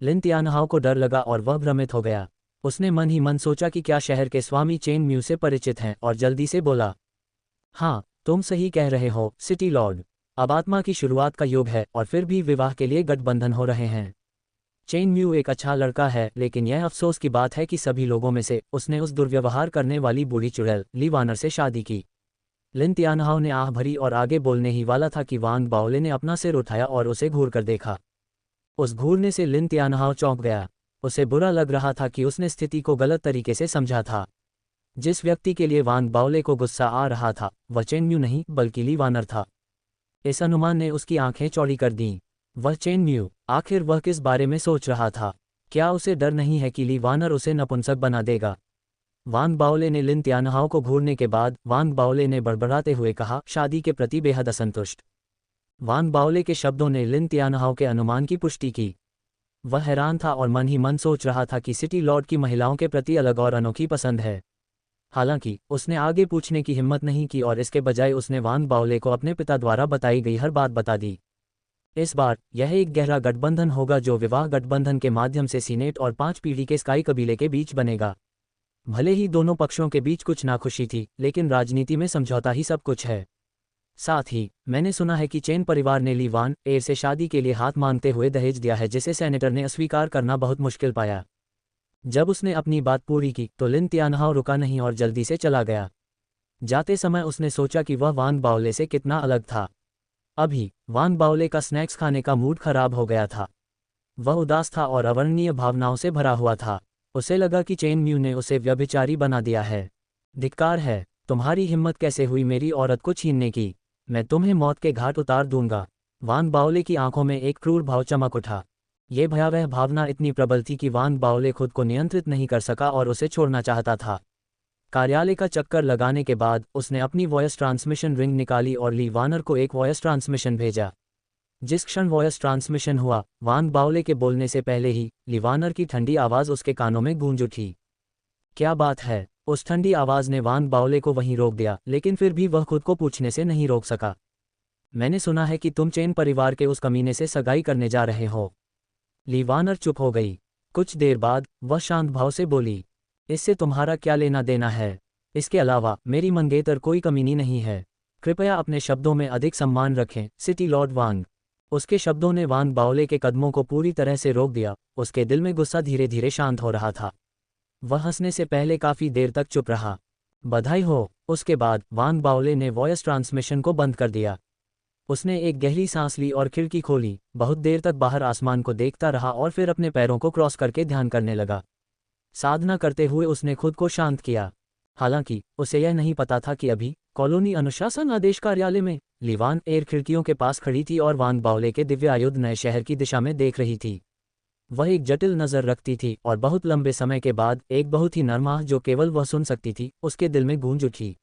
A: लिन तियानहाओ को डर लगा और वह भ्रमित हो गया। उसने मन ही मन सोचा कि क्या शहर के स्वामी चेन म्यू से परिचित हैं और जल्दी से बोला, हाँ, तुम सही कह रहे हो सिटी लॉर्ड। अब आत्मा की शुरुआत का युग है और फिर भी विवाह के लिए गठबंधन हो रहे हैं। चेन म्यू एक अच्छा लड़का है, लेकिन यह अफसोस की बात है कि सभी लोगों में से उसने उस दुर्व्यवहार करने वाली बूढ़ी चुड़ैल ली वानर से शादी की। लिन तियानहाओ ने आह भरी और आगे बोलने ही वाला था कि वान बाओले ने अपना सिर उठाया और उसे घूर कर देखा। उस घूरने से लिन तियानहाओ चौंक गया। उसे बुरा लग रहा था कि उसने स्थिति को गलत तरीके से समझा था। जिस व्यक्ति के लिए वान बाओले को गुस्सा आ रहा था वह चेन म्यू नहीं बल्कि ली वानर था। इस अनुमान ने उसकी आंखें चौड़ी कर दीं। वह चेन म्यू, आखिर वह किस बारे में सोच रहा था? क्या उसे डर नहीं है कि ली वानर उसे नपुंसक बना देगा? वान बाओले ने लिन तियानहाओ को घूरने के बाद वान बाओले ने बड़बड़ाते हुए कहा, शादी के प्रति बेहद असंतुष्ट। वान बाओले के शब्दों ने लिन तियानहाओ के अनुमान की पुष्टि की। वह हैरान था और मन ही मन सोच रहा था कि सिटी लॉर्ड की महिलाओं के प्रति अलग और अनोखी पसंद है। हालांकि उसने आगे पूछने की हिम्मत नहीं की और इसके बजाय उसने वान बाओले को अपने पिता द्वारा बताई गई हर बात बता दी। इस बार यह एक गहरा गठबंधन होगा जो विवाह गठबंधन के माध्यम से सीनेट और 5 पीढ़ी के स्काई कबीले के बीच बनेगा। भले ही दोनों पक्षों के बीच कुछ नाखुशी थी, लेकिन राजनीति में समझौता ही सब कुछ है। साथ ही मैंने सुना है कि चेन परिवार ने ली वान एर से शादी के लिए हाथ मांगते हुए दहेज दिया है, जिसे सेनेटर ने अस्वीकार करना बहुत मुश्किल पाया। जब उसने अपनी बात पूरी की तो लिन तियानहाओ रुका नहीं और जल्दी से चला गया। जाते समय उसने सोचा कि वह वान बाओले से कितना अलग था। अभी वान बाओले का स्नैक्स खाने का मूड खराब हो गया था। वह उदास था और अवर्णनीय भावनाओं से भरा हुआ था। उसे लगा कि चेन म्यू ने उसे व्यभिचारी बना दिया है। धिक्कार है, तुम्हारी हिम्मत कैसे हुई मेरी औरत को छीनने की? मैं तुम्हें मौत के घाट उतार दूंगा। वान बाओले की आंखों में एक क्रूर भाव चमक उठा। ये भयावह भावना इतनी प्रबल थी कि वान बाओले खुद को नियंत्रित नहीं कर सका और उसे छोड़ना चाहता था। कार्यालय का चक्कर लगाने के बाद उसने अपनी वॉयस ट्रांसमिशन रिंग निकाली और ली वानर को एक वॉयस ट्रांसमिशन भेजा। जिस क्षण वॉयस ट्रांसमिशन हुआ, वान बाओले के बोलने से पहले ही लीवानर की ठंडी आवाज़ उसके कानों में गूंज उठी। क्या बात है? उस ठंडी आवाज़ ने वान बाओले को वहीं रोक दिया, लेकिन फिर भी वह खुद को पूछने से नहीं रोक सका। मैंने सुना है कि तुम चेन परिवार के उस कमीने से सगाई करने जा रहे हो। लीवानर चुप हो गई। कुछ देर बाद वह शांत भाव से बोली, इससे तुम्हारा क्या लेना देना है? इसके अलावा मेरी मंगेतर कोई कमीनी नहीं है। कृपया अपने शब्दों में अधिक सम्मान रखें, सिटी लॉर्ड वांग। उसके शब्दों ने वान बाओले के कदमों को पूरी तरह से रोक दिया। उसके दिल में गुस्सा धीरे धीरे शांत हो रहा था। वह हंसने से पहले काफ़ी देर तक चुप रहा। बधाई हो। उसके बाद वान बाओले ने वॉयस ट्रांसमिशन को बंद कर दिया। उसने एक गहरी सांस ली और खिड़की खोली। बहुत देर तक बाहर आसमान को देखता रहा और फिर अपने पैरों को क्रॉस करके ध्यान करने लगा। साधना करते हुए उसने खुद को शांत किया। हालांकि उसे यह नहीं पता था कि अभी कॉलोनी अनुशासन आदेश कार्यालय में लीवान एयर खिड़कियों के पास खड़ी थी और वान बाओले के दिव्य आयुध नए शहर की दिशा में देख रही थी। वह एक जटिल नज़र रखती थी और बहुत लंबे समय के बाद एक बहुत ही नरम आह जो केवल वह सुन सकती थी, उसके दिल में गूंज उठी।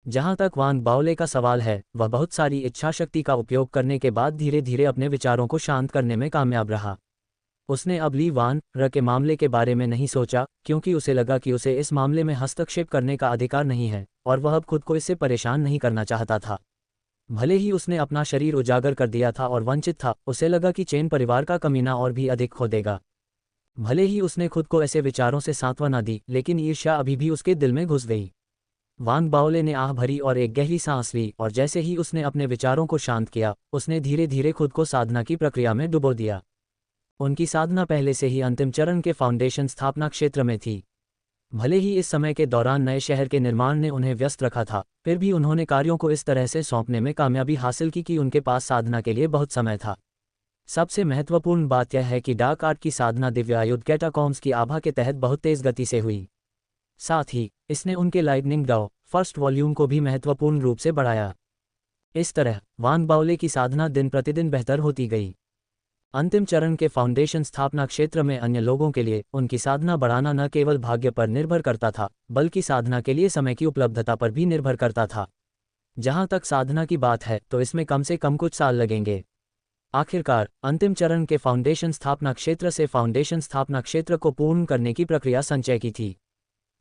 A: जहां तक वान बाओले का सवाल है, वह बहुत सारी इच्छा शक्ति का उपयोग करने के बाद धीरे धीरे अपने विचारों को शांत करने में कामयाब रहा। उसने अब ली वान र के मामले के बारे में नहीं सोचा, क्योंकि उसे लगा कि उसे इस मामले में हस्तक्षेप करने का अधिकार नहीं है और वह अब खुद को इससे परेशान नहीं करना चाहता था। भले ही उसने अपना शरीर उजागर कर दिया था और वंचित था, उसे लगा कि चेन परिवार का कमीना और भी अधिक खो देगा। भले ही उसने खुद को ऐसे विचारों से सांत्वना दी, लेकिन ईर्ष्या अभी भी उसके दिल में घुस गई। वान बाओले ने आह भरी और एक गहरी सांस ली, और जैसे ही उसने अपने विचारों को शांत किया, उसने धीरे धीरे खुद को साधना की प्रक्रिया में डुबो दिया। उनकी साधना पहले से ही अंतिम चरण के फाउंडेशन स्थापना क्षेत्र में थी। भले ही इस समय के दौरान नए शहर के निर्माण ने उन्हें व्यस्त रखा था, फिर भी उन्होंने कार्यों को इस तरह से सौंपने में कामयाबी हासिल की कि उनके पास साधना के लिए बहुत समय था। सबसे महत्वपूर्ण बात यह है कि डार्क आर्ट की साधना दिव्य आयुध कैटाकॉम्स की आभा के तहत बहुत तेज गति से हुई। साथ ही इसने उनके लाइटनिंग डाउ फर्स्ट वॉल्यूम को भी महत्वपूर्ण रूप से बढ़ाया। इस तरह वान बाओले की साधना दिन प्रतिदिन बेहतर होती गई। अंतिम चरण के फाउंडेशन स्थापना क्षेत्र में अन्य लोगों के लिए उनकी साधना बढ़ाना न केवल भाग्य पर निर्भर करता था, बल्कि साधना के लिए समय की उपलब्धता पर भी निर्भर करता था। जहां तक साधना की बात है, तो इसमें कम से कम कुछ साल लगेंगे। आखिरकार अंतिम चरण के फाउंडेशन स्थापना क्षेत्र से फाउंडेशन स्थापना क्षेत्र को पूर्ण करने की प्रक्रिया संचय की थी।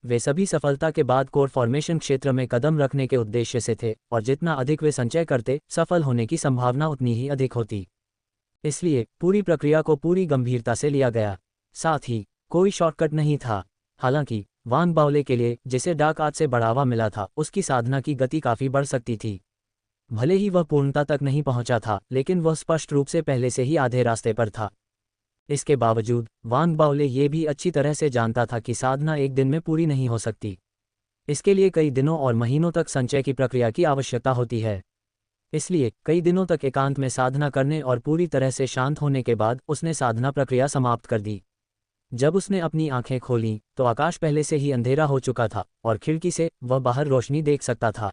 A: वे सभी सफलता के बाद कोर फॉर्मेशन क्षेत्र में कदम रखने के उद्देश्य से थे, और जितना अधिक वे संचय करते, सफल होने की संभावना उतनी ही अधिक होती। इसलिए पूरी प्रक्रिया को पूरी गंभीरता से लिया गया। साथ ही कोई शॉर्टकट नहीं था। हालांकि वान बाओले के लिए, जिसे डार्क आर्ट से बढ़ावा मिला था, उसकी साधना की गति काफ़ी बढ़ सकती थी। भले ही वह पूर्णता तक नहीं पहुंचा था, लेकिन वह स्पष्ट रूप से पहले से ही आधे रास्ते पर था। इसके बावजूद वान बाओले ये भी अच्छी तरह से जानता था कि साधना एक दिन में पूरी नहीं हो सकती। इसके लिए कई दिनों और महीनों तक संचय की प्रक्रिया की आवश्यकता होती है। इसलिए कई दिनों तक एकांत में साधना करने और पूरी तरह से शांत होने के बाद उसने साधना प्रक्रिया समाप्त कर दी। जब उसने अपनी आंखें खोलीं, तो आकाश पहले से ही अंधेरा हो चुका था और खिड़की से वह बाहर रोशनी देख सकता था।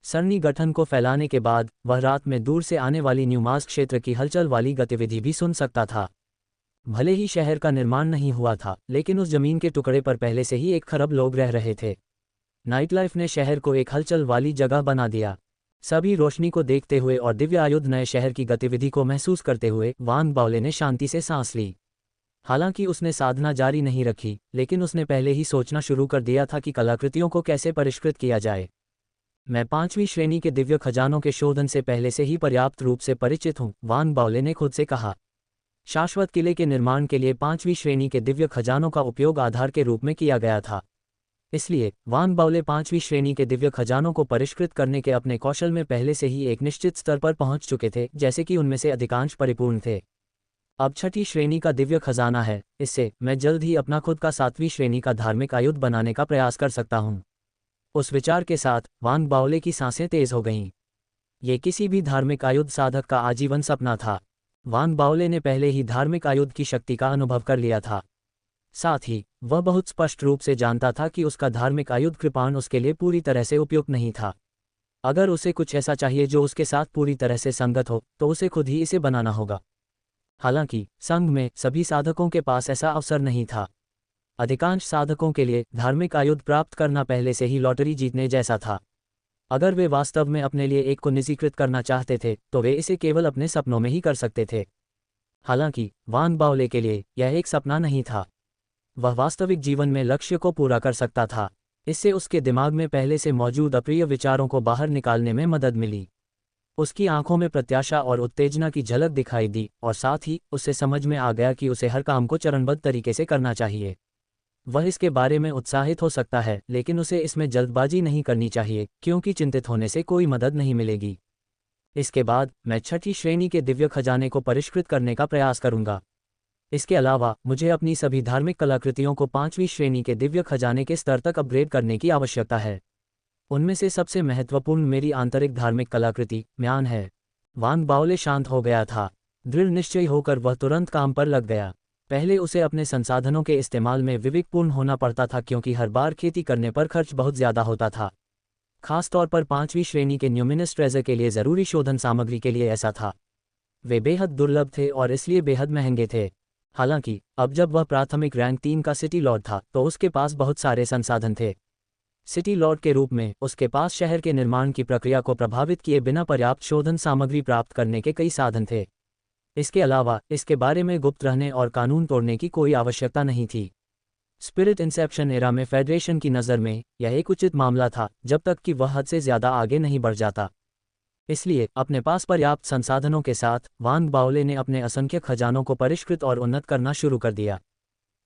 A: सरनी गठन को फैलाने के बाद वह रात में दूर से आने वाली न्यूमास क्षेत्र की हलचल वाली गतिविधि भी सुन सकता था। भले ही शहर का निर्माण नहीं हुआ था, लेकिन उस जमीन के टुकड़े पर पहले से ही 1 खरब लोग रह रहे थे। नाइट लाइफ ने शहर को एक हलचल वाली जगह बना दिया। सभी रोशनी को देखते हुए और दिव्य आयुध नए शहर की गतिविधि को महसूस करते हुए वान बाओले ने शांति से सांस ली। हालांकि उसने साधना जारी नहीं रखी, लेकिन उसने पहले ही सोचना शुरू कर दिया था कि कलाकृतियों को कैसे परिष्कृत किया जाए। मैं 5वीं श्रेणी के दिव्य खजानों के शोधन से पहले से ही पर्याप्त रूप से परिचित हूँ, वान बाओले ने खुद से कहा। शाश्वत किले के निर्माण के लिए 5वीं श्रेणी के दिव्य खजानों का उपयोग आधार के रूप में किया गया था। इसलिए वान बाओले 5वीं श्रेणी के दिव्य खजानों को परिष्कृत करने के अपने कौशल में पहले से ही एक निश्चित स्तर पर पहुंच चुके थे, जैसे कि उनमें से अधिकांश परिपूर्ण थे। अब 6ठी श्रेणी का दिव्य खजाना है। इससे मैं जल्द ही अपना खुद का 7वीं श्रेणी का धार्मिक आयुध बनाने का प्रयास कर सकता हूं। उस विचार के साथ वान बाओले की सांसें तेज हो गईं। ये किसी भी धार्मिक आयुध साधक का आजीवन सपना था। वान बाओले ने पहले ही धार्मिक आयुध की शक्ति का अनुभव कर लिया था। साथ ही वह बहुत स्पष्ट रूप से जानता था कि उसका धार्मिक आयुध कृपाण उसके लिए पूरी तरह से उपयुक्त नहीं था। अगर उसे कुछ ऐसा चाहिए जो उसके साथ पूरी तरह से संगत हो तो उसे खुद ही इसे बनाना होगा। हालांकि संघ में सभी साधकों के पास ऐसा अवसर नहीं था। अधिकांश साधकों के लिए धार्मिक आयुध प्राप्त करना पहले से ही लॉटरी जीतने जैसा था। अगर वे वास्तव में अपने लिए एक को निजीकृत करना चाहते थे तो वे इसे केवल अपने सपनों में ही कर सकते थे। हालांकि वान बाओले के लिए यह एक सपना नहीं था, वह वास्तविक जीवन में लक्ष्य को पूरा कर सकता था। इससे उसके दिमाग में पहले से मौजूद अप्रिय विचारों को बाहर निकालने में मदद मिली। उसकी आंखों में प्रत्याशा और उत्तेजना की झलक दिखाई दी और साथ ही उसे समझ में आ गया कि उसे हर काम को चरणबद्ध तरीके से करना चाहिए। वह इसके बारे में उत्साहित हो सकता है, लेकिन उसे इसमें जल्दबाजी नहीं करनी चाहिए क्योंकि चिंतित होने से कोई मदद नहीं मिलेगी। इसके बाद मैं छठी श्रेणी के दिव्य खजाने को परिष्कृत करने का प्रयास करूंगा। इसके अलावा मुझे अपनी सभी धार्मिक कलाकृतियों को 5वीं श्रेणी के दिव्य खजाने के स्तर तक अपग्रेड करने की आवश्यकता है। उनमें से सबसे महत्वपूर्ण मेरी आंतरिक धार्मिक कलाकृति म्यान है। वान बाओले शांत हो गया था। दृढ़ निश्चय होकर वह तुरंत काम पर लग गया। पहले उसे अपने संसाधनों के इस्तेमाल में विवेकपूर्ण होना पड़ता था क्योंकि हर बार खेती करने पर खर्च बहुत ज़्यादा होता था। खासतौर पर 5वीं श्रेणी के न्यूमिनस ट्रेजर के लिए ज़रूरी शोधन सामग्री के लिए ऐसा था। वे बेहद दुर्लभ थे और इसलिए बेहद महंगे थे। हालांकि अब जब वह प्राथमिक रैंक 3 का सिटी लॉर्ड था तो उसके पास बहुत सारे संसाधन थे। सिटी लॉर्ड के रूप में उसके पास शहर के निर्माण की प्रक्रिया को प्रभावित किए बिना पर्याप्त शोधन सामग्री प्राप्त करने के कई साधन थे। इसके अलावा इसके बारे में गुप्त रहने और कानून तोड़ने की कोई आवश्यकता नहीं थी। स्पिरिट इंसेप्शन एरा में फेडरेशन की नज़र में यह एक उचित मामला था जब तक कि वह हद से ज़्यादा आगे नहीं बढ़ जाता। इसलिए अपने पास पर्याप्त संसाधनों के साथ वान बाओले ने अपने असंख्य खजानों को परिष्कृत और उन्नत करना शुरू कर दिया।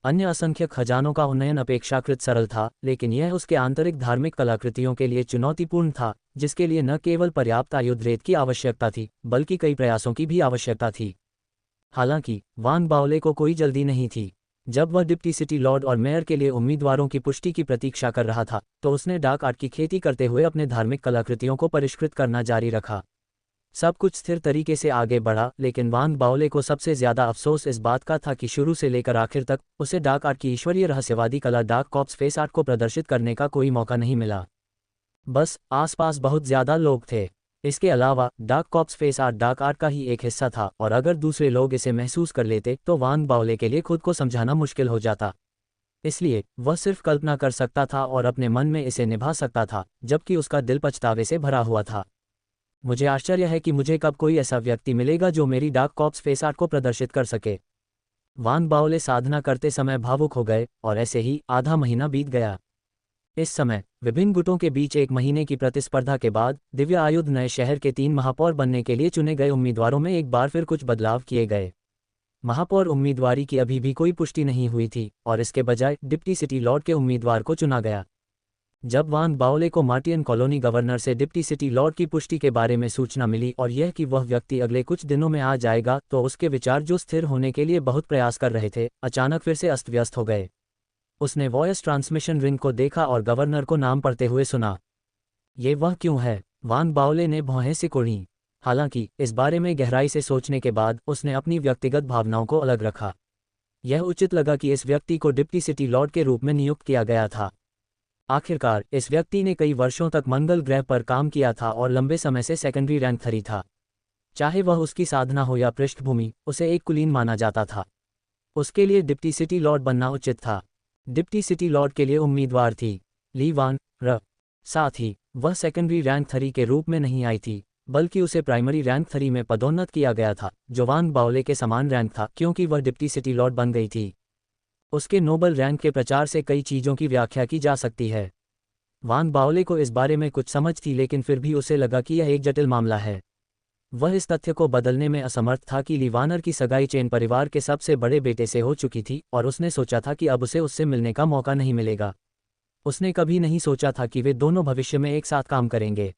A: अन्य असंख्य खजानों का उन्नयन अपेक्षाकृत सरल था, लेकिन यह उसके आंतरिक धार्मिक कलाकृतियों के लिए चुनौतीपूर्ण था, जिसके लिए न केवल पर्याप्त आयुध रेत की आवश्यकता थी बल्कि कई प्रयासों की भी आवश्यकता थी। हालांकि वान बाओले को कोई जल्दी नहीं थी। जब वह डिप्टी सिटी लॉर्ड और मेयर के लिए उम्मीदवारों की पुष्टि की प्रतीक्षा कर रहा था तो उसने डार्क आर्ट की खेती करते हुए अपने धार्मिक कलाकृतियों को परिष्कृत करना जारी रखा। सब कुछ स्थिर तरीके से आगे बढ़ा, लेकिन वान बाओले को सबसे ज़्यादा अफसोस इस बात का था कि शुरू से लेकर आखिर तक उसे डार्क आर्ट की ईश्वरीय रहस्यवादी कला डार्क कॉप्स फेस आर्ट को प्रदर्शित करने का कोई मौका नहीं मिला। बस आसपास बहुत ज़्यादा लोग थे। इसके अलावा dark cops face art dark art का ही एक हिस्सा था और अगर दूसरे लोग इसे महसूस कर लेते तो वान बाओले के लिए खुद को समझाना मुश्किल हो जाता। इसलिए वह सिर्फ कल्पना कर सकता था और अपने मन में इसे निभा सकता था, जबकि उसका दिल पछतावे से भरा हुआ था। मुझे आश्चर्य है कि मुझे कब कोई ऐसा व्यक्ति मिलेगा जो मेरी डार्क कॉप्स फेस आर्ट को प्रदर्शित कर सके। वान बाओले साधना करते समय भावुक हो गए और ऐसे ही आधा महीना बीत गया। इस समय विभिन्न गुटों के बीच एक महीने की प्रतिस्पर्धा के बाद दिव्य आयुध नए शहर के 3 महापौर बनने के लिए चुने गए उम्मीदवारों में एक बार फिर कुछ बदलाव किए गए। महापौर उम्मीदवारी की अभी भी कोई पुष्टि नहीं हुई थी और इसके बजाय डिप्टी सिटी लॉर्ड के उम्मीदवार को चुना गया। जब वान बाओले को मार्टियन कॉलोनी गवर्नर से डिप्टी सिटी लॉर्ड की पुष्टि के बारे में सूचना मिली और यह कि वह व्यक्ति अगले कुछ दिनों में आ जाएगा, तो उसके विचार जो स्थिर होने के लिए बहुत प्रयास कर रहे थे अचानक फिर से अस्त व्यस्त हो गए। उसने वॉयस ट्रांसमिशन रिंग को देखा और गवर्नर को नाम पढ़ते हुए सुना। ये वह क्यों है? वान बाओले ने भौहें सिकुड़ी। हालांकि इस बारे में गहराई से सोचने के बाद उसने अपनी व्यक्तिगत भावनाओं को अलग रखा। यह उचित लगा कि इस व्यक्ति को डिप्टी सिटी लॉर्ड के रूप में नियुक्त किया गया था। आखिरकार इस व्यक्ति ने कई वर्षों तक मंगल ग्रह पर काम किया था और लंबे समय से सेकेंडरी रैंक थरी था। चाहे वह उसकी साधना हो या पृष्ठभूमि, उसे एक कुलीन माना जाता था। उसके लिए डिप्टी सिटी लॉर्ड बनना उचित था। डिप्टी सिटी लॉर्ड के लिए उम्मीदवार थी ली वान र। साथ ही वह सेकेंडरी रैंक थरी के रूप में नहीं आई थी, बल्कि उसे प्राइमरी रैंक थरी में पदोन्नत किया गया था, जो वान बाओले के समान रैंक था क्योंकि वह डिप्टी सिटी लॉर्ड बन गई थी। उसके नोबल रैंक के प्रचार से कई चीज़ों की व्याख्या की जा सकती है। वान बाओले को इस बारे में कुछ समझ थी, लेकिन फिर भी उसे लगा कि यह एक जटिल मामला है। वह इस तथ्य को बदलने में असमर्थ था कि ली वानर की सगाई चेन परिवार के सबसे बड़े बेटे से हो चुकी थी और उसने सोचा था कि अब उसे उससे मिलने का मौका नहीं मिलेगा। उसने कभी नहीं सोचा था कि वे दोनों भविष्य में एक साथ काम करेंगे।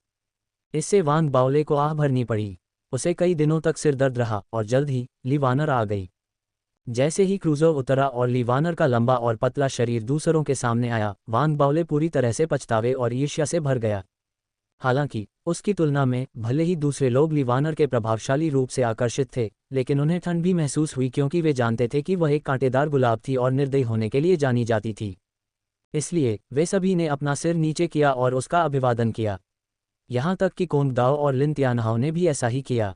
A: इससे वान बाओले को आह भरनी पड़ी। उसे कई दिनों तक सिर दर्द रहा और जल्द ही ली वानर आ गई। जैसे ही क्रूजर उतरा और ली वानर का लंबा और पतला शरीर दूसरों के सामने आया, वान बाओले पूरी तरह से पछतावे और ईर्ष्या से भर गया। हालांकि उसकी तुलना में भले ही दूसरे लोग ली वानर के प्रभावशाली रूप से आकर्षित थे, लेकिन उन्हें ठंड भी महसूस हुई क्योंकि वे जानते थे कि वह एक कांटेदार गुलाब थी और निर्दयी होने के लिए जानी जाती थी। इसलिए वे सभी ने अपना सिर नीचे किया और उसका अभिवादन किया। यहाँ तक कि कोंग दाओ और लिन तियानहाओ ने भी ऐसा ही किया।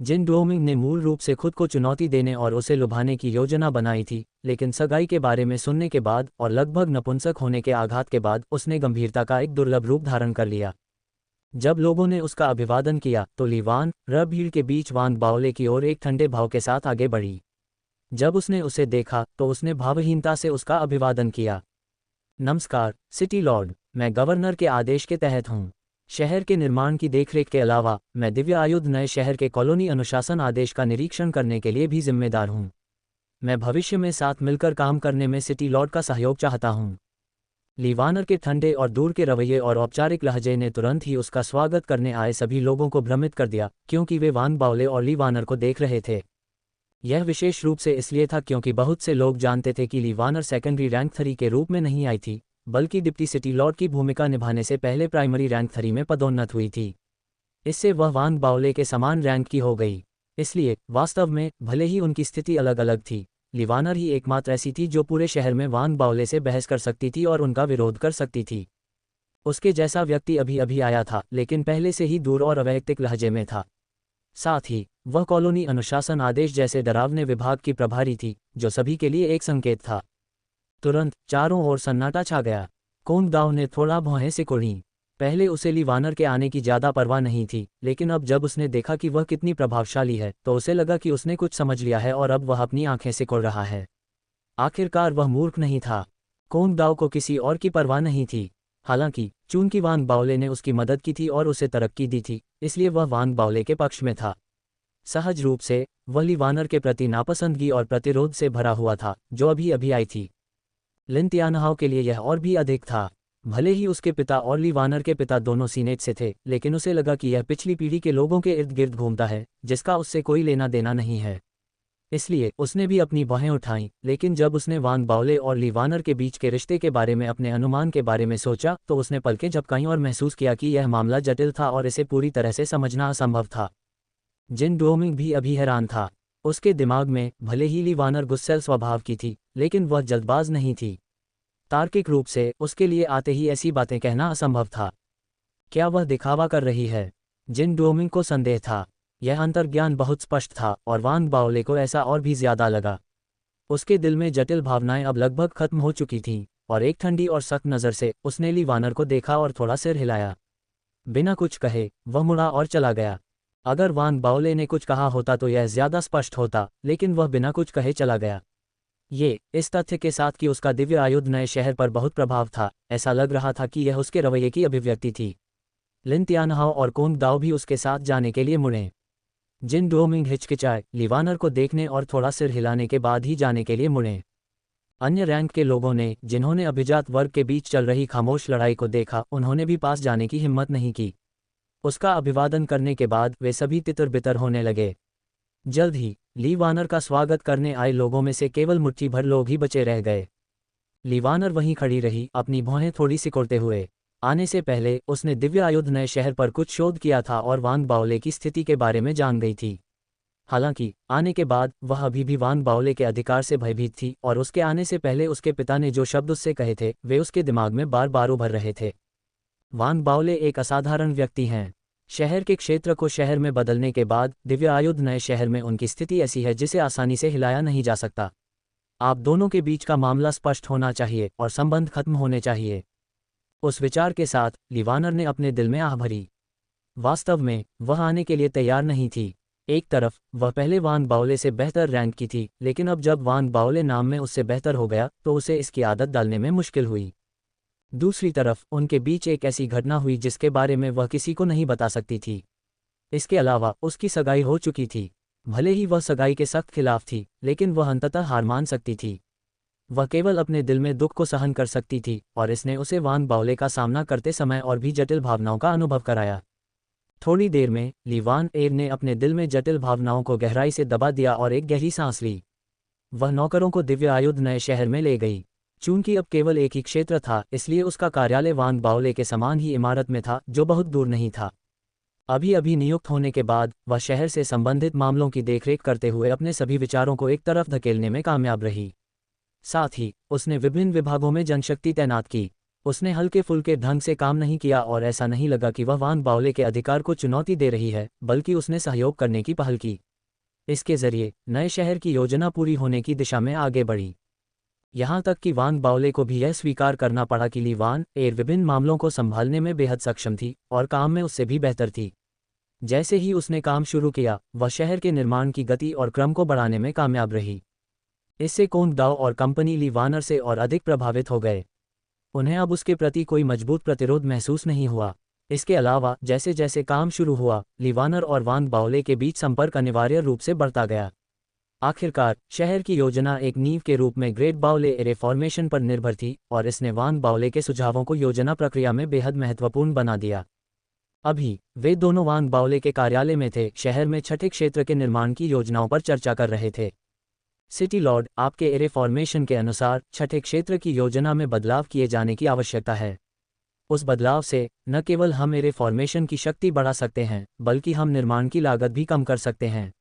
A: जिन डोमिंग ने मूल रूप से खुद को चुनौती देने और उसे लुभाने की योजना बनाई थी, लेकिन सगाई के बारे में सुनने के बाद और लगभग नपुंसक होने के आघात के बाद उसने गंभीरता का एक दुर्लभ रूप धारण कर लिया। जब लोगों ने उसका अभिवादन किया तो ली वान भीड़ के बीच वान बाओले की ओर एक ठंडे भाव के साथ आगे बढ़ी। जब उसने उसे देखा तो उसने भावहीनता से उसका अभिवादन किया। नमस्कार सिटी लॉर्ड, मैं गवर्नर के आदेश के तहत हूँ। शहर के निर्माण की देखरेख के अलावा मैं दिव्य आयुध नए शहर के कॉलोनी अनुशासन आदेश का निरीक्षण करने के लिए भी जिम्मेदार हूँ। मैं भविष्य में साथ मिलकर काम करने में सिटी लॉर्ड का सहयोग चाहता हूँ। ली वानर के ठंडे और दूर के रवैये और औपचारिक लहजे ने तुरंत ही उसका स्वागत करने आए सभी लोगों को भ्रमित कर दिया, क्योंकि वे वान बाओले और ली वानर को देख रहे थे। यह विशेष रूप से इसलिए था क्योंकि बहुत से लोग जानते थे कि ली वानर सेकेंडरी रैंक 3 के रूप में नहीं आई थी, बल्कि डिप्टी सिटी लॉर्ड की भूमिका निभाने से पहले प्राइमरी रैंक 3 में पदोन्नत हुई थी। इससे वह वान बाओले के समान रैंक की हो गई। इसलिए वास्तव में भले ही उनकी स्थिति अलग अलग थी, ली वानर ही एकमात्र ऐसी थी जो पूरे शहर में वान बाओले से बहस कर सकती थी और उनका विरोध कर सकती थी। उसके जैसा व्यक्ति अभी अभी आया था, लेकिन पहले से ही दूर और अवैयक्तिक लहजे में था। साथ ही वह कॉलोनी अनुशासन आदेश जैसे डरावने विभाग की प्रभारी थी, जो सभी के लिए एक संकेत था। तुरंत चारों ओर सन्नाटा छा गया। कोंग दाओ ने थोड़ा भौहें सिकोड़ी। पहले उसे ली वानर के आने की ज्यादा परवाह नहीं थी, लेकिन अब जब उसने देखा कि वह कितनी प्रभावशाली है तो उसे लगा कि उसने कुछ समझ लिया है और अब वह अपनी आंखें सिकोड़ रहा है। आखिरकार वह मूर्ख नहीं था। कोंग दाओ को किसी और की परवाह नहीं थी। हालांकि चूंकि वान बाओले ने उसकी मदद की थी और उसे तरक्की दी थी, इसलिए वह वान बाओले के पक्ष में था। सहज रूप से वह ली वानर के प्रति नापसंदगी और प्रतिरोध से भरा हुआ था, जो अभी अभी आई थी। लिन तियानहाओ के लिए यह और भी अधिक था। भले ही उसके पिता और ली वानर के पिता दोनों सीनेट से थे, लेकिन उसे लगा कि यह पिछली पीढ़ी के लोगों के इर्द गिर्द घूमता है, जिसका उससे कोई लेना देना नहीं है। इसलिए उसने भी अपनी बाहें उठाईं, लेकिन जब उसने वान बाओले और ली वानर के बीच के रिश्ते के बारे में अपने अनुमान के बारे में सोचा तो उसने पलकें झपकाईं और महसूस किया कि यह मामला जटिल था और इसे पूरी तरह से समझना असंभव था। जिन डोमिंग भी अभी हैरान था। उसके दिमाग में भले ही ली वानर गुस्सैल स्वभाव की थी, लेकिन वह जल्दबाज नहीं थी। तार्किक रूप से उसके लिए आते ही ऐसी बातें कहना असंभव था। क्या वह दिखावा कर रही है? जिन डोमिंग को संदेह था। यह अंतर्ज्ञान बहुत स्पष्ट था और वान बाओले को ऐसा और भी ज्यादा लगा। उसके दिल में जटिल भावनाएं अब लगभग खत्म हो चुकी थीं, और एक ठंडी और सख्त नज़र से उसने ली वानर को देखा और थोड़ा सिर हिलाया। बिना कुछ कहे वह मुड़ा और चला गया। अगर वान बाओले ने कुछ कहा होता तो यह ज्यादा स्पष्ट होता, लेकिन वह बिना कुछ कहे चला गया। ये इस तथ्य के साथ कि उसका दिव्य आयुध नए शहर पर बहुत प्रभाव था, ऐसा लग रहा था कि यह उसके रवैये की अभिव्यक्ति थी। लिन तियानहाओ और कोंग दाओ भी उसके साथ जाने के लिए मुड़े। जिन डोमिंग हिचकिचाए, ली वानर को देखने और थोड़ा सिर हिलाने के बाद ही जाने के लिए मुड़े। अन्य रैंक के लोगों ने, जिन्होंने अभिजात वर्ग के बीच चल रही खामोश लड़ाई को देखा, उन्होंने भी पास जाने की हिम्मत नहीं की। उसका अभिवादन करने के बाद वे सभी तितर बितर होने लगे। जल्द ही ली वानर का स्वागत करने आए लोगों में से केवल मुट्ठी भर लोग ही बचे रह गए। ली वानर वहीं खड़ी रही, अपनी भौहें थोड़ी सिकोड़ते हुए। आने से पहले उसने दिव्य आयुध नए शहर पर कुछ शोध किया था और वान बाओले की स्थिति के बारे में जान गई थी। हालांकि आने के बाद वह अभी भी वान बाओले के अधिकार से भयभीत थी और उसके आने से पहले उसके पिता ने जो शब्द उससे कहे थे वे उसके दिमाग में बार बार उभर रहे थे। वान बाओले एक असाधारण व्यक्ति हैं। शहर के क्षेत्र को शहर में बदलने के बाद दिव्य आयुध नए शहर में उनकी स्थिति ऐसी है जिसे आसानी से हिलाया नहीं जा सकता। आप दोनों के बीच का मामला स्पष्ट होना चाहिए और संबंध खत्म होने चाहिए। उस विचार के साथ ली वानर ने अपने दिल में आह भरी। वास्तव में वह आने के लिए तैयार नहीं थी। एक तरफ वह पहले वान बाओले से बेहतर रैंक की थी, लेकिन अब जब वान बाओले नाम में उससे बेहतर हो गया तो उसे इसकी आदत डालने में मुश्किल हुई। दूसरी तरफ उनके बीच एक ऐसी घटना हुई जिसके बारे में वह किसी को नहीं बता सकती थी। इसके अलावा उसकी सगाई हो चुकी थी। भले ही वह सगाई के सख्त खिलाफ थी, लेकिन वह अंततः हार मान सकती थी। वह केवल अपने दिल में दुख को सहन कर सकती थी, और इसने उसे वान बाओले का सामना करते समय और भी जटिल भावनाओं का अनुभव कराया। थोड़ी देर में ली वान एर ने अपने दिल में जटिल भावनाओं को गहराई से दबा दिया और एक गहरी सांस ली। वह नौकरों को दिव्य आयुध नए शहर में ले गई। चूंकि अब केवल एक ही क्षेत्र था, इसलिए उसका कार्यालय वान बाओले के समान ही इमारत में था, जो बहुत दूर नहीं था। अभी अभी नियुक्त होने के बाद वह शहर से संबंधित मामलों की देखरेख करते हुए अपने सभी विचारों को एक तरफ धकेलने में कामयाब रही। साथ ही उसने विभिन्न विभागों में जनशक्ति तैनात की। उसने हल्के फुल्के ढंग से काम नहीं किया और ऐसा नहीं लगा कि वह वान बाओले के अधिकार को चुनौती दे रही है, बल्कि उसने सहयोग करने की पहल की। इसके जरिए नए शहर की योजना पूरी होने की दिशा में आगे बढ़ी। यहाँ तक कि वान बाओले को भी यह स्वीकार करना पड़ा कि ली वान एर विभिन्न मामलों को संभालने में बेहद सक्षम थी और काम में उससे भी बेहतर थी। जैसे ही उसने काम शुरू किया, वह शहर के निर्माण की गति और क्रम को बढ़ाने में कामयाब रही। इससे कोंग डाओ और कंपनी ली वानर से और अधिक प्रभावित हो गए। उन्हें अब उसके प्रति कोई मजबूत प्रतिरोध महसूस नहीं हुआ। इसके अलावा जैसे जैसे काम शुरू हुआ, ली वानर और वान बाओले के बीच संपर्क अनिवार्य रूप से बढ़ता गया। आखिरकार शहर की योजना एक नींव के रूप में ग्रेट बाओले एरे फॉर्मेशन पर निर्भर थी और इसने वान बाओले के सुझावों को योजना प्रक्रिया में बेहद महत्वपूर्ण बना दिया। अभी वे दोनों वान बाओले के कार्यालय में थे, शहर में छठे क्षेत्र के निर्माण की योजनाओं पर चर्चा कर रहे थे। सिटी लॉर्ड, आपके एरे फॉर्मेशन के अनुसार छठे क्षेत्र की योजना में बदलाव किए जाने की आवश्यकता है। उस बदलाव से न केवल हम एरे फॉर्मेशन की शक्ति बढ़ा सकते हैं, बल्कि हम निर्माण की लागत भी कम कर सकते हैं।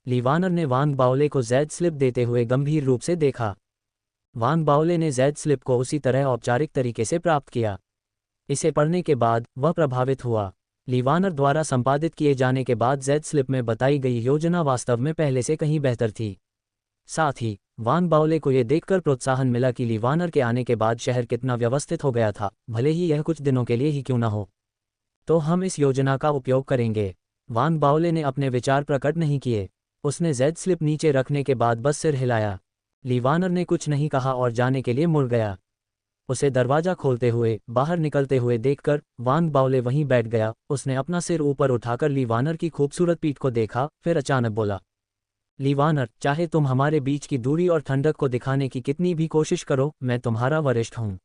A: ली वानर ने वान बाओले को जेड स्लिप देते हुए गंभीर रूप से देखा। वान बाओले ने जेड स्लिप को उसी तरह औपचारिक तरीके से प्राप्त किया। इसे पढ़ने के बाद वह प्रभावित हुआ। ली वानर द्वारा संपादित किए जाने के बाद जेड स्लिप में बताई गई योजना वास्तव में पहले से कहीं बेहतर थी। साथ ही वान बाओले को यह देखकर प्रोत्साहन मिला कि ली वानर के आने के बाद शहर कितना व्यवस्थित हो गया था, भले ही यह कुछ दिनों के लिए ही क्यों न हो। तो हम इस योजना का उपयोग करेंगे। वान बाओले ने अपने विचार प्रकट नहीं किए। उसने जेड स्लिप नीचे रखने के बाद बस सिर हिलाया। ली वानर ने कुछ नहीं कहा और जाने के लिए मुड़ गया। उसे दरवाजा खोलते हुए बाहर निकलते हुए देखकर वान बाओले वहीं बैठ गया। उसने अपना सिर ऊपर उठाकर ली वानर की खूबसूरत पीठ को देखा, फिर अचानक बोला, ली वानर, चाहे तुम हमारे बीच की दूरी और ठंडक को दिखाने की कितनी भी कोशिश करो, मैं तुम्हारा वरिष्ठ हूँ।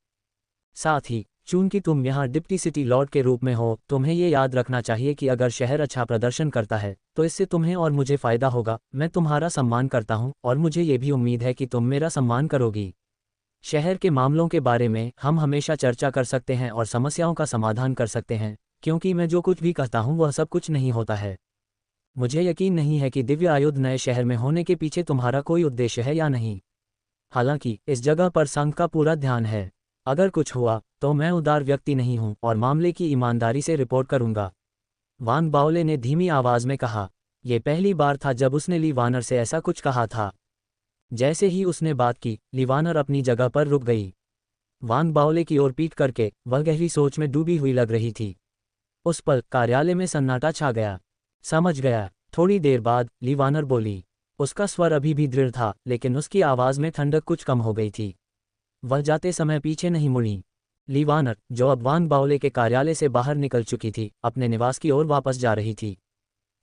A: साथ ही चूंकि तुम यहाँ डिप्टी सिटी लॉर्ड के रूप में हो, तुम्हें ये याद रखना चाहिए कि अगर शहर अच्छा प्रदर्शन करता है तो इससे तुम्हें और मुझे फायदा होगा। मैं तुम्हारा सम्मान करता हूँ और मुझे ये भी उम्मीद है कि तुम मेरा सम्मान करोगी। शहर के मामलों के बारे में हम हमेशा चर्चा कर सकते हैं और समस्याओं का समाधान कर सकते हैं, क्योंकि मैं जो कुछ भी कहता हूँ वह सब कुछ नहीं होता है। मुझे यकीन नहीं है कि दिव्य आयुध नए शहर में होने के पीछे तुम्हारा कोई उद्देश्य है या नहीं। हालांकि इस जगह पर संघ का पूरा ध्यान है। अगर कुछ हुआ तो मैं उदार व्यक्ति नहीं हूं और मामले की ईमानदारी से रिपोर्ट करूंगा। वान बाओले ने धीमी आवाज में कहा। यह पहली बार था जब उसने ली वानर से ऐसा कुछ कहा था। जैसे ही उसने बात की, ली वानर अपनी जगह पर रुक गई। वान बाओले की ओर पीट करके वह गहरी सोच में डूबी हुई लग रही थी। उस पल कार्यालय में सन्नाटा छा गया। समझ गया। थोड़ी देर बाद ली वानर बोली। उसका स्वर अभी भी दृढ़ था, लेकिन उसकी आवाज में ठंडक कुछ कम हो गई थी। वह जाते समय पीछे नहीं मुड़ी। ली वानर, जो अब वान बाओले के कार्यालय से बाहर निकल चुकी थी, अपने निवास की ओर वापस जा रही थी।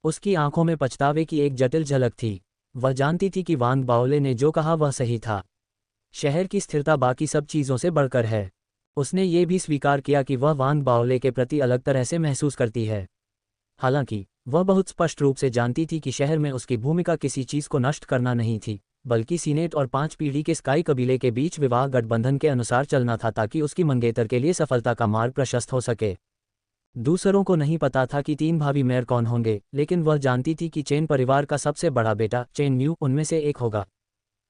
A: उसकी आंखों में पछतावे की एक जटिल झलक थी। वह जानती थी कि वान बाओले ने जो कहा वह सही था। शहर की स्थिरता बाकी सब चीज़ों से बढ़कर है। उसने ये भी स्वीकार किया कि वह वान बाओले के प्रति अलग तरह से महसूस करती है। हालांकि वह बहुत स्पष्ट रूप से जानती थी कि शहर में उसकी भूमिका किसी चीज़ को नष्ट करना नहीं थी, बल्कि सीनेट और 5 पीढ़ी के स्काई कबीले के बीच विवाह गठबंधन के अनुसार चलना था, ताकि उसकी मंगेतर के लिए सफलता का मार्ग प्रशस्त हो सके। दूसरों को नहीं पता था कि 3 भावी मेयर कौन होंगे, लेकिन वह जानती थी कि चेन परिवार का सबसे बड़ा बेटा चेन म्यू उनमें से एक होगा।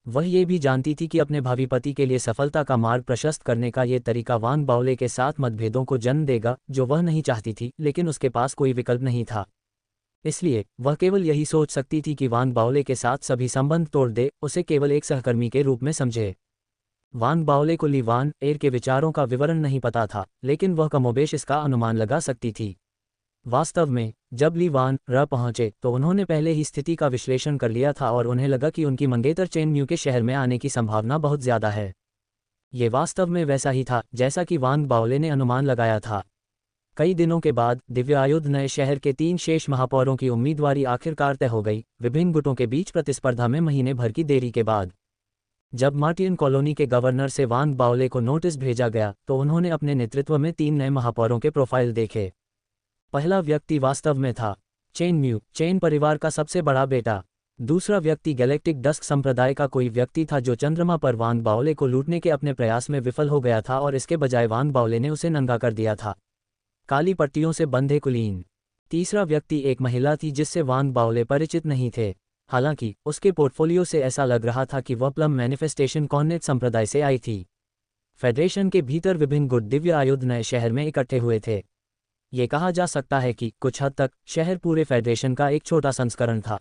A: वह ये भी जानती थी कि अपने भावी पति के लिए सफलता का मार्ग प्रशस्त करने का ये तरीका वान बाओले के साथ मतभेदों को जन्म देगा, जो वह नहीं चाहती थी, लेकिन उसके पास कोई विकल्प नहीं था। इसलिए वह केवल यही सोच सकती थी कि वान बाओले के साथ सभी संबंध तोड़ दे, उसे केवल एक सहकर्मी के रूप में समझे। वान बाओले को ली वान एर के विचारों का विवरण नहीं पता था, लेकिन वह कमोबेश इसका अनुमान लगा सकती थी। वास्तव में जब ली वान र पहुंचे तो उन्होंने पहले ही स्थिति का विश्लेषण कर लिया था और उन्हें लगा कि उनकी मंगेतर चेन म्यू के शहर में आने की संभावना बहुत ज़्यादा है। ये वास्तव में वैसा ही था जैसा कि वान बाओले ने अनुमान लगाया था। कई दिनों के बाद दिव्यायुध नए शहर के 3 शेष महापौरों की उम्मीदवारी आखिरकार तय हो गई, विभिन्न गुटों के बीच प्रतिस्पर्धा में महीने भर की देरी के बाद। जब मार्टिन कॉलोनी के गवर्नर से वान बाओले को नोटिस भेजा गया तो उन्होंने अपने नेतृत्व में 3 नए महापौरों के प्रोफाइल देखे। पहला व्यक्ति वास्तव में था चेन म्यू, चेन परिवार का सबसे बड़ा बेटा। दूसरा व्यक्ति गैलेक्टिक डस्क संप्रदाय का कोई व्यक्ति था जो चंद्रमा पर वान बाओले को लूटने के अपने प्रयास में विफल हो गया था और इसके बजाय वान बाओले ने उसे नंगा कर दिया था। काली पट्टियों से बंधे कुलीन। तीसरा व्यक्ति एक महिला थी जिससे वान बाओले परिचित नहीं थे, हालांकि उसके पोर्टफोलियो से ऐसा लग रहा था कि वह प्लम मैनिफेस्टेशन कॉर्नेट संप्रदाय से आई थी। फेडरेशन के भीतर विभिन्न गुट दिव्य आयुध नए शहर में इकट्ठे हुए थे। ये कहा जा सकता है कि कुछ हद तक शहर पूरे फेडरेशन का एक छोटा संस्करण था।